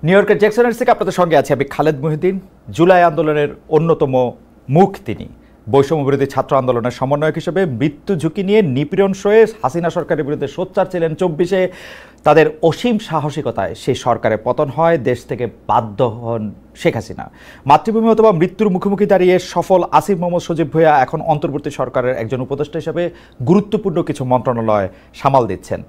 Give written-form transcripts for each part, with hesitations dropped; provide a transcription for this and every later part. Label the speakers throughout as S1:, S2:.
S1: New ইয়র্কের জ্যাকসনের থেকে আপনাদের সঙ্গে আছে আমি খালেদ মহিউদ্দিন। জুলাই আন্দোলনের অন্যতম মুখ তিনি। বৈষম্যবিরোধী ছাত্র আন্দোলনের সমন্বয়ক হিসেবে মৃত্যু ঝুঁকি নিয়ে নিপীড়ন সয়ে হাসিনা সরকারের বিরুদ্ধে সোচ্চার ছিলেন ২৪-এ। তাদের অসীম সাহসিকতায় সেই সরকারের পতন হয়, দেশ থেকে বাধ্য হন শেখ হাসিনা। মাতৃভূমি অথবা মৃত্যুর মুখোমুখি দাঁড়িয়ে সফল আসিফ মোহাম্মদ সজীব ভূঁইয়া এখন অন্তর্বর্তী সরকারের একজন উপদেষ্টা হিসেবে গুরুত্বপূর্ণ কিছু মন্ত্রণালয় সামাল দিচ্ছেন।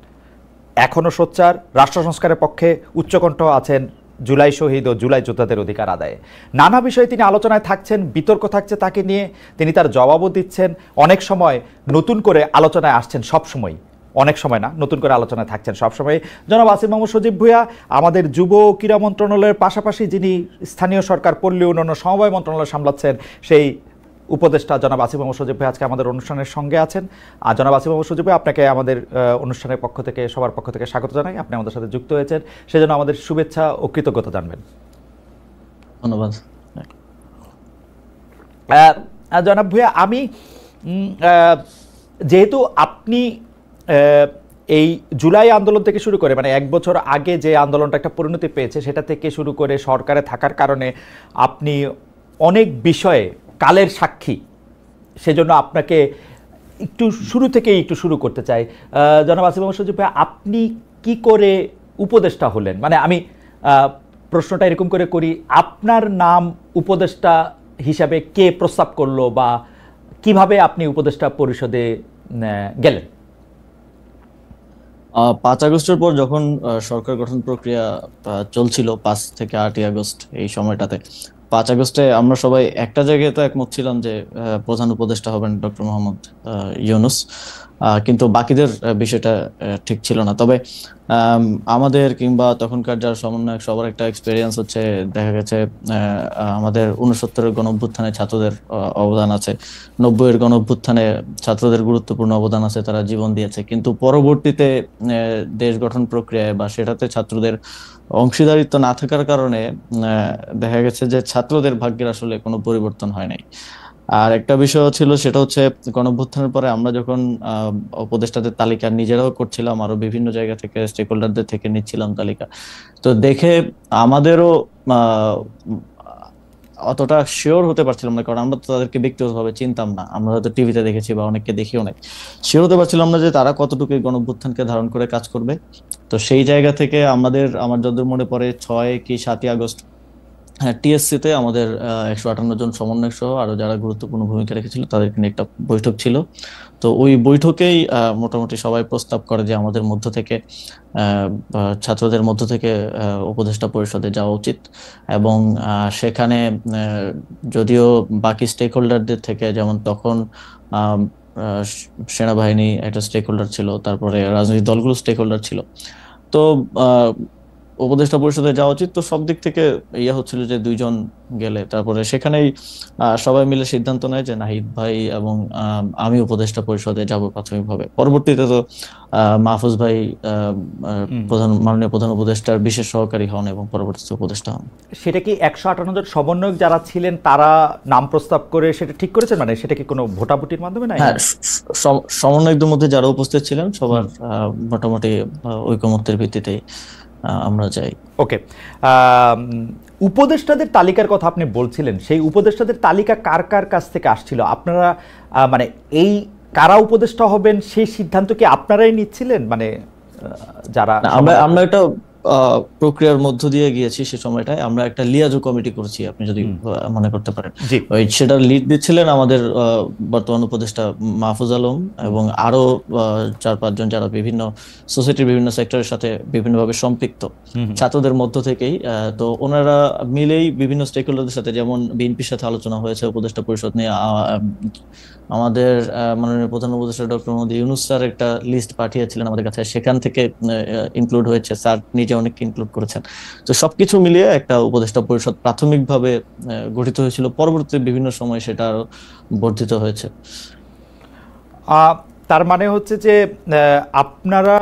S1: এখনও সোচ্চার, রাষ্ট্র সংস্কারের পক্ষে উচ্চকণ্ঠ আছেন জুলাই শহীদ ও জুলাই যোদ্ধাদের অধিকার আদায়ে। নানা বিষয়ে তিনি আলোচনায় থাকছেন, বিতর্ক থাকছে তাকে নিয়ে, তিনি তার জবাবও দিচ্ছেন। অনেক সময় নতুন করে আলোচনায় আসছেন, সবসময়, অনেক সময় না, নতুন করে আলোচনায় থাকছেন সবসময়। জনাব আসিফ মোহাম্মদ সজীব ভূঁইয়া আমাদের যুব ক্রীড়া মন্ত্রণালয়ের পাশাপাশি যিনি স্থানীয় সরকার, পল্লী উন্নয়ন, সমবায় মন্ত্রণালয় সামলাচ্ছেন, সেই উপদেষ্টা জনাব আসিফ মোহাম্মদ সজীব ভাই আজকে আমাদের অনুষ্ঠানের সঙ্গে আছেন। আর জনাব আসিফ মোহাম্মদ সজীব ভাই, আপনাকে আমাদের অনুষ্ঠানের পক্ষ থেকে, সবার পক্ষ থেকে স্বাগত জানাই। আপনি আমাদের সাথে যুক্ত হয়েছেন, সেজন্য আমাদের শুভেচ্ছা ও কৃতজ্ঞতা জানবেন।
S2: ধন্যবাদ।
S1: জনাব ভূঁইয়া, আমি যেহেতু আপনি এই জুলাই আন্দোলন থেকে শুরু করে, মানে 1 বছর আগে যে আন্দোলনটা একটা পরিণতি পেয়েছে, সেটা থেকে শুরু করে সরকারে থাকার কারণে আপনি অনেক বিষয়ে কালের সাক্ষী, সেজন্য আপনাকে একটু শুরু থেকেই একটু শুরু করতে চাই। জনাব আসিফ মোহাম্মদ সজীব ভাই, আপনি কি করে উপদেষ্টা হলেন? মানে আমি প্রশ্নটা এরকম করে করি, আপনার নাম উপদেষ্টা হিসাবে কে প্রস্তাব করলো বা কিভাবে আপনি উপদেষ্টা পরিষদে গেলেন?
S2: 5 আগস্টের পর যখন সরকার গঠন প্রক্রিয়া চলছিল, 5 থেকে 8 আগস্ট, এই সময়টাতে 5 আগস্টে আমরা সবাই একটা জায়গায় তো একমত ছিলাম যে প্রধান উপদেষ্টা হবেন ডক্টর মোহাম্মদ ইউনূস, কিন্তু বাকিদের বিষয়টা ঠিক ছিল না। তবে আমাদের কিংবা তখনকার যারা সমন্বয়ক, সবার একটা এক্সপেরিয়েন্স হচ্ছে, দেখা গেছে আমাদের 69-এর গণঅভ্যুত্থানে ছাত্রদের অবদান আছে, 90-এর গণঅভ্যুত্থানে ছাত্রদের গুরুত্বপূর্ণ অবদান আছে, তারা জীবন দিয়েছে। কিন্তু পরবর্তীতে দেশ গঠন প্রক্রিয়ায় বা সেটাতে ছাত্রদের অংশীদারিত্ব না থাকার কারণে দেখা গেছে যে ছাত্রদের ভাগ্যের আসলে কোনো পরিবর্তন হয় নাই। আর একটা বিষয় ছিল, সেটা হচ্ছে গণঅভ্যুত্থানের পরে আমরা যখন উপদেষ্টাদের তালিকা নিজেরাও করছিলাম, আরো বিভিন্ন জায়গা থেকে স্টেক হোল্ডারদের থেকে নিচ্ছিলাম তালিকা, তো দেখে আমাদেরও অতটা শিওর হতে পারছিলাম না, কারণ আমরা তো তাদেরকে ব্যক্তিগতভাবে চিনতাম না, আমরা হয়তো টিভিতে দেখেছি বা অনেককে দেখিও নাই। শিওর হতে পারছিলাম না যে তারা কতটুকু গণঅভ্যুত্থানকে ধারণ করে কাজ করবে। তো সেই জায়গা থেকে আমার যতদূর মনে পড়ে 6 কি 7 আগস্ট টিএসসি তে আমাদের 158 জন সমন্বয়ক সহ আরো যারা গুরুত্বপূর্ণ ভূমিকা রেখেছিল তাদেরকে নিয়ে একটা বৈঠক ছিল। তো ওই বৈঠকেই মোটামুটি সবাই প্রস্তাব করে যে আমাদের মধ্য থেকে, ছাত্রদের মধ্য থেকে উপদেষ্টা পরিষদে যাওয়া উচিত। এবং সেখানে যদিও বাকি স্টেক হোল্ডারদের থেকে, যেমন তখন সেনাবাহিনী একটা স্টেক হোল্ডার ছিল, তারপরে রাজনৈতিক দলগুলো স্টেক হোল্ডার ছিল, তো উপদেষ্টা পরিষদে যাওয়া উচিত। তো সব দিক থেকে হচ্ছিল যে 2 জন গেলে, তারপরে সেখানেই সবাই মিলে সিদ্ধান্ত নেয় যে নাহিদ ভাই এবং আমি উপদেষ্টা পরিষদে যাব প্রাথমিকভাবে। পরবর্তীতে তো মাহফুজ ভাই মাননীয় প্রধান উপদেষ্টার বিশেষ সহকারী হন এবং পরবর্তীতে উপদেষ্টা হন।
S1: সেটা কি 158 জন সমন্বয়ক যারা ছিলেন তারা নাম প্রস্তাব করে সেটা ঠিক করেছেন? মানে সেটা কি কোনো ভোটাভুটির মাধ্যমে? না,
S2: হ্যাঁ, সমন্বয়কদের মধ্যে যারা উপস্থিত ছিলেন সবার মোটামুটি ঐকমত্যের ভিত্তিতেই আমরা যাই।
S1: ওকে, উপদেষ্টাদের তালিকার কথা আপনি বলছিলেন, সেই উপদেষ্টাদের তালিকা কার কার কাছ থেকে আসছিল? আপনারা মানে এই কারা উপদেষ্টা হবেন সেই সিদ্ধান্ত কি আপনারাই নিচ্ছিলেন? মানে যারা
S2: আমরা একটা প্রক্রিয়ার মধ্য দিয়ে গিয়েছি, সে সময়টায় আমরা একটা লিয়াজো কমিটি করেছি, আপনি যদি মনে করতে পারেন। সেটার লিড দিচ্ছিলেন আমাদের বর্তমান উপদেষ্টা মাহফুজ আলম এবং আরো 4-5 জন যারা বিভিন্ন সোসাইটির বিভিন্ন সেক্টরের সাথে বিভিন্নভাবে সম্পৃক্ত, ছাত্রদের মধ্য থেকেই। তো ওনারা মিলেই বিভিন্ন স্টেক হোল্ডারদের সাথে, যেমন বিএনপির সাথে আলোচনা হয়েছে উপদেষ্টা পরিষদ নিয়ে, আমাদের মাননীয় প্রধান উপদেষ্টা ডক্টর মোহাম্মদ ইউনূস স্যার একটা লিস্ট পাঠিয়েছিলেন আমাদের কাছে, সেখান থেকে ইনক্লুড হয়েছে, স্যার নিজে অনেককে ইনক্লুড করেছেন। তো সবকিছু মিলিয়ে একটা উপদেষ্টা পরিষদ প্রাথমিকভাবে গঠিত হয়েছিল, পরবর্তীতে বিভিন্ন সময় সেটা আরো বর্ধিত হয়েছে।
S1: তার মানে হচ্ছে যে আপনারা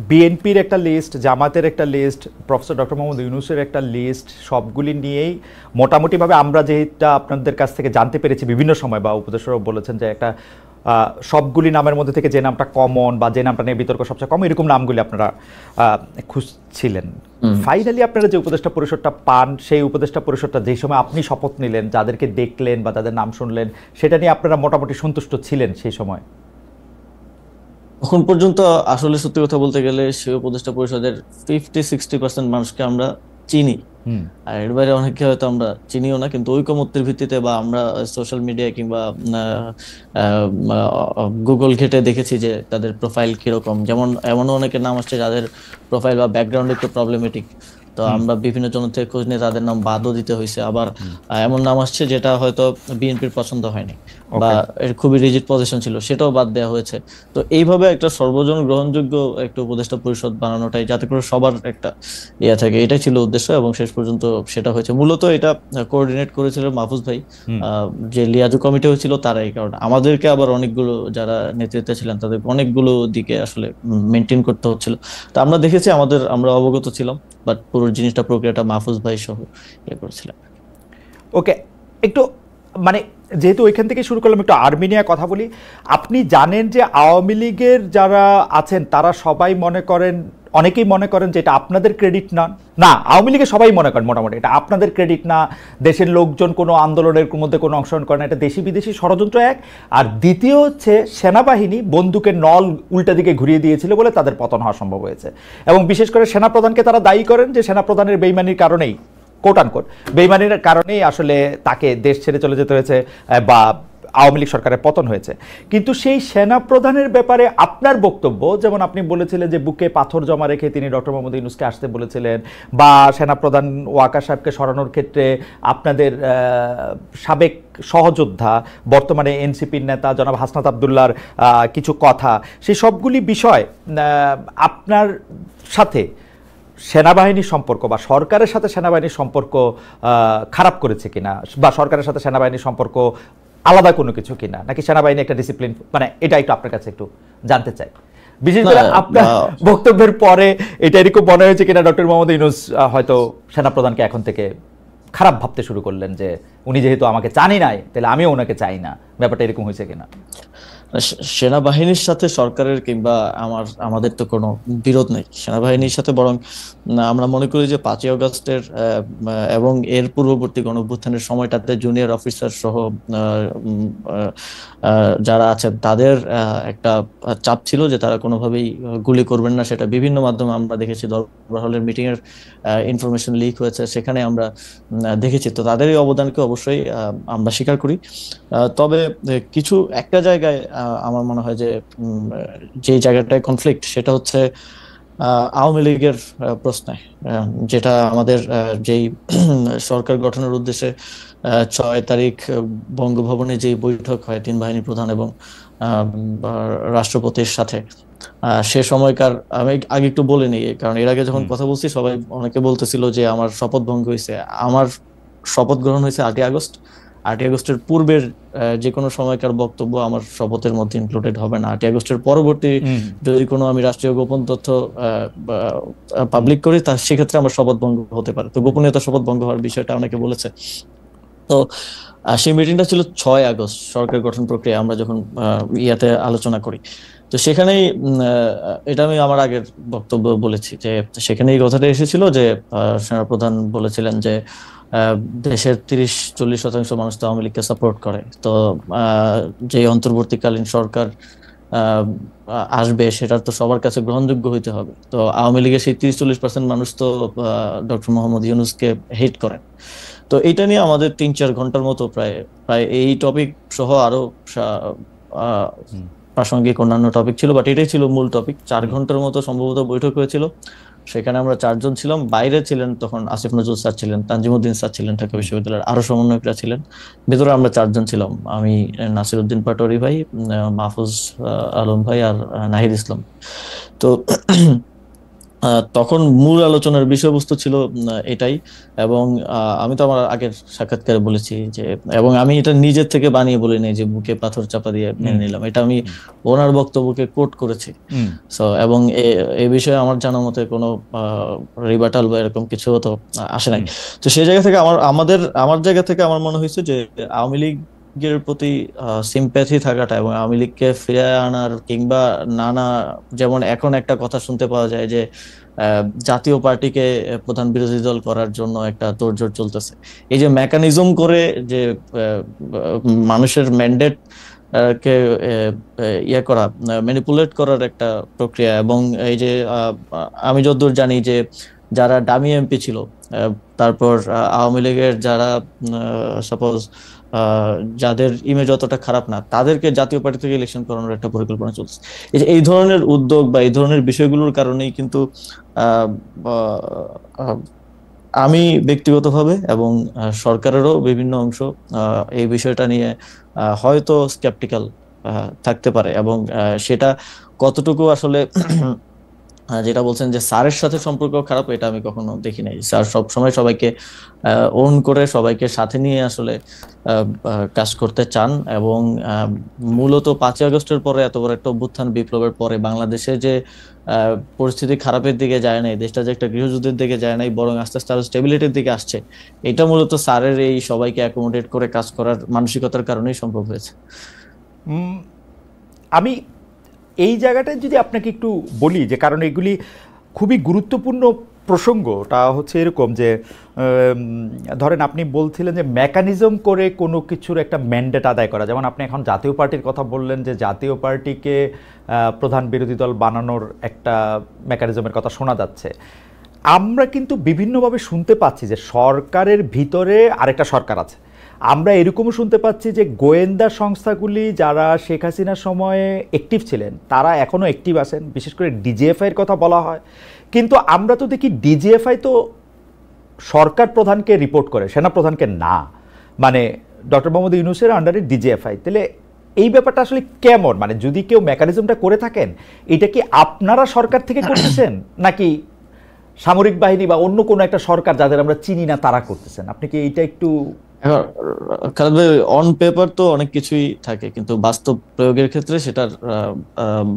S1: বিএনপির একটা লিস্ট, জামাতের একটা লিস্ট, প্রফেসর ডক্টর মোহাম্মদ ইউনূসের একটা লিস্ট, সবগুলি নিয়েই মোটামুটিভাবে আমরা যেটা আপনাদের কাছ থেকে জানতে পেরেছি বিভিন্ন সময়, বা উপদেষ্টারাও বলেছেন যে একটা সবগুলি নামের মধ্যে থেকে যে নামটা কমন বা যে নামটা নিয়ে বিতর্ক সবচেয়ে কম, এরকম নামগুলি আপনারা খুঁজছিলেন। ফাইনালি আপনারা যে উপদেষ্টা পরিষদটা পান, সেই উপদেষ্টা পরিষদটা যেই সময় আপনি শপথ নিলেন, যাদেরকে দেখলেন বা তাদের নাম শুনলেন, সেটা নিয়ে আপনারা মোটামুটি সন্তুষ্ট ছিলেন সেই সময়?
S2: এখন পর্যন্ত আসলে সত্যি কথা বলতে গেলে সেই উপদেষ্টা পরিষদের 50-60% মানুষকে আমরা চিনি, আর এর বাইরে অনেকে হয়তো আমরা চিনিও না, কিন্তু ঐকমত্যের ভিত্তিতে বা আমরা সোশ্যাল মিডিয়া কিংবা গুগল ঘেটে দেখেছি যে তাদের প্রোফাইল কিরকম। যেমন এমন অনেকের নাম আসছে যাদের প্রোফাইল বা ব্যাকগ্রাউন্ড একটু প্রবলেমেটিক, তো আমরা বিভিন্ন জন থেকে খোঁজ নিয়ে তাদের নাম বাদও দিতে হয়েছে। আবার এমন নাম আসছে যেটা হয়তো বিএনপির পছন্দ হয়নি বা এর খুবই রিজিড পজিশন ছিল, সেটাও বাদ দেওয়া হয়েছে। তো এইভাবে একটা সর্বজন গ্রহণযোগ্য একটা উপদেষ্টা পরিষদ বানানোটাই, যাতে করে সবার একটা ইয়ে থাকে, এটাই ছিল উদ্দেশ্য এবং শেষ পর্যন্ত সেটা হয়েছে। মূলত এটা কোঅর্ডিনেট করেছিল মাহফুজ ভাই, যে লিয়াজু কমিটি হয়েছিল তারাই। কারণ আমাদেরকে আবার অনেকগুলো যারা নেতৃত্বে ছিলেন তাদের অনেকগুলো দিকে আসলে মেনটেন করতে হচ্ছিল। তো আমরা দেখেছি, আমরা অবগত ছিলাম, বাট পুরো জিনিসটা প্রক্রিয়াটা মাহফুজ ভাই সহ ইয়ে করেছিলেন।
S1: ওকে, একটু মানে যেহেতু ওইখান থেকে শুরু করলাম, একটু আর্মেনিয়া কথা বলি। আপনি জানেন যে আওয়ামী লীগের যারা আছেন তারা সবাই মনে করেন, অনেকেই মনে করেন যে এটা আপনাদের ক্রেডিট না। না, আওয়ামী লীগের সবাই মনে করেন মোটামুটি এটা আপনাদের ক্রেডিট না, দেশের লোকজন কোনো আন্দোলনের মধ্যে কোনো অংশগ্রহণ করে না, এটা দেশি বিদেশি ষড়যন্ত্র এক। আর দ্বিতীয় হচ্ছে সেনাবাহিনী বন্দুকের নল উল্টা দিকে ঘুরিয়ে দিয়েছিল বলে তাদের পতন হওয়া সম্ভব হয়েছে। এবং বিশেষ করে সেনাপ্রধানকে তারা দায়ী করেন যে সেনাপ্রধানের বেইমানির কারণেই, কোট আনকোট বেইমানির কারণেই আসলে তাকে দেশ ছেড়ে চলে যেতে হয়েছে বা আওয়ামী লীগ সরকারের পতন হয়েছে। কিন্তু সেই সেনাপ্রধানের ব্যাপারে আপনার বক্তব্য, যেমন আপনি বলেছিলেন যে বুকে পাথর জমা রেখে তিনি ডক্টর মোহাম্মদ ইউনূসকে আসতে বলেছিলেন, বা সেনাপ্রধান ওয়াকার সাহেবকে সরানোর ক্ষেত্রে আপনাদের সাবেক সহযোদ্ধা বর্তমানে এনসিপির নেতা জনাব হাসনাত আবদুল্লাহর কিছু কথা, সেই সবগুলি বিষয় আপনার সাথে সেনাবাহিনীর সম্পর্ক বা সরকারের সাথে সেনাবাহিনীর সম্পর্ক খারাপ করেছে কিনা, বা সরকারের সাথে সেনাবাহিনীর সম্পর্ক আলাদা কোনো কিছু কিনা, নাকি সেনাবাহিনী একটা ডিসিপ্লিন, মানে এটা একটু আপনার কাছে একটু জানতে চাই। বিশেষ করে আপনার বক্তব্যের পরে এটা এরকম মনে হয়েছে কিনা ডক্টর মোহাম্মদ ইউনূস হয়তো সেনাপ্রধানকে এখন থেকে খারাপ ভাবতে শুরু করলেন যে উনি যেহেতু আমাকে চানই নাই তাহলে আমিও ওনাকে চাই না, ব্যাপারটা এরকম হয়েছে কিনা?
S2: সেনাবাহিনীর সাথে সরকারের কিংবা আমাদের তো কোনো বিরোধ নেই সেনাবাহিনীর সাথে, বরং আমরা মনে করি যে 5ই আগস্টের এবং এর পূর্ববর্তী গণঅভ্যুত্থানের সময়টাতে জুনিয়র অফিসার সহ যারা আছেন তাদের একটা চাপ ছিল যে তারা কোনোভাবেই গুলি করবেন না। সেটা বিভিন্ন মাধ্যমে আমরা দেখেছি, দরবার হলের মিটিং এর ইনফরমেশন লিক হয়েছে, সেখানে আমরা দেখেছি। তো তাদের এই অবদানকে অবশ্যই আমরা স্বীকার করি। তবে কিছু একটা জায়গায় আমার মনে হয় যে জায়গাটায় কনফ্লিক্ট, সেটা হচ্ছে আওয়ামী লীগের প্রশ্নে, যেটা আমাদের যেই সরকার গঠনের উদ্দেশ্যে 6 তারিখ বঙ্গভবনে যে বৈঠক হয় 3 বাহিনী প্রধান এবং রাষ্ট্রপতির সাথে, সে সময়কার আমি আগে একটু বলে নিই, কারণ এর আগে যখন কথা বলছি সবাই অনেকে বলতেছিল যে আমার শপথ ভঙ্গ হয়েছে। আমার শপথ গ্রহণ হয়েছে 8ই আগস্ট। 8ই আগস্টের পূর্বের যে কোনো সময়কার বক্তব্য আমার শপথের মধ্যে ইনক্লুডেড হবে না। 8ই আগস্টের পরবর্তী যদি কোনো আমি রাষ্ট্রীয় গোপন তথ্য পাবলিক করি, তা সেক্ষেত্রে আমার শপথ ভঙ্গ হতে পারে। তো গোপনীয়তা শপথ ভঙ্গ হওয়ার বিষয়টা অনেকে বলেছে। তো সেই মিটিংটা ছিল 6 আগস্ট, সরকার গঠন প্রক্রিয়া আমরা যখন ইয়াতে আলোচনা করি। তো সেখানেই এটা আমি আমার আগের বক্তব্য বলেছি যে সেখানে এই কথাটা এসেছিল যে সেনাপ্রধান বলেছিলেন যে দেশের 30-40% মানুষ তো আওয়ামী লীগকে সাপোর্ট করে। তো যে অন্তর্বর্তীকালীন সরকার আসবে সেটার তো সবার কাছে গ্রহণযোগ্য হইতে হবে। তো আওয়ামী লীগের সেই 30-40% মানুষ তো ডক্টর মোহাম্মদ ইউনূসকে হেট করেন। তো এটা নিয়ে আমাদের 3-4 ঘন্টার মতো প্রায় এই টপিক সহ আরো প্রাসঙ্গিক অন্যান্য টপিক ছিল, বাট এটাই ছিল মূল টপিক। 4 ঘন্টার মতো সম্ভবত বৈঠক হয়েছিল। সেখানে আমরা 4 জন ছিলাম। বাইরে ছিলেন তখন আসিফ নজরুল স্যার ছিলেন, তানজিমউদ্দিন স্যার ছিলেন ঢাকা বিশ্ববিদ্যালয়ের, আরো সমন্বয়করা ছিলেন। ভেতরে আমরা 4 জন ছিলাম, আমি, নাসিরউদ্দিন পাটোয়ারি ভাই, মাহফুজ আলম ভাই আর নাহিদ ইসলাম। তো তখন মূল আলোচনার বিষয়বস্তু ছিল এটাই। এবং আমি তো আমার আগের সাক্ষাৎকারে বলেছি যে, এবং আমি এটা নিজের থেকে বানিয়ে বলি নাই যে বুকে পাথর চাপা দিয়ে মেনে নিলাম, এটা আমি ওনার বক্তব্যকে কোট করেছি। এবং এই বিষয়ে আমার জানা মতে কোনো রিবাটাল বা এরকম কিছু তো আসে নাই। তো সেই জায়গা থেকে আমার জায়গা থেকে আমার মনে হয়েছে যে আওয়ামী লীগ লীগের প্রতি সিম্প্যাথি থাকাটা এবং আওয়ামী লীগকে ফিরে আনার কিংবা নানা, যেমন এখন একটা কথা শুনতে পাওয়া যায় যে জাতীয় পার্টিকে প্রধান বিরোধী দল করার জন্য একটা তোড়জোড় চলতেছে। এই যে মেকানিজম করে যে মানুষের ম্যান্ডেট কে ইয়ে করা, ম্যানিপুলেট করার একটা প্রক্রিয়া, এবং এই যে আমি যতদূর জানি যে যারা ডামি এমপি ছিল, তারপর আওয়ামী লীগের যারা সাপোজ যাদের ইমেজ অতটা খারাপ না, তাদেরকে জাতীয় পার্টি থেকে ইলেকশন করানোর একটা পরিকল্পনা চলছে। এই যে এই ধরনের উদ্যোগ বা এই ধরনের বিষয়গুলোর কারণেই কিন্তু আহ, আহ, আমি ব্যক্তিগতভাবে এবং সরকারেরও বিভিন্ন অংশ এই বিষয়টা নিয়ে হয়তো স্কেপটিক্যাল থাকতে পারে, এবং সেটা কতটুকু আসলে যেটা বলছেন যে স্যারের সাথে সম্পর্ক খারাপ, এটা আমি কখনো দেখি নাই। স্যার সবসময় সবাইকে ওন করে সবাইকে সাথে নিয়ে আসলে কাজ করতে চান, এবং মূলত 5ই আগস্টের পরে এত বড় একটা অভ্যুত্থান বিপ্লবের পরে বাংলাদেশে যে পরিস্থিতি খারাপের দিকে যায় নাই, দেশটা যে একটা গৃহযুদ্ধের দিকে যায় নাই, বরং আস্তে আস্তে আরো স্টেবিলিটির দিকে আসছে, এটা মূলত স্যারের এই সবাইকে অ্যাকোমোডেট করে কাজ করার মানসিকতার কারণেই সম্ভব হয়েছে।
S1: উম, আমি এই জায়গাটায় যদি আপনাকে একটু বলি, যে কারণ এগুলি খুবই গুরুত্বপূর্ণ প্রসঙ্গটা হচ্ছে এরকম যে ধরেন আপনি বলছিলেন যে মেকানিজম করে কোনো কিছুর একটা ম্যান্ডেট আদায় করা, যেমন আপনি এখন জাতীয় পার্টির কথা বললেন যে জাতীয় পার্টিকে প্রধান বিরোধী দল বানানোর একটা মেকানিজমের কথা শোনা যাচ্ছে। আমরা কিন্তু বিভিন্নভাবে শুনতে পাচ্ছি যে সরকারের ভিতরে আরেকটা সরকার আছে। আমরা এরকমও শুনতে পাচ্ছি যে গোয়েন্দা সংস্থাগুলি যারা শেখ হাসিনার সময়ে অ্যাক্টিভ ছিলেন তারা এখনও অ্যাক্টিভ আছেন, বিশেষ করে ডিজিএফআইয়ের কথা বলা হয়। কিন্তু আমরা তো দেখি ডিজিএফআই তো সরকার প্রধানকে রিপোর্ট করে, সেনা প্রধানকে না। মানে ডক্টর মোহাম্মদ ইউনূসের আন্ডারে ডিজিএফআই। তাহলে এই ব্যাপারটা আসলে কেমন? মানে যদি কেউ মেকানিজমটা করে থাকেন, এটা কি আপনারা সরকার থেকে করতেছেন নাকি সামরিক বাহিনী বা অন্য কোনো একটা সরকার যাদের আমরা চিনি না তারা করতেছেন? আপনি কি এইটা একটু
S2: এখন খালেদ ভাই, অন পেপার তো অনেক কিছুই থাকে, কিন্তু বাস্তব প্রয়োগের ক্ষেত্রে সেটার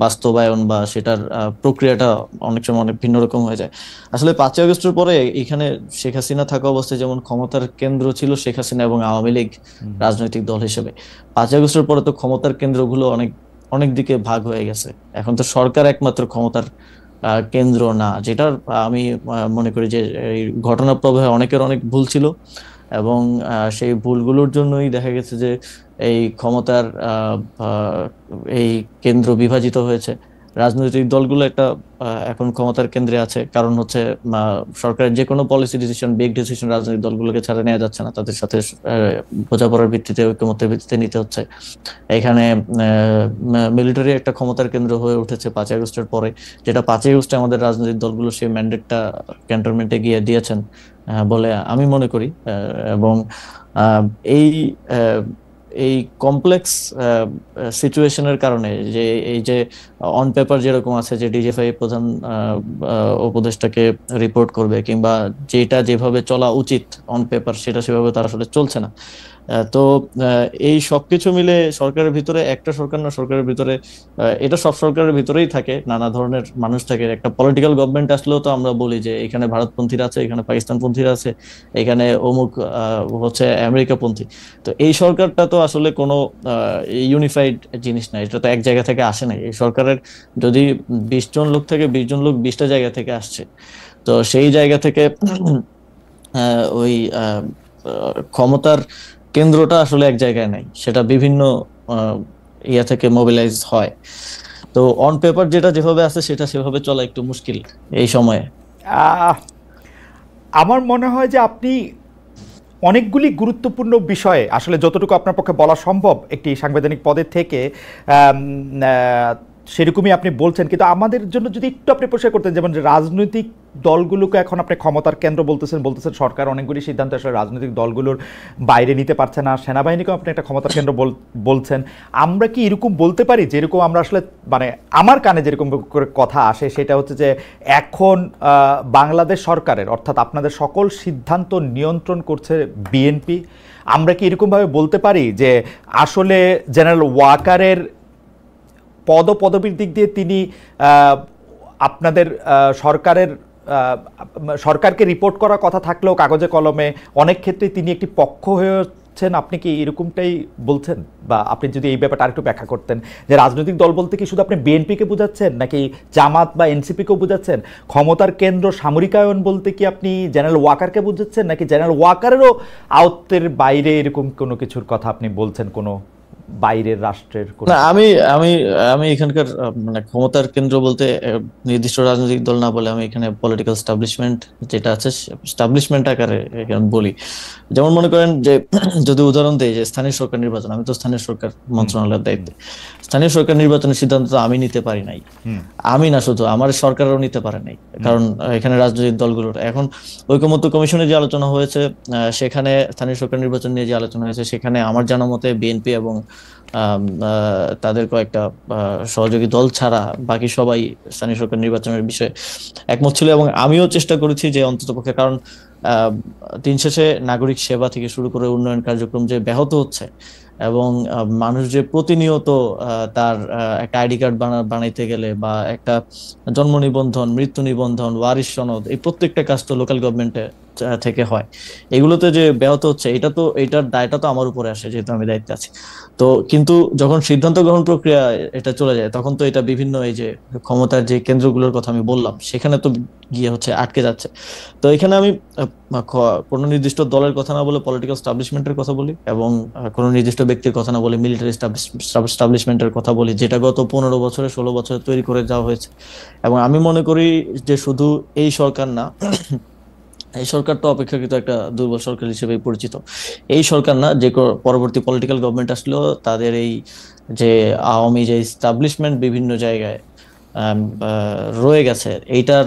S2: বাস্তবায়ন বা সেটার প্রক্রিয়াটা অনেক সময় অনেক ভিন্ন রকম হয়ে যায়। আসলে 5ই আগস্টের পরে এখানে শেখ হাসিনা থাকা অবস্থায় যেমন ক্ষমতার কেন্দ্র ছিল শেখ হাসিনা এবং আওয়ামী লীগ রাজনৈতিক দল হিসেবে, 5ই আগস্টের পরে তো ক্ষমতার কেন্দ্রগুলো অনেক অনেক দিকে ভাগ হয়ে গেছে। এখন তো সরকার একমাত্র ক্ষমতার কেন্দ্র না, যেটার আমি মনে করি যে এই ঘটনা প্রবাহে অনেকের অনেক ভুল ছিল, এবং সেই ভুলগুলোর জন্যই দেখা গেছে যে এই ক্ষমতার এই কেন্দ্র বিভাজিত হয়েছে। রাজনৈতিক দলগুলো একটা এখন ক্ষমতার কেন্দ্রে আছে, কারণ হচ্ছে সরকারের যে কোনো পলিসি ডিসিশন, বিগ ডিসিশন রাজনৈতিক দলগুলোকে ছাড়া নেওয়া যাচ্ছে না, তাদের সাথে বোঝাপড়ার ভিত্তিতে, ঐকমত্যের ভিত্তিতে নিতে হচ্ছে। এখানে মিলিটারি একটা ক্ষমতার কেন্দ্র হয়ে উঠেছে 5ই আগস্টের পরে, যেটা 5ই আগস্টে আমাদের রাজনৈতিক দলগুলো সেই ম্যান্ডেটটা ক্যান্টনমেন্টে গিয়ে দিয়েছেন বলে আমি মনে করি। এবং এই এই কমপ্লেক্স সিচুয়েশনের কারণে যে এই যে অন পেপার যেরকম আছে যে ডিজিএফআই প্রধান উপদেষ্টাকে রিপোর্ট করবে, কিংবা যেটা যেভাবে চলা উচিত অন পেপার সেটা সেভাবে তার আসলে চলছে না। তো এই সবকিছু মিলে সরকারের ভিতরে, একটা সরকার না, সরকারের ভিতরে এটা সব সরকারের ভিতরেই থাকে, নানা ধরনের মানুষ থাকে। একটা পলিটিক্যাল গভর্নমেন্ট আসলেও তো আমরা বলি যে এখানে ভারতপন্থীরা আছে, এখানে পাকিস্তানপন্থীরা আছে, এখানে অমুক হচ্ছে আমেরিকাপন্থী। তো এই সরকারটা তো আসলে কোনো ইউনিফাইড জিনিস না, এটা তো এক জায়গা থেকে আসে নাই। এই সরকারের যদি 20 জন লোক থেকে 20 জন লোক 20টা জায়গা থেকে আসছে, তো সেই জায়গা থেকে ওই ক্ষমতার কেন্দ্রটা আসলে এক জায়গায় নাই, সেটা বিভিন্ন ইয়া থেকে মোবিলাইজ হয়। তো অন পেপার যেটা যেভাবে আছে সেটা সেভাবে চলা একটু মুশকিল এই সময়ে।
S1: আহ, আমার মনে হয় যে আপনি অনেকগুলি গুরুত্বপূর্ণ বিষয়ে আসলে যতটুকু আপনার পক্ষে বলা সম্ভব একটি সাংবিধানিক পদের থেকে সেরকমই আপনি বলছেন। কিন্তু আমাদের জন্য যদি একটু আপনি পরিষ্কার করতেন, যেমন যে রাজনৈতিক দলগুলোকে এখন আপনি ক্ষমতার কেন্দ্র বলতেছেন, সরকার অনেকগুলি সিদ্ধান্ত আসলে রাজনৈতিক দলগুলোর বাইরে নিতে পারছে না, সেনাবাহিনীকেও আপনি একটা ক্ষমতার কেন্দ্র বলছেন। আমরা কি এরকম বলতে পারি যেরকম আমরা আসলে, মানে আমার কানে যেরকম করে কথা আসে সেটা হচ্ছে যে এখন বাংলাদেশ সরকারের, অর্থাৎ আপনাদের সকল সিদ্ধান্ত নিয়ন্ত্রণ করছে বিএনপি? আমরা কি এরকমভাবে বলতে পারি যে আসলে জেনারেল ওয়াকারের পদপদবীর দিক দিয়ে তিনি আপনাদের সরকারকে রিপোর্ট করার কথা থাকলেও কাগজে কলমে অনেক ক্ষেত্রে তিনি একটি পক্ষ হয়ে বুঝছেন, আপনি কি এরকমটাই বলছেন? বা আপনি যদি এই ব্যাপারটা আরেকটু ব্যাখ্যা করতেন, যে রাজনৈতিক দল বলতে কি শুধু আপনি বিএনপিকে বোঝাচ্ছেন নাকি জামাত বা এনসিপিকেও বোঝাচ্ছেন? ক্ষমতার কেন্দ্র সামরিকায়ন বলতে কি আপনি জেনারেল ওয়াকারকে বোঝাচ্ছেন, নাকি জেনারেল ওয়াকারেরও আয়ত্তের বাইরে এরকম কোনো কিছুর কথা আপনি বলছেন, কোনো বাইরের রাষ্ট্রের কোনো?
S2: না, আমি আমি আমি এখানকার মানে ক্ষমতার কেন্দ্র বলতে নির্দিষ্ট রাজনৈতিক দল না বলে আমি এখানে পলিটিক্যাল স্টাবলিশমেন্ট যেটা আছে স্টাবলিশমেন্ট আকারে এখানে বলি। যেমন মনে করেন যে যদি উদাহরণ দেই যে স্থানীয় সরকার নির্বাচন, আমি তো স্থানীয় সরকার মন্ত্রণালয়ের দায়িত্বে। স্থানীয় সরকার নির্বাচনের সিদ্ধান্ত তো আমি নিতে পারি নাই, আমি না শুধু আমার সরকারও নিতে পারে নাই, কারণ এখানে রাজনৈতিক দলগুলোর এখন ঐকমত্য কমিশনে যে আলোচনা হয়েছে সেখানে স্থানীয় সরকার নির্বাচন নিয়ে যে আলোচনা হয়েছে সেখানে আমার জানা মতে বিএনপি এবং তাদের কয়েকটা সহযোগী দল ছাড়া বাকি সবাই স্থানীয় সরকার নির্বাচনের বিষয়ে একমত ছিল। এবং আমিও চেষ্টা করেছি যে অন্ততপক্ষে, কারণ দিন শেষে নাগরিক সেবা থেকে শুরু করে উন্নয়ন কার্যক্রম যে ব্যাহত হচ্ছে এবং মানুষ যে প্রতিনিয়ত তার একটা আইডি কার্ড বানাইতে গেলে বা একটা জন্ম নিবন্ধন, মৃত্যু নিবন্ধন, ওয়ারিশ সনদ, এই প্রত্যেকটা কাজ তো লোকাল গভর্নমেন্টে থেকে হয়, এগুলোতে যে ব্যাহত হচ্ছে এটার দায়টা তো আমার উপরে আসে যেহেতু আমি দায়িত্বে আছি। তো কিন্তু যখন সিদ্ধান্ত গ্রহণ প্রক্রিয়া এটা চলে যায় তখন তো এটা বিভিন্ন এই যে ক্ষমতার যে কেন্দ্রগুলোর কথা আমি বললাম সেখানে তো গিয়ে হচ্ছে আটকে যাচ্ছে। তো এখানে আমি কোনো নির্দিষ্ট দলের কথা না বলে পলিটিক্যাল স্টাবলিশমেন্টের কথা বলি এবং কোনো নির্দিষ্ট ব্যক্তির কথা না বলে মিলিটারি স্টাবলিশমেন্টের কথা বলি, যেটা গত 15 বছরে 16 বছরে তৈরি করে যাওয়া হয়েছে। এবং আমি মনে করি যে শুধু এই সরকার না, এই সরকার তো অপেক্ষাকৃত একটা দুর্বল সরকার হিসেবে পরিচিত, এই সরকার না, যে পরবর্তী পলিটিক্যাল গভর্নমেন্ট আসলেও তাদের এই যে আওয়ামী যে এস্টাবলিশমেন্ট বিভিন্ন জায়গায় রয়ে গেছে এইটার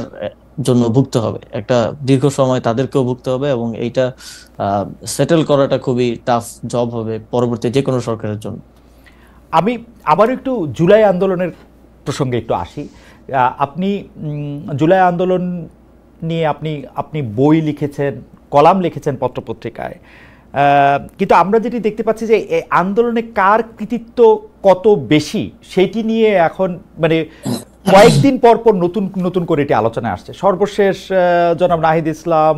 S2: জন্য ভুগতে হবে, একটা দীর্ঘ সময় তাদেরকেও ভুগতে হবে এবং এইটা সেটেল করাটা খুবই টাফ জব হবে পরবর্তী যে কোনো সরকারের জন্য।
S1: আমি আবারও একটু জুলাই আন্দোলনের প্রসঙ্গে একটু আসি। আপনি জুলাই আন্দোলন নিয়ে আপনি আপনি বই লিখেছেন, কলাম লিখেছেন পত্রপত্রিকায়, কিন্তু আমরা যেটি দেখতে পাচ্ছি যে এই আন্দোলনে কার কৃতিত্ব কত বেশি সেটি নিয়ে এখন মানে কয়েকদিন পর পর নতুন নতুন করে এটি আলোচনায় আসছে। সর্বশেষ জনাব নাহিদ ইসলাম,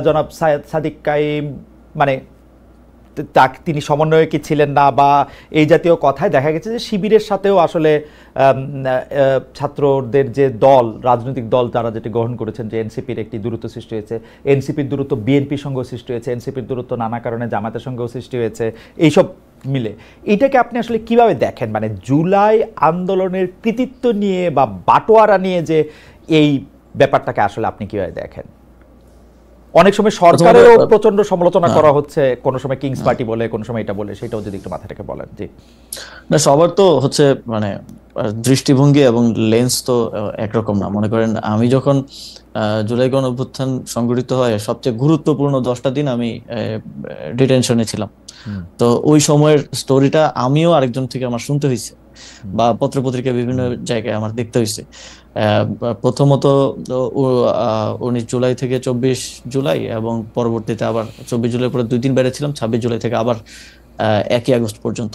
S1: জনাব সাদিক কাইম, মানে তিনি সমন্বয়কে ছিলেন না বা এই জাতীয় কথায় দেখা গেছে যে শিবিরের সাথেও আসলে ছাত্রদের যে দল, রাজনৈতিক দল তারা যেটি গ্রহণ করেছেন যে এনসিপির একটি দূরত্ব সৃষ্টি হয়েছে, এনসিপির দূরত্ব বিএনপির সঙ্গেও সৃষ্টি হয়েছে, এনসিপির দূরত্ব নানা কারণে জামাতের সঙ্গেও সৃষ্টি হয়েছে, এইসব মিলে এটাকে আপনি আসলে কিভাবে দেখেন? মানে জুলাই আন্দোলনের কৃতিত্ব নিয়ে বা বাটোয়ারা নিয়ে যে এই ব্যাপারটাকে আসলে আপনি কিভাবে দেখেন? অনেক সময় সরকারেরও প্রচন্ড সমালোচনা করা হচ্ছে, কোন সময় কিংস পার্টি বলে, কোন সময় এটা বলে, সেটাও যদি একটু মাথাটাকে বলেন। জি
S2: না, সবার তো হচ্ছে মানে দৃষ্টিভঙ্গি এবং লেন্স তো একরকম না। মনে করেন আমি যখন জুলাই গণ অভ্যুত্থান সংঘটিত হয় সবচেয়ে গুরুত্বপূর্ণ 10টা দিন আমি ডিটেনশনে ছিলাম। তো ওই সময়ের স্টোরিটা আমিও আরেকজন থেকে আমার শুনতে হয়েছে বা পত্রপত্রিকা বিভিন্ন জায়গায় আমার দেখতে হয়েছে। প্রথমত 19 জুলাই থেকে 24 জুলাই এবং পরবর্তীতে আবার 24 জুলাই পরে 2 দিন বেড়েছিলাম, 26 জুলাই থেকে আবার 1 আগস্ট পর্যন্ত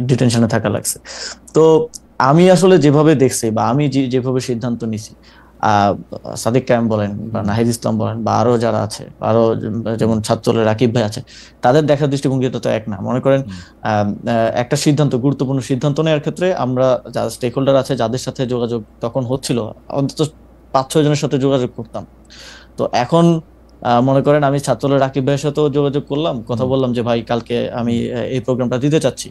S2: ডিটেনশনে থাকা লাগছে। তো আমি আসলে যেভাবে দেখছি বা আমি যেভাবে সিদ্ধান্ত নিছি, সাদিক কায়েম বলেন বা নাহিদ ইসলাম বলেন বা আরো যারা আছে, আরো যেমন ছাত্রদলের রাকিব ভাই আছে, তাদের দেখার দৃষ্টিভঙ্গিটা তো এক না। মনে করেন একটা সিদ্ধান্ত, গুরুত্বপূর্ণ সিদ্ধান্ত নেওয়ার ক্ষেত্রে আমরা যারা স্টেক হোল্ডার আছে যাদের সাথে যোগাযোগ তখন হচ্ছিল, অন্তত 5-6 জনের সাথে যোগাযোগ করতাম। তো এখন মনে করেন আমি ছাত্রদলের রাকিব ভাইয়ের সাথেও যোগাযোগ করলাম, কথা বললাম যে ভাই কালকে আমি এই প্রোগ্রামটা দিতে চাচ্ছি,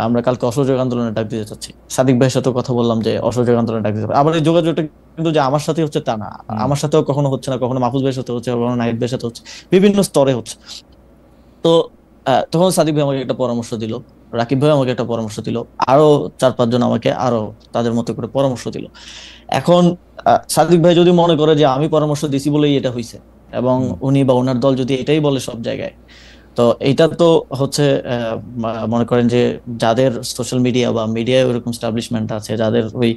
S2: আমরা কালকে অসহযোগ আন্দোলনের ডাক দিতে চাচ্ছি। সাদিক ভাইয়ের সাথেও কথা বললাম যে অসহযোগ আন্দোলনের ডাক দিতে। আবার এই যোগাযোগটা কিন্তু যে আমার সাথে হচ্ছে তা না, আমার সাথেও কখনো হচ্ছে না, কখনো মাহফুজ ভাইয়ের সাথে হচ্ছে, কখনো নাহিদ ভাইয়ের সাথে হচ্ছে, বিভিন্ন স্তরে হচ্ছে। তো তখন সাদিক ভাই আমাকে একটা পরামর্শ দিল, রাকিব ভাই আমাকে একটা পরামর্শ দিল, আরো 4-5 জন আমাকে আরো তাদের মতো করে পরামর্শ দিল। এখন সাদিক ভাই যদি মনে করে যে আমি পরামর্শ দিছি বলেই এটা হইছে এবং উনি বা ওনার দল যদি এটাই বলে সব জায়গায়, তো এইটা তো হচ্ছে মনে করেন যে যাদের সোশ্যাল মিডিয়া বা মিডিয়ায় ওইরকম স্টাবলিশমেন্ট আছে, যাদের ওই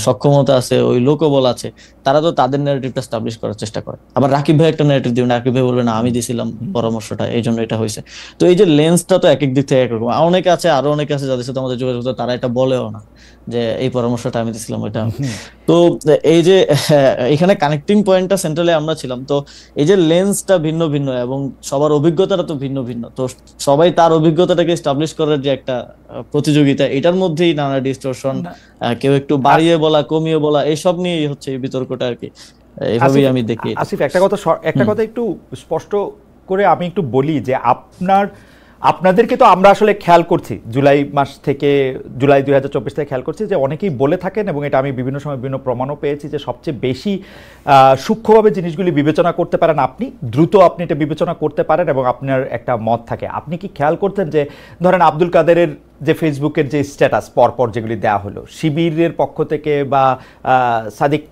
S2: সক্ষমতা আছে, ওই লোকবল আছে, তারা তো তাদের ন্যারেটিভটা স্টাবলিশ করার চেষ্টা করে। আবার রাকিব ভাই একটা ন্যারেটিভ দিবেন, রাকিব ভাই বলবে না আমি দিছিলাম পরামর্শটা এই জন্য এটা হয়েছে। তো এই যে লেন্সটা তো এক এক দিক থেকে একরকম। অনেকে আছে, আরো অনেকে আছে যাদের সাথে আমাদের যোগাযোগ, তারা এটা বলেও না যে এই পরামর্শটা আমি দিছিলাম ওইটা। তো এই যে এখানে কানেক্টিং পয়েন্টটা সেন্ট্রালে আমরা ছিলাম, তো এই যে লেন্সটা ভিন্ন ভিন্ন এবং সবার অভিজ্ঞতাটা তো ভিন্ন ভিন্ন, তো সবাই তার অভিজ্ঞতাটাকে এস্টাবলিশ করার যে একটা প্রতিযোগিতা, এটার মধ্যেই নানা ডিস্টরশন, কেউ একটু বাড়িয়ে বলা কমিয়ে বলা এইসব নিয়েই হচ্ছে এই বিতর্কটা আর কি, এইভাবেই আমি দেখি।
S1: আসিফ, একটা কথা একটু স্পষ্ট করে আমি একটু বলি যে আপনাদেরকে তো আমরা আসলে খেয়াল করছি জুলাই 2024 থেকে খেয়াল করছি যে অনেকেই বলে থাকেন, এবং এটা আমি বিভিন্ন সময় বিভিন্ন প্রমাণও পেয়েছি যে সবচেয়ে বেশি সূক্ষ্মভাবে জিনিসগুলি বিবেচনা করতে পারেন আপনি, দ্রুত আপনি এটা বিবেচনা করতে পারেন এবং আপনার একটা মত থাকে। আপনি কি খেয়াল করতেন যে ধরেন আব্দুল কাদেরের যে ফেসবুকের যে স্ট্যাটাস পরপর যেগুলি দেওয়া হলো শিবিরের পক্ষ থেকে বা সাদিক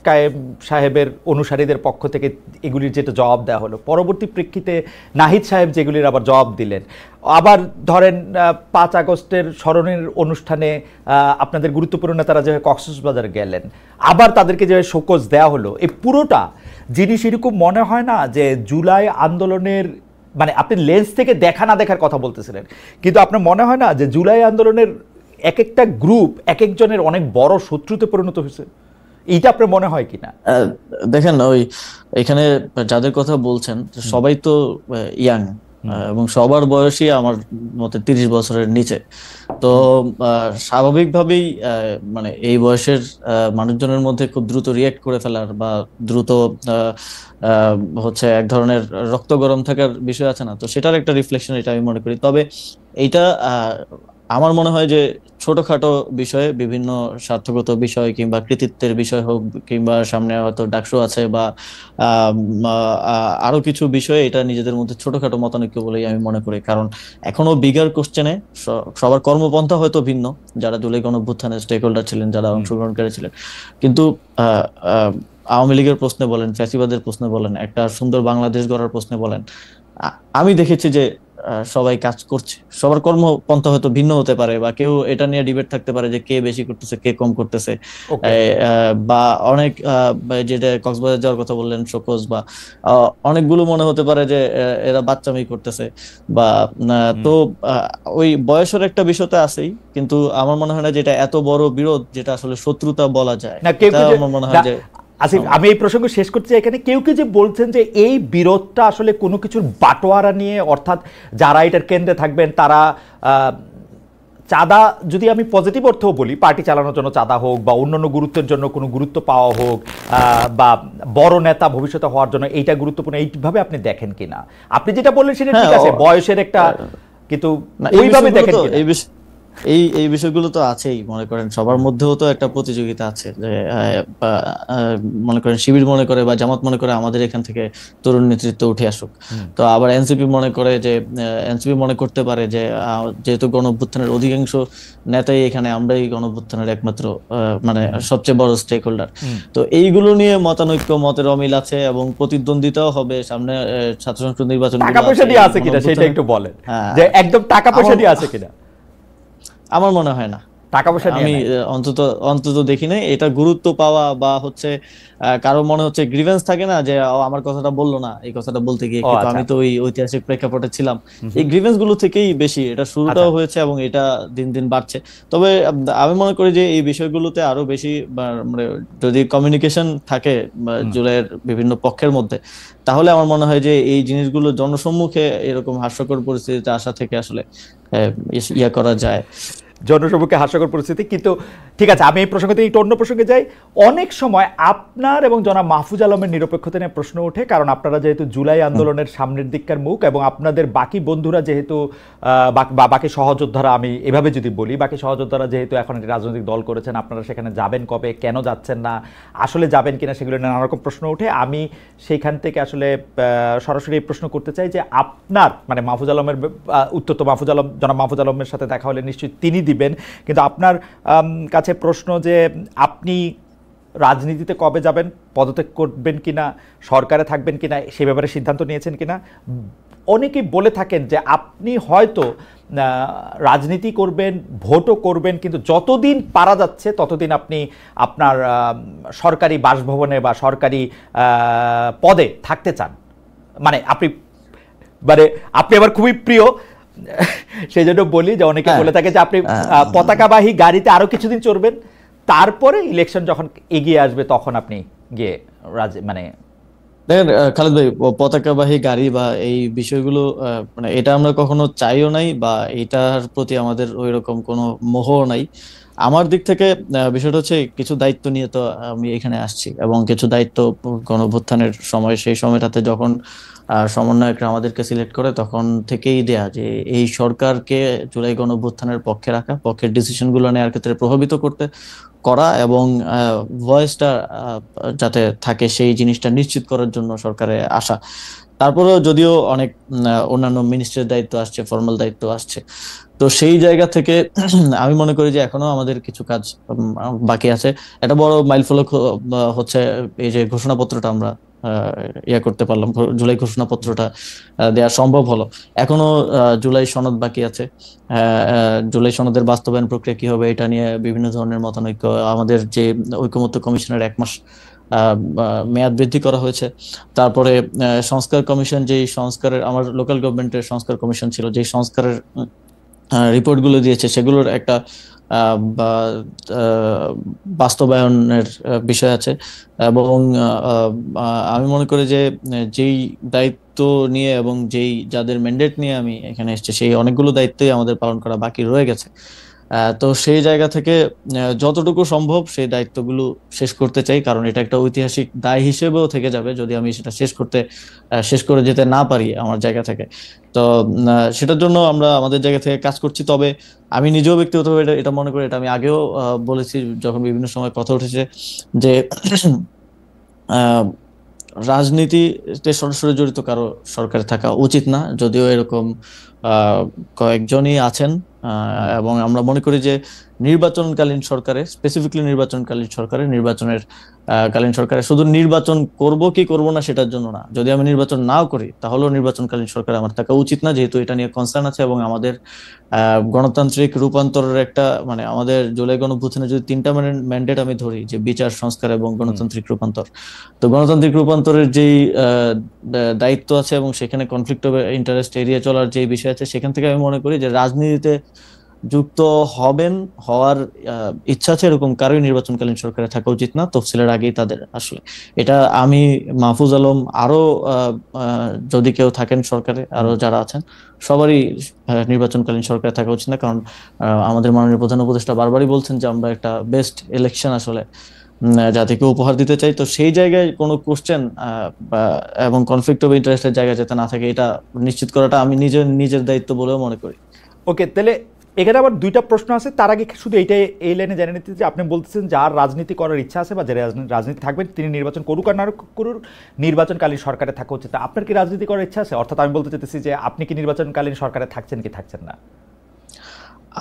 S1: কায়েম সাহেবের অনুসারীদের পক্ষ থেকে এগুলির যেটা জবাব দেওয়া হলো, পরবর্তী প্রেক্ষিতে নাহিদ সাহেব যেগুলির আবার জবাব দিলেন, আবার ধরেন 5 আগস্টের স্মরণের অনুষ্ঠানে আপনাদের গুরুত্বপূর্ণ নেতারা যেভাবে কক্সবাজার গেলেন, আবার তাদেরকে যেভাবে শোকজ দেওয়া হলো, এই পুরোটা জিনিস এরকম মনে হয় না যে জুলাই আন্দোলনের, মানে আপনি লেন্স থেকে দেখা না দেখার কথা বলতেছিলেন, কিন্তু আপনার মনে হয় না যে জুলাই আন্দোলনের এক একটা গ্রুপ এক একজনের অনেক বড় শত্রুতে পরিণত হয়েছে? এইটা আপনার মনে হয় কিনা?
S2: দেখেন, ওই এখানে যাদের কথা বলছেন সবাই তো ইয়াং, এবং সবার বয়সই আমার মতে 30 বছরের নিচে। তো স্বাভাবিকভাবেই মানে এই বয়সের মানুষজনের মধ্যে খুব দ্রুত রিয়েক্ট করে ফেলার বা দ্রুত হচ্ছে এক ধরনের রক্ত গরম থাকার বিষয় আছে না, তো সেটার একটা রিফ্লেকশন এটা আমি মনে করি। তবে এইটা আমার মনে হয় যে ছোটখাটো বিষয়ে, বিভিন্ন স্বার্থগত বিষয় কিংবা কৃতিত্বের বিষয় হোক, কিংবা সামনে হয়তো ডাকসু আছে বা আরো কিছু বিষয়ে, এটা নিজেদের মধ্যে ছোটখাটো মতানৈক্য বলেই আমি মনে করি। কারণ এখনো বিগার কোশ্চেনে সবার কর্মপন্থা হয়তো ভিন্ন, যারা জুলাই গণঅভ্যুত্থানের স্টেক হোল্ডার ছিলেন, যারা অংশগ্রহণকারী ছিলেন, কিন্তু আওয়ামী লীগের প্রশ্নে বলেন, ফ্যাসিবাদের প্রশ্নে বলেন, একটা সুন্দর বাংলাদেশ গড়ার প্রশ্নে বলেন, আমি দেখেছি যে সবাই কাজ করছে। সবার কর্মপন্থা হয়তো ভিন্ন হতে পারে, বা কেউ এটা নিয়ে ডিবেট থাকতে পারে যে কে বেশি করতেছে কে কম করতেছে, বা অনেক যেটা কক্সবাজার যাওয়ার কথা বললেন শোকজ, বা অনেকগুলো মনে হতে পারে যে এরা বাচ্চামি করতেছে, বা তো ওই বয়সের একটা বিষয়টা আছেই। কিন্তু আমার মনে হয় না যে এটা এত বড় বিরোধ যেটা আসলে শত্রুতা বলা যায়। আমার মনে হয় যে
S1: আসিফ, আমি এই প্রসঙ্গ শেষ করছি এখানে। কেউ যে বলছেন যে এই বিরোধটা আসলে কোনো কিছুর বাটোয়ারা নিয়ে, অর্থাৎ যারা এটার কেন্দ্রে থাকবেন তারা চাঁদা, যদি আমি পজিটিভ অর্থও বলি, পার্টি চালানোর জন্য চাঁদা হোক বা অন্যান্য গুরুত্বের জন্য কোনো গুরুত্ব পাওয়া হোক, বা বড় নেতা ভবিষ্যতে হওয়ার জন্য এইটা গুরুত্বপূর্ণ, এইভাবে আপনি দেখেন কিনা? আপনি যেটা বললেন সেটা ঠিক আছে, বয়সের একটা, কিন্তু ওইভাবে দেখেন কিনা?
S2: এই বিষয়গুলো তো আছেই। মনে করেন সবার মধ্যেও তো একটা প্রতিযোগিতা আছে, যে মনে করেন শিবির মনে করে বা জামাত মনে করে আমাদের এখান থেকে তরুণ নেতৃত্ব উঠে আসুক, তো আবার এনসিপি মনে করে যে, এনসিপি মনে করতে পারে যে যেহেতু গণঅভ্যুত্থানের অধিকাংশ নেতাই এখানে, আমরাই গণঅভ্যুত্থানের একমাত্র মানে সবচেয়ে বড় স্টেক হোল্ডার। তো এইগুলো নিয়ে মতানৈক্য, মতের অমিল আছে এবং প্রতিদ্বন্দ্বিতাও হবে সামনে ছাত্র সংসদ নির্বাচন।
S1: টাকা পয়সা দিয়ে আছে কিনা সেটা একটু বলেন, যে একদম টাকা পয়সা দিয়ে আছে কিনা?
S2: আমার মনে হয় না, টাকা পয়সা আমি অন্তত দেখি নাই। এটা গুরুত্ব পাওয়া বা হচ্ছে কারো মনে হচ্ছে গ্রিভেন্স থাকে না, যে আমার কথাটা বললো না, এই কথাটা বলতে গিয়ে, কিন্তু আমি তো ওই ঐতিহাসিক প্রেক্ষাপটে ছিলাম। এই গ্রিভেন্স গুলো থেকেই বেশি এটা শুরুটাও হয়েছে এবং এটা দিন দিন বাড়ছে। তবে আমি মনে করি যে এই বিষয়গুলোতে আরো বেশি, মানে যদি কমিউনিকেশন থাকে জুলাইয়ের বিভিন্ন পক্ষের মধ্যে, তাহলে আমার মনে হয় যে এই জিনিসগুলো জনসম্মুখে এরকম হাস্যকর পরিস্থিতিতে আসা থেকে আসলে ইয়া করা যায়,
S1: জনসম্মুখে হাস্যকর পরিস্থিতি। কিন্তু ঠিক আছে, আমি এই প্রসঙ্গ থেকে একটু অন্য প্রসঙ্গে যাই। অনেক সময় আপনার এবং জনাব মাহফুজ আলমের নিরপেক্ষতা নিয়ে প্রশ্ন ওঠে, কারণ আপনারা যেহেতু জুলাই আন্দোলনের সামনের দিককার মুখ, এবং আপনাদের বাকি বন্ধুরা যেহেতু বাকি সহযোদ্ধারা, আমি এভাবে যদি বলি, বাকি সহযোদ্ধারা যেহেতু এখন রাজনৈতিক দল করেছেন, আপনারা সেখানে যাবেন কবে, কেন যাচ্ছেন না, আসলে যাবেন কিনা, সেগুলো নিয়ে নানা রকম প্রশ্ন ওঠে। আমি সেইখান থেকে আসলে সরাসরি এই প্রশ্ন করতে চাই যে আপনার, মানে মাহফুজ আলমের উত্তর তো মাহফুজ আলম, জনাব মাহফুজ আলমের সাথে দেখা হলে নিশ্চয়ই তিনি দিবেন, কিন্তু আপনার কাছে প্রশ্ন যে আপনি রাজনীতিতে কবে যাবেন, পদত্যাগ করবেন কিনা, সরকারে থাকবেন কিনা, সে ব্যাপারে সিদ্ধান্ত নিয়েছেন কিনা? অনেকেই বলে থাকেন যে আপনি হয়তো রাজনীতি করবেন, ভোটও করবেন, কিন্তু যতদিন পারা যাচ্ছে ততদিন আপনি আপনার সরকারি বাসভবনে বা সরকারি পদে থাকতে চান। মানে আপনি আবার খুবই প্রিয় সেই জন্য বলি যে অনেকে
S2: হ্যাঁ,
S1: বলে থাকে যে আপনি পতাকাবাহী গাড়িতে আরো কিছুদিন চড়বেন, তারপরে ইলেকশন যখন এগিয়ে আসবে তখন আপনি গিয়ে মানে
S2: দেখেন খালেদ ভাই, পতাকাবাহী গাড়ি বা এই বিষয়গুলো মানে এটা আমরা কখনো চাইও নাই, বা এটার প্রতি আমাদের ওইরকম কোনো মোহও নাই। আমার দিক থেকে বিষয়টা হচ্ছে কিছু দায়িত্ব নিয়ে তো আমি এখানে আসছি, এবং কিছু দায়িত্ব গণঅভ্যুত্থানের সময়, সেই সময়টাতে যখন সমন্বয়করা আমাদেরকে সিলেক্ট করে তখন থেকেই দেয়া যে এই সরকারকে জুলাই গণঅভ্যুত্থানের পক্ষে রাখা, পক্ষের ডিসিশন গুলো নেওয়ার ক্ষেত্রে প্রভাবিত করতে করা, এবং ভয়েসটা যাতে থাকে সেই জিনিসটা নিশ্চিত করার জন্য সরকারে আসা। তারপরেও যদিও অনেক অন্যান্য মিনিস্ট্রির দায়িত্ব আসছে, ফর্মাল দায়িত্ব আসছে, তো সেই জায়গা থেকে আমি মনে করি যে এখনো আমাদের কিছু কাজ বাকি আছে। একটা বড় মাইলফলক হচ্ছে এই যে ঘোষণাপত্রটা আমরা ইয়ে করতে পারলাম, জুলাই ঘোষণাপত্রটা দেওয়া সম্ভব হলো। এখনো জুলাই সনদ বাকি আছে। জুলাই সনদের বাস্তবায়ন প্রক্রিয়া কি হবে এটা নিয়ে বিভিন্ন ধরনের মতানৈক্য। আমাদের যে ঐকমত্য কমিশনের 1 মাস মেয়াদ বৃদ্ধি করা হয়েছে। তারপরে সংস্কার কমিশন, যেই সংস্কারের, আমার লোকাল গভর্নমেন্টের সংস্কার কমিশন ছিল, যেই সংস্কারের রিপোর্ট গুলো দিয়েছে সেগুলোর একটা বাস্তবায়নের বিষয় আছে। এবং আমি মনে করি যে যেই দায়িত্ব নিয়ে এবং যাদের ম্যান্ডেট নিয়ে আমি এখানে এসেছি, সেই অনেকগুলো দায়িত্বই আমাদের পালন করা বাকি রয়ে গেছে। তো সেই জায়গা থেকে যতটুকু সম্ভব সেই দায়িত্বগুলো শেষ করতে চাই, কারণ এটা একটা ঐতিহাসিক দায় হিসেবেও থেকে যাবে যদি আমি সেটা শেষ করে যেতে না পারি আমার জায়গা থেকে। তো সেটার জন্য আমরা আমাদের জায়গা থেকে কাজ করছি। তবে আমি নিজেও ব্যক্তিগতভাবে এটা এটা মনে করি, এটা আমি আগেও বলেছি যখন বিভিন্ন সময় কথা উঠেছে, যে আহ রাজনীতিতে সরাসরি জড়িত কারো সরকারে থাকা উচিত না, যদিও এরকম কয়েকজনই আছেন। এবং আমরা মনে করি যে নির্বাচনকালীন সরকারে, স্পেসিফিকলি নির্বাচনের কালীন সরকারে শুধু নির্বাচন করব কি করব না সেটার জন্য না, যদি আমি নির্বাচন নাও করি তাহলেও নির্বাচনকালীন সরকারে আমার থাকা উচিত না, যেহেতু এটা নিয়ে কনসার্ন আছে। এবং আমাদের গণতান্ত্রিক রূপান্তরের একটা, মানে আমাদের জুলাই গণঅভ্যুত্থানে যদি 3টা ম্যান্ডেট আমি ধরি, যে বিচার, সংস্কার এবং গণতান্ত্রিক রূপান্তর, তো গণতান্ত্রিক রূপান্তরের যেই দায়িত্ব আছে এবং সেখানে কনফ্লিক্ট অফ ইন্টারেস্ট এড়িয়ে চলার যে বিষয় আছে, সেখান থেকে আমি মনে করি যে রাজনীতিতে যুক্ত হওয়ার ইচ্ছা আছে এরকম কারোই নির্বাচনকালীন সরকারে থাকা উচিত না, তফসিলের আগেই তাদের আসলে। এটা আমি, মাহফুজ আলম, আরো যদি কেউ থাকেন সরকারে, আরো যারা আছেন, সবারই নির্বাচনকালীন সরকারে থাকা উচিত না। কারণ আমাদের মাননীয় প্রধান উপদেষ্টা বারবারই বলছেন যে আমরা একটা বেস্ট ইলেকশন আসলে জাতিকে উপহার দিতে চাই। তো সেই জায়গায় কোনো কোশ্চেন এবং কনফ্লিক্ট অফ ইন্টারেস্টের জায়গা যাতে না থাকে, এটা নিশ্চিত করাটা আমি নিজের দায়িত্ব বলেও মনে করি।
S1: ওকে, তাহলে এখানে আবার দুইটা প্রশ্ন আছে। তার আগে শুধু এইটাই, এই লাইনে জেনে নিতে যে আপনি বলতেছেন যার রাজনীতি করার ইচ্ছা আছে বা যারা রাজনীতি থাকবেন তিনি নির্বাচন করুক আর না করুক, নির্বাচনকালীন সরকারে থাকা উচিত। আপনার কি রাজনীতি করার ইচ্ছা আছে? অর্থাৎ আমি বলতে চাইতেছি যে আপনি কি নির্বাচনকালীন সরকারে থাকছেন কি থাকছেন না?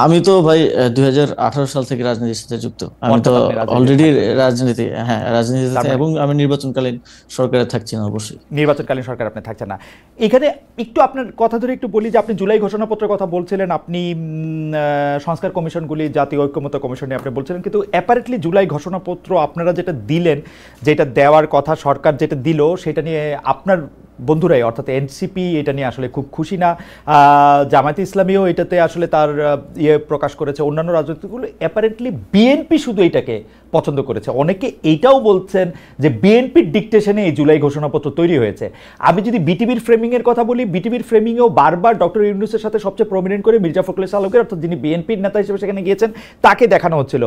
S2: আমি তো ভাই 2018 সাল থেকে রাজনীতির সাথে যুক্ত। আমি তো অলরেডি রাজনীতিতে, এবং আমি নির্বাচনকালীন সরকারে থাকছি না অবশ্যই।
S1: নির্বাচনকালীন সরকার আপনি থাকছেন না। এখানে একটু আপনার কথা ধরে একটু বলি যে আপনি জুলাই ঘোষণাপত্রের কথা বলছিলেন, আপনি সংস্কার কমিশনগুলি, জাতীয় ঐক্যমত্য কমিশন নিয়ে আপনি বলছিলেন, কিন্তু অ্যাপারেন্টলি জুলাই ঘোষণাপত্র আপনারা যেটা দিলেন, যেটা দেওয়ার কথা সরকার যেটা দিল, সেটা নিয়ে আপনার বন্ধুরাই অর্থাৎ এনসিপি এটা নিয়ে আসলে খুব খুশি না। জামায়াতে ইসলামীও এটাতে আসলে তার ইয়ে প্রকাশ করেছে। অন্যান্য রাজনীতিগুলো অ্যাপারেন্টলি বিএনপি শুধু এটাকে পছন্দ করেছে। অনেকে এইটাও বলছেন যে বিএনপির ডিকটেশনে এই জুলাই ঘোষণাপত্র তৈরি হয়েছে। আমি যদি বিটিভির ফ্রেমিংয়ের কথা বলি, বিটিভির ফ্রেমিংয়েও বারবার ডক্টর ইউনূসের সাথে সবচেয়ে প্রমিনেন্ট করে মির্জা ফখরুল ইসলাম আলমগীর, অর্থাৎ যিনি বিএনপির নেতা হিসেবে সেখানে গিয়েছেন, তাকে দেখানো হচ্ছিল।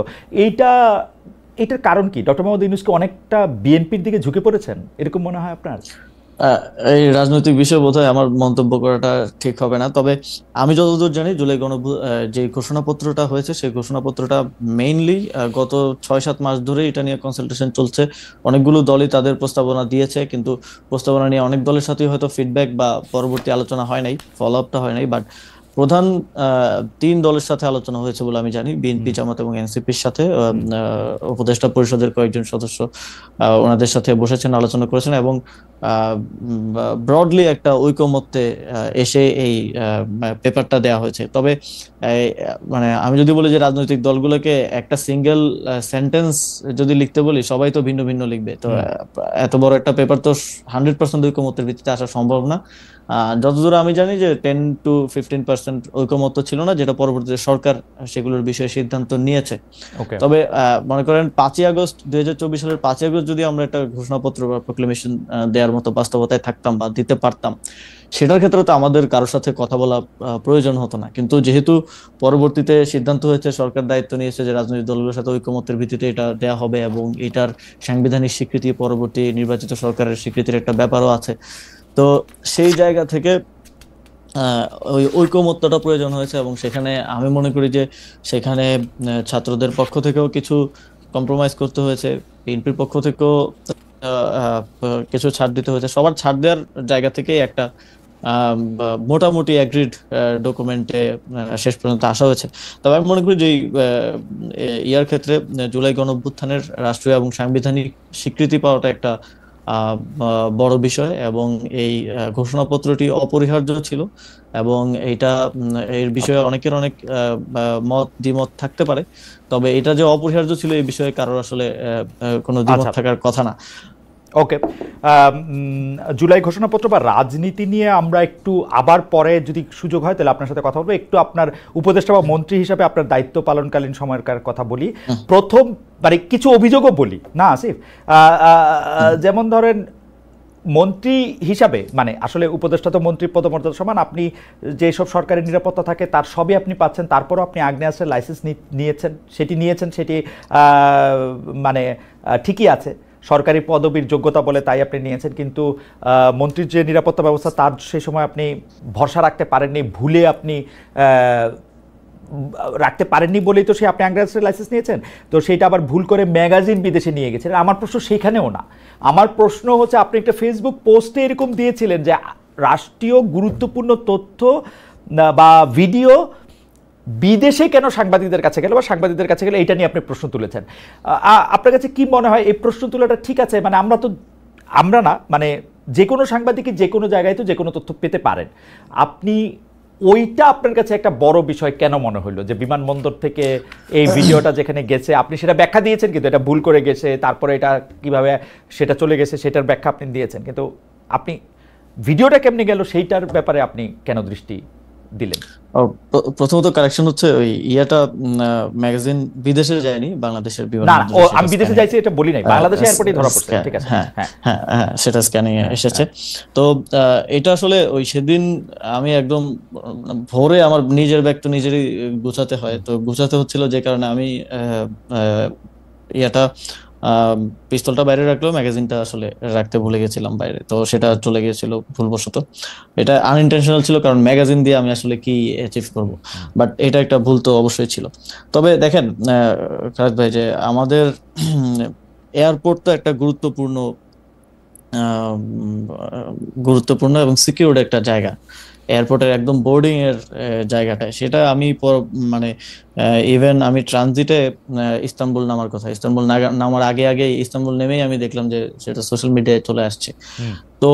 S1: এটার কারণ কি? ডক্টর মোহাম্মদ ইউনূসকে অনেকটা বিএনপির দিকে ঝুঁকে পড়েছেন, এরকম মনে হয় আপনার?
S2: এই রাজনৈতিক বিষয়ে বোধহয় আমার মন্তব্য করাটা ঠিক হবে না। তবে আমি যতদূর জানি, জুলাই যে ঘোষণাপত্রটা হয়েছে, সেই ঘোষণাপত্রটা মেইনলি গত 6-7 মাস ধরে এটা নিয়ে কনসালটেশন চলছে। অনেকগুলো দলই তাদের প্রস্তাবনা দিয়েছে, কিন্তু প্রস্তাবনা নিয়ে অনেক দলের সাথে হয়তো ফিডব্যাক বা পরবর্তী আলোচনা হয় নাই, ফলো আপটা হয় নাই। বাট প্রধান 3 দলের সাথে আলোচনা হয়েছে বলে আমি জানি, বিএনপি, জামাত এবং এনসিপির সাথে। উপদেষ্টা পরিষদের কয়েকজন সদস্য ওনাদের সাথে বসেছেন, আলোচনা করেছেন, এবং ব্রডলি একটা ঐকমত্যে এসে এই পেপারটা দেওয়া হয়েছে। তবে মানে আমি যদি বলি যে রাজনৈতিক দলগুলোকে একটা সিঙ্গেল সেন্টেন্স যদি লিখতে বলি, সবাই তো ভিন্ন ভিন্ন লিখবে। তো এত বড় একটা পেপার তো 100% ঐকমত্যের ভিত্তিতে আসা সম্ভব না। যতদূর আমি জানি যে 10 to 15% ঐকমত্য ছিল না, যেটা পরবর্তীতে সরকার সেগুলোর বিষয়ে সিদ্ধান্ত নিয়েছে। তবে মনে করেন 5ই আগস্ট 2024 সালের 5ই আগস্ট যদি আমরা একটা ঘোষণাপত্র বা প্রোক্লেমেশন দেওয়ার মতো বাস্তবতায় থাকতাম বা দিতে পারতাম, সেটার ক্ষেত্রে তো আমাদের কারোর সাথে কথা বলা প্রয়োজন হতো না। কিন্তু যেহেতু পরবর্তীতে সিদ্ধান্ত হয়েছে, সরকার দায়িত্ব নিয়েছে যে রাজনৈতিক দলগুলোর সাথে ঐকমত্যের ভিত্তিতে এটা দেয়া হবে, এবং এটার সাংবিধানিক স্বীকৃতি পরবর্তী নির্বাচিত সরকারের স্বীকৃতির একটা ব্যাপারও আছে। তো সেই জায়গা থেকে ওই ঐকমত্যটা প্রয়োজন হয়েছে, এবং সেখানে আমি মনে করি যে সেখানে ছাত্রদের পক্ষ থেকেও কিছু কম্প্রোমাইজ করতে হয়েছে, বিএনপির পক্ষ থেকেও কিছু ছাড় দিতে হয়েছে। সবার ছাড় দেওয়ার জায়গা থেকে একটা মোটামুটি অ্যাগ্রিড ডকুমেন্টে শেষ পর্যন্ত আসা হয়েছে। তবে আমি মনে করি যে ইয়ার ক্ষেত্রে জুলাই গণঅভ্যুত্থানের রাষ্ট্রীয় এবং সাংবিধানিক স্বীকৃতি পাওয়াটা একটা বড় বিষয়, এবং এই ঘোষণাপত্রটি অপরিহার্য ছিল। এবং এইটা এর বিষয়ে অনেকের অনেক মত দ্বিমত থাকতে পারে, তবে এটা যে অপরিহার্য ছিল এই বিষয়ে কারোর আসলে কোনো দ্বিমত থাকার কথা না।
S1: ওকে, জুলাই ঘোষণাপত্র বা রাজনীতি নিয়ে আমরা একটু আবার পরে যদি সুযোগ হয় তাহলে আপনার সাথে কথা বলবো। একটু আপনার উপদেষ্টা বা মন্ত্রী হিসাবে আপনার দায়িত্ব পালনকালীন সময়কার কথা বলি। প্রথম মানে কিছু অভিযোগও বলি না আসিফ, যেমন ধরেন মন্ত্রী হিসাবে, মানে আসলে উপদেষ্টা তো মন্ত্রীর পদমর্যাদা সমান, আপনি যেসব সরকারি নিরাপত্তা থাকে তার সবই আপনি পাচ্ছেন, তারপরও আপনি আগ্নেয়াস্ত্রের লাইসেন্স নিয়েছেন, সেটি মানে ঠিকই আছে, সরকারি পদবীর যোগ্যতা বলে তাই আপনি নিয়েছেন, কিন্তু মন্ত্রীর যে নিরাপত্তা ব্যবস্থা তার সেই সময় আপনি ভরসা রাখতে পারেননি, ভুলে আপনি রাখতে পারেননি বলেই তো আপনি আগ্নেয়াস্ত্রের লাইসেন্স নিয়েছেন। তো সেইটা আবার ভুল করে ম্যাগাজিন বিদেশে নিয়ে গেছেন। আমার প্রশ্ন সেখানেও না, আমার প্রশ্ন হচ্ছে আপনি একটা ফেসবুক পোস্টে এরকম দিয়েছিলেন যে রাষ্ট্রীয় গুরুত্বপূর্ণ তথ্য বা ভিডিও বিদেশে কেন সাংবাদিকদের কাছে গেল বা সাংবাদিকদের কাছে গেলে এটা নিয়ে আপনি প্রশ্ন তুলেছেন। আপনার কাছে কি মনে হয় এই প্রশ্ন তোলাটা ঠিক আছে? মানে আমরা না, মানে যে কোনো সাংবাদিকই যে কোনো জায়গায় তো যে কোনো তথ্য পেতে পারেন। আপনি ওইটা আপনার কাছে একটা বড় বিষয় কেন মনে হলো যে বিমানবন্দর থেকে এই ভিডিওটা যেখানে গেছে আপনি সেটা ব্যাখ্যা দিয়েছেন, কিন্তু এটা ভুল করে গেছে, তারপরে এটা কিভাবে সেটা চলে গেছে সেটার ব্যাখ্যা আপনি দিয়েছেন, কিন্তু আপনি ভিডিওটা কেমনে গেল সেইটার ব্যাপারে আপনি কেন দৃষ্টি দিলেন?
S2: প্রথমত কারেকশন হচ্ছে ওই ইয়াটা ম্যাগাজিন বিদেশে যায়নি, বাংলাদেশের
S1: না, আমি বিদেশে যাইছি এটা বলি নাই, বাংলাদেশে এয়ারপোর্টে ধরা পড়ছে। ঠিক আছে,
S2: হ্যাঁ হ্যাঁ হ্যাঁ, সেটা স্ক্যানিং এ এসেছে। তো এটা আসলে ওই সেদিন আমি একদম ভোরে আমার নিজের ব্যাগ তো নিজেরই গুছাতে হয়, তো গুছাতে হচ্ছিল, যে কারণে আমি ইয়াটা পিস্তলটা বাইরে রাখলেও ম্যাগাজিনটা আসলে রাখতে ভুলে গেছিলাম বাইরে, তো সেটা চলে গিয়েছিল ভুলবশত। এটা আনইনটেনশনাল ছিল, কারণ ম্যাগাজিন দিয়ে আমি আসলে কি অ্যাচিভ করব, বাট এটা একটা ভুল তো অবশ্যই ছিল। তবে দেখেন খালেদ ভাই, যে আমাদের এয়ারপোর্ট তো একটা গুরুত্বপূর্ণ এবং সিকিউরড একটা জায়গা। এয়ারপোর্টের একদম বোর্ডিং এর জায়গাটা, সেটা আমি মানে ইভেন আমি ট্রানজিটে ইস্তাম্বুল নামার কথা, ইস্তাম্বুল নামার আগে আগে ইস্তাম্বুল নেমেই আমি দেখলাম যে সেটা সোশ্যাল মিডিয়ায় চলে আসছে। তো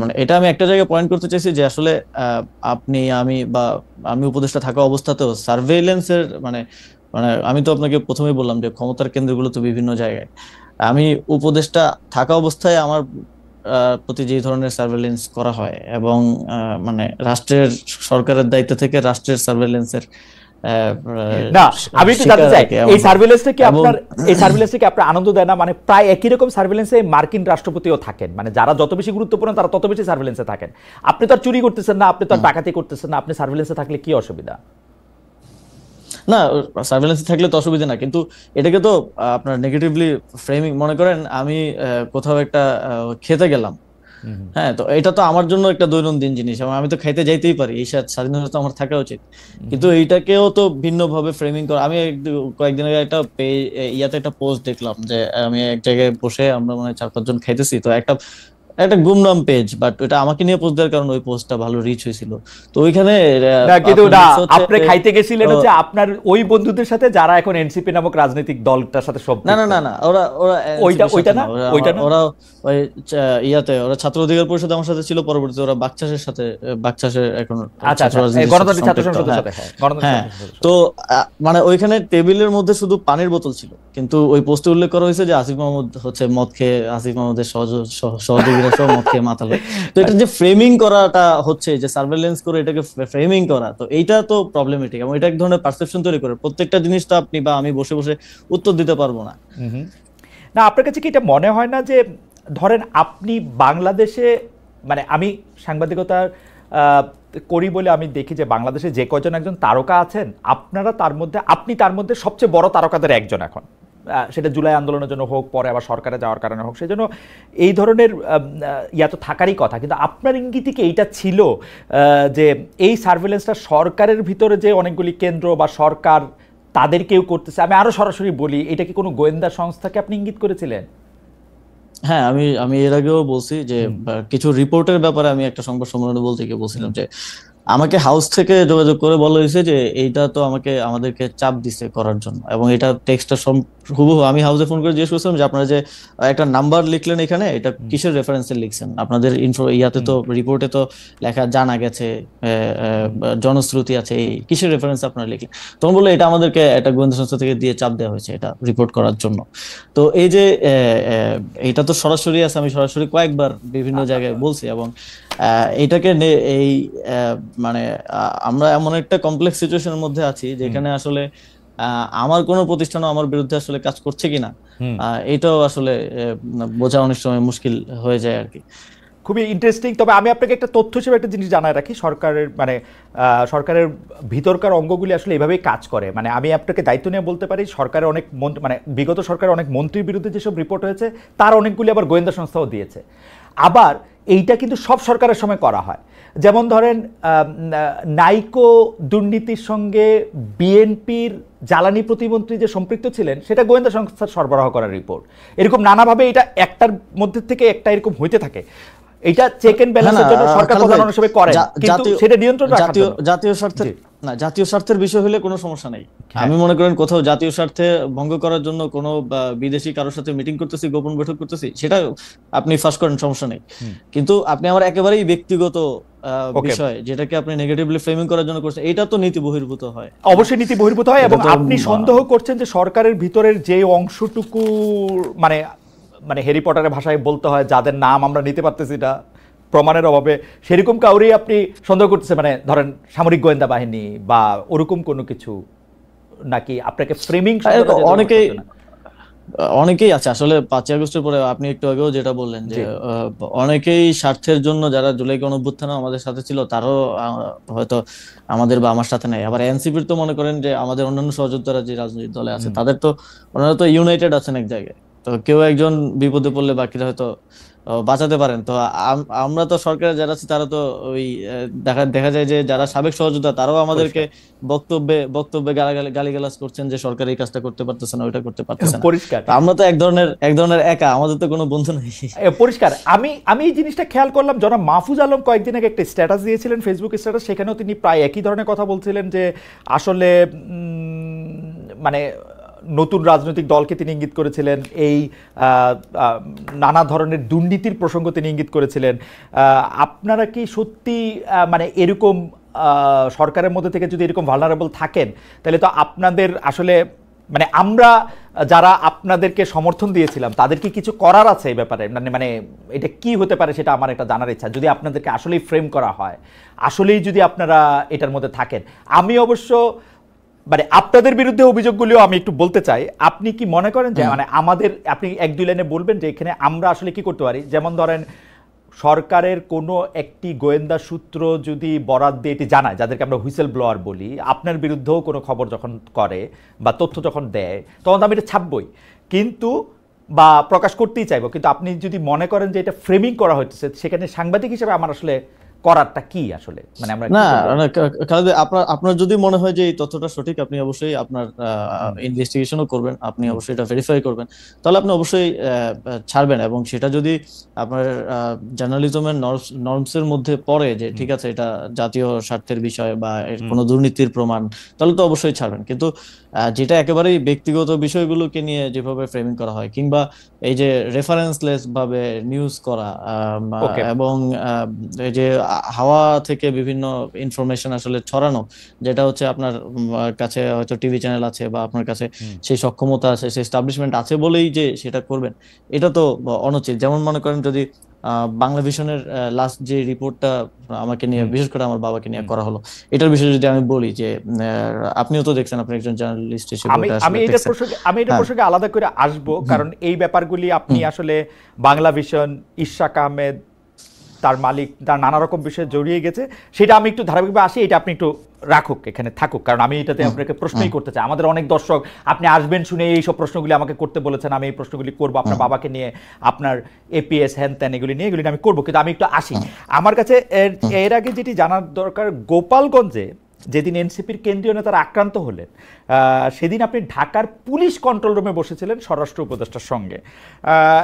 S2: মানে এটা আমি একটা জায়গায় পয়েন্ট করতে চাইছি যে আসলে আপনি আমি উপদেষ্টা থাকা অবস্থাতেও সার্ভেইলেন্সের মানে মানে আমি তো আপনাকে প্রথমেই বললাম যে ক্ষমতার কেন্দ্রগুলো তো বিভিন্ন জায়গায়। আমি উপদেষ্টা থাকা অবস্থায় আমার প্রতি যে ধরনের সার্ভেইলেন্স করা হয়, এবং মানে সরকারের দায়িত্ব থেকে রাষ্ট্রের সার্ভেইলেন্সের
S1: না, আমি একটু জানতে চাই এই সার্ভেইলেন্সটা কি আপনার আনন্দ দেয় না? মানে প্রায় একই রকম সার্ভেইলেন্সে মার্কিন রাষ্ট্রপতিও থাকেন, মানে যারা যত বেশি গুরুত্বপূর্ণ তারা তত বেশি সার্ভেইলেন্সে থাকেন। আপনি তো আর চুরি করতেছেন না, আপনি তো আর ডাকাতি করতেছেন না, আপনি সার্ভেইলেন্সে থাকলে কি অসুবিধা?
S2: না, সার্ভেইলেন্স থাকলে তো অসুবিধা না, কিন্তু এটাকে তো আপনার নেগেটিভলি ফ্রেমিং, মনে করেন আমি কোথাও একটা খেতে গেলাম, হ্যাঁ, তো এটা তো আমার জন্য একটা দৈনন্দিন জিনিস, এবং আমি তো খাইতে যাইতেই পারি, এই স্বাধীনতা তো আমার থাকা উচিত, কিন্তু এইটাকেও তো ভিন্ন ভাবে ফ্রেমিং করা। আমি কয়েকদিন আগে একটা ইয়াতে একটা পোস্ট দেখলাম যে আমি এক জায়গায় বসে আমরা মানে 4-5 জন খাইতেছি, তো একটা একটা গুমনাম পেজ, বাট ওটা আমাকে নিয়ে পোস্ট দেওয়ার কারণে ওই পোস্টটা ভালো রিচ হয়েছিল। তো ওইখানে
S1: না কিন্তু
S2: আপনার
S1: না,
S2: হচ্ছে
S1: আপনি খাইতে গেছিলেন
S2: তো
S1: হচ্ছে আপনার ওই বন্ধুদের সাথে যারা এখন এনসিপি নামক রাজনৈতিক দলটার সাথে
S2: না না
S1: সম্পৃক্ত।
S2: না না, ওরা ওরা
S1: ওইটা
S2: এনসিপির
S1: ওইটা
S2: সাথে
S1: না,
S2: না, ওরা
S1: ওইটা না।
S2: ওরা ওই ইয়াতে ওরা ছাত্র অধিকার পরিষদ আমার সাথে ছিল, পরবর্তীতে ওরা বাকচাষের সাথে, বাকচাষের এখন
S1: আচ্ছা
S2: ছাত্র
S1: আচ্ছা,
S2: রাজনীতির সাথে
S1: গণতান্ত্রিক ছাত্র
S2: সম্পৃক্ত।
S1: সংসদের
S2: হ্যাঁ
S1: সাথে, হ্যাঁ গণতান্ত্রিক
S2: হ্যাঁ।
S1: ছাত্র সংসদের
S2: তো
S1: সাথে।
S2: মানে ওইখানে টেবিলের মধ্যে শুধু পানির বোতল ছিল, কিন্তু ওই পোস্টে উল্লেখ করা হয়েছে যে আসিফ মাহমুদ হচ্ছে মদ খেয়ে, আসিফ মাহমুদের সহযোগীরা সহ মদ খেয়ে মাতাল হয়। তো এটা যে ফ্রেমিং করাটা হচ্ছে, যে সার্ভেলেন্স করে এটাকে ফ্রেমিং করা, তো এইটা তো প্রবলেমেটিক, এবং এটা এক ধরনের পারসেপশন তৈরি করে। প্রত্যেকটা জিনিস তো আপনি বা আমি বসে বসে উত্তর দিতে পারবো না।
S1: হুম। না আপনার কাছে কি এটা মনে হয় না যে ধরেন আপনি বাংলাদেশে, মানে আমি সাংবাদিকতা করি বলে আমি দেখি যে বাংলাদেশে যে কয়জন একজন তারকা আছেন, আপনারা তার মধ্যে, আপনি তার মধ্যে সবচেয়ে বড় তারকাদের একজন এখন, সেটা জুলাই আন্দোলনের জন্য হোক, পরে আবার সরকারে যাওয়ার কারণে হোক, সেজন্য এই ধরনের ইয়া তো থাকারই কথা। কিন্তু আপনার ইঙ্গিতে কি এইটা ছিল যে এই সার্ভেলেন্সটা সরকারের ভিতরে যে অনেকগুলি কেন্দ্র বা সরকার তাদের কেউ করতেছে? আমি আরো সরাসরি বলি, এটা কি কোনো গোয়েন্দা সংস্থাকে আপনি ইঙ্গিত করেছিলেন?
S2: হ্যাঁ, আমি আমি এর আগেও বলছি যে কিছু রিপোর্টের ব্যাপারে আমি একটা সংবাদ সম্মেলনে বলতে গিয়ে বলছিলাম যে আমাকে হাউস থেকে যোগাযোগ করে বলা হয়েছে যে এইটা তো আমাদেরকে চাপ দিছে করার জন্য, এবং এটা টেক্সটটা হুবহু আমি হাউসে ফোন করে জিজ্ঞেস করছিলাম যে আপনারা যে একটা নাম্বার লিখলেন এখানে, এটা কিসের রেফারেন্সে লিখছেন? আপনাদের ইয়াতে তো, রিপোর্টে তো লেখা জানা গেছে, জনশ্রুতি আছে, এই কিসের রেফারেন্স আপনারা লিখলেন? তখন বললো এটা আমাদেরকে একটা গোয়েন্দা সংস্থা থেকে দিয়ে চাপ দেওয়া হয়েছে এটা রিপোর্ট করার জন্য। তো এই যে এটা তো সরাসরি আছে, আমি সরাসরি কয়েকবার বিভিন্ন জায়গায় বলছি, এবং এটাকে এই মানে আমরা এমন একটা কমপ্লেক্স সিচুয়েশনের মধ্যে আছি যেখানে আসলে আমার কোনো প্রতিষ্ঠানও আমার বিরুদ্ধে আসলে কাজ করছে কিনা এটাও আসলে বোঝা অনেক সময় মুশকিল হয়ে যায় আর কি।
S1: খুবই ইন্টারেস্টিং। তবে আমি আপনাকে একটা তথ্য হিসেবে একটা জিনিস জানায় রাখি, সরকারের মানে সরকারের ভিতরকার অঙ্গগুলি আসলে এভাবেই কাজ করে। মানে আমি আপনাকে দায়িত্ব নিয়ে বলতে পারি, সরকারের অনেক মানে বিগত সরকারের অনেক মন্ত্রীর বিরুদ্ধে যেসব রিপোর্ট হয়েছে তার অনেকগুলি আবার গোয়েন্দা সংস্থাও দিয়েছে। আবার এইটা কিন্তু সব সরকারের সময় করা হয়। যেমন ধরেন নাইকো দুর্নীতির সঙ্গে বিএনপির জ্বালানি প্রতিমন্ত্রী যে সম্পৃক্ত ছিলেন, সেটা গোয়েন্দা সংস্থার সরবরাহ করার রিপোর্ট। এরকম নানাভাবে এটা একটার মধ্যে থেকে একটা এরকম হইতে থাকে। এটা চেক এন্ড ব্যালেন্সের জন্য সরকার প্রধান হিসেবে করে, কিন্তু সেটা নিয়ন্ত্রণ রাখার জন্য
S2: জাতীয় স্বার্থের না, জাতীয় স্বার্থের বিষয় হলে কোনো সমস্যা নেই। আমি মনে করেন কোথাও জাতীয় স্বার্থে ভঙ্গ করার জন্য কোনো বিদেশি কারোর সাথে মিটিং করতেছি, গোপন বৈঠক করতেছি, সেটা আপনি ফাঁস করেন, সমস্যা নেই। কিন্তু আপনি আমার একেবারেই ব্যক্তিগত বিষয় যেটাকে আপনি নেগেটিভলি ফ্রেমিং করার জন্য করছেন, এটা তো নীতি বহির্ভূত হয়।
S1: অবশ্যই নীতি বহির্ভূত হয়। এবং আপনি সন্দেহ করছেন যে সরকারের ভিতরের যে অংশটুকু, মানে মানে হ্যারি পটারের ভাষায় বলতে হয়, যাদের নাম আমরা নিতে পারতেছি না প্রমাণের অভাবে, সেরকম কাউরেই আপনি সন্দেহ করতেছে, মানে ধরেন সামরিক গোয়েন্দা বাহিনী বা ওরকম কোনো কিছু, নাকি আপনাকে ফ্রেমিং?
S2: অনেকেই আছে আসলে 5ই আগস্টের পরে, আপনি একটু আগেও যেটা বললেন যে অনেকেই স্বার্থের জন্য, যারা জুলাই গণঅভ্যুত্থানে আমাদের সাথে ছিল তারও হয়তো আমাদের বা আমার সাথে নাই। আবার এনসিপির তো মনে করেন যে আমাদের অন্যান্য সহযোদ্ধারা যে রাজনৈতিক দলে আছে তাদের তো, ওনারা তো ইউনাইটেড আছেন এক জায়গায়, তো কেউ একজন বিপদে পড়লে বাকিরা হয়তো বাঁচাতে পারেন। তো আমরা তো সরকারে যারা আছি তারা তো ওই দেখা যায় যে যারা সাবেক সহযোদ্ধা তারাও আমাদেরকে বক্তব্যে গালিগালাজ করছেন যে সরকার এই কাজটা করতে পারতেছে না, ওইটা করতে পারতেছে না।
S1: পরিষ্কার
S2: আমরা তো এক ধরনের একা, আমাদের তো কোনো বন্ধু নেই।
S1: পরিষ্কার। আমি এই জিনিসটা খেয়াল করলাম, জনাব মাহফুজ আলম কয়েকদিন আগে একটা স্ট্যাটাস দিয়েছিলেন, ফেসবুক স্ট্যাটাস, সেখানেও তিনি প্রায় একই ধরনের কথা বলছিলেন যে আসলে মানে নতুন রাজনৈতিক দলকে তিনি ইঙ্গিত করেছিলেন, এই নানা ধরনের দুর্নীতির প্রসঙ্গ তিনি ইঙ্গিত করেছিলেন। আপনারা কি সত্যি মানে এরকম সরকারের মধ্যে থেকে যদি এরকম ভালনারেবল থাকেন, তাহলে তো আপনাদের আসলে, মানে আমরা যারা আপনাদেরকে সমর্থন দিয়েছিলাম তাদের কি কিছু করার আছে এই ব্যাপারে? মানে এটা কি হতে পারে সেটা আমার একটা জানার ইচ্ছা, যদি আপনাদেরকে আসলেই ফ্রেম করা হয়, আসলেই যদি আপনারা এটার মধ্যে থাকেন। আমি অবশ্য মানে আপনাদের বিরুদ্ধে অভিযোগগুলিও আমি একটু বলতে চাই। আপনি কি মনে করেন যে মানে আমাদের, আপনি 1-2 লাইনে বলবেন যে এখানে আমরা আসলে কি করতে পারি? যেমন ধরেন সরকারের কোনো একটি গোয়েন্দা সূত্র যদি বরাত দিয়ে এটি জানায়, যাদেরকে আমরা হুইসেল ব্লোয়ার বলি, আপনার বিরুদ্ধেও কোনো খবর যখন করে বা তথ্য যখন দেয়, তখন আমি এটা ছাপবই, কিন্তু বা প্রকাশ করতেই চাইবো। কিন্তু আপনি যদি মনে করেন যে এটা ফ্রেমিং করা হচ্ছে, সেখানে সাংবাদিক হিসেবে আমার আসলে করারটা কি আসলে, মানে আমরা
S2: না
S1: কি করবো?
S2: না, খালেদ, আপনার আপনার যদি মনে হয় যে এই তথ্যটা সঠিক, আপনি অবশ্যই আপনার ইনভেস্টিগেশনও করবেন, আপনি অবশ্যই এটা ভেরিফাই করবেন, তাহলে আপনি অবশ্যই ছাড়বেন। এবং সেটা যদি আপনার জার্নালিজমের নর্মসের মধ্যে পড়ে যে ঠিক আছে এটা জাতীয় স্বার্থের বিষয় বা এর কোনো দুর্নীতির প্রমাণ, তাহলে তো অবশ্যই ছাড়বেন। কিন্তু যেটা একেবারেই ব্যক্তিগত বিষয়গুলোকে নিয়ে যেভাবে ফ্রেমিং করা হয়, কিংবা এই যে রেফারেন্সলেস ভাবে নিউজ করা,
S1: ওকে,
S2: এবং এই যে হাওয়া থেকে বিভিন্ন ইনফরমেশন আসলে ছড়ানো, যেটা হচ্ছে আপনার কাছে হয়তো টিভি চ্যানেল আছে বা আপনার কাছে সেই সক্ষমতা আছে, সেই এস্টাবলিশমেন্ট আছে বলেই যে সেটা করবেন, এটা তো অনুচিত। যেমন মনে করেন যদি বাংলা ভিশনের লাস্ট যে রিপোর্টটা আমাকে নিয়ে, বিশেষ করে আমার বাবাকে নিয়ে করা হলো, এটার বিষয়ে যদি আমি বলি যে আপনিও তো দেখছেন, আপনি একজন জার্নালিস্ট হিসেবে
S1: আমি
S2: ওটা
S1: আমি
S2: আসলে
S1: এটার
S2: দেখছেন।
S1: প্রসঙ্গে আমি এটার
S2: হ্যাঁ।
S1: প্রসঙ্গে আলাদা করে আসবো, কারণ এই ব্যাপারগুলি আপনি আসলে বাংলা ভিশন, ইশরাক আহমেদ, তার মালিক, তার নানা রকম বিষয়ে জড়িয়ে গেছে, সেটা আমি একটু ধারাবাহিকভাবে আসি, এটা আপনি একটু রাখুক, এখানে থাকুক, কারণ আমি এটাতে আপনাকে প্রশ্নই করতে চাই। আমাদের অনেক দর্শক আপনি আসবেন শুনে এইসব প্রশ্নগুলি আমাকে করতে বলেছেন, আমি এই প্রশ্নগুলি করবো আপনার বাবাকে নিয়ে, আপনার এপিএস হ্যান ত্যান এগুলি নিয়ে, এগুলি আমি করবো। কিন্তু আমি একটু আসি, আমার কাছে এর আগে যেটি জানার দরকার, গোপালগঞ্জে যেদিন এনসিপির কেন্দ্রীয় নেতারা আক্রান্ত হলেন, সেদিন আপনি ঢাকার পুলিশ কন্ট্রোল রুমে বসেছিলেন স্বরাষ্ট্র উপদেষ্টার সঙ্গে,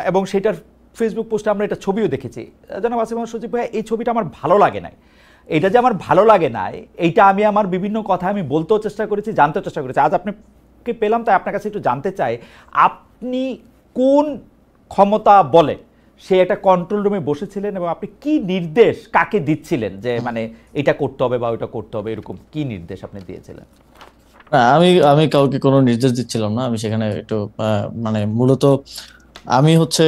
S1: এবং সেটার ফেসবুক পোস্টে আমরা এটা ছবিও দেখেছি। জনাব আসিফ মাহমুদ সজীব ভাই, এই ছবিটা আমার ভালো লাগে নাই। এটা যে আমার ভালো লাগে নাই, এইটা আমি আমার বিভিন্ন কথা আমি বলতেও চেষ্টা করেছি, জানতেও চেষ্টা করেছি। আজ আপনাকে পেলাম, তাই আপনার কাছে একটু জানতে চাই, আপনি কোন ক্ষমতা বলে সে একটা কন্ট্রোল রুমে বসেছিলেন, এবং আপনি কি নির্দেশ কাকে দিচ্ছিলেন যে মানে এটা করতে হবে বা ওইটা করতে হবে, এরকম কি নির্দেশ আপনি দিয়েছিলেন?
S2: না, আমি আমি কাউকে কোনো নির্দেশ দিচ্ছিলাম না। আমি সেখানে একটু মানে মূলত আমি হচ্ছে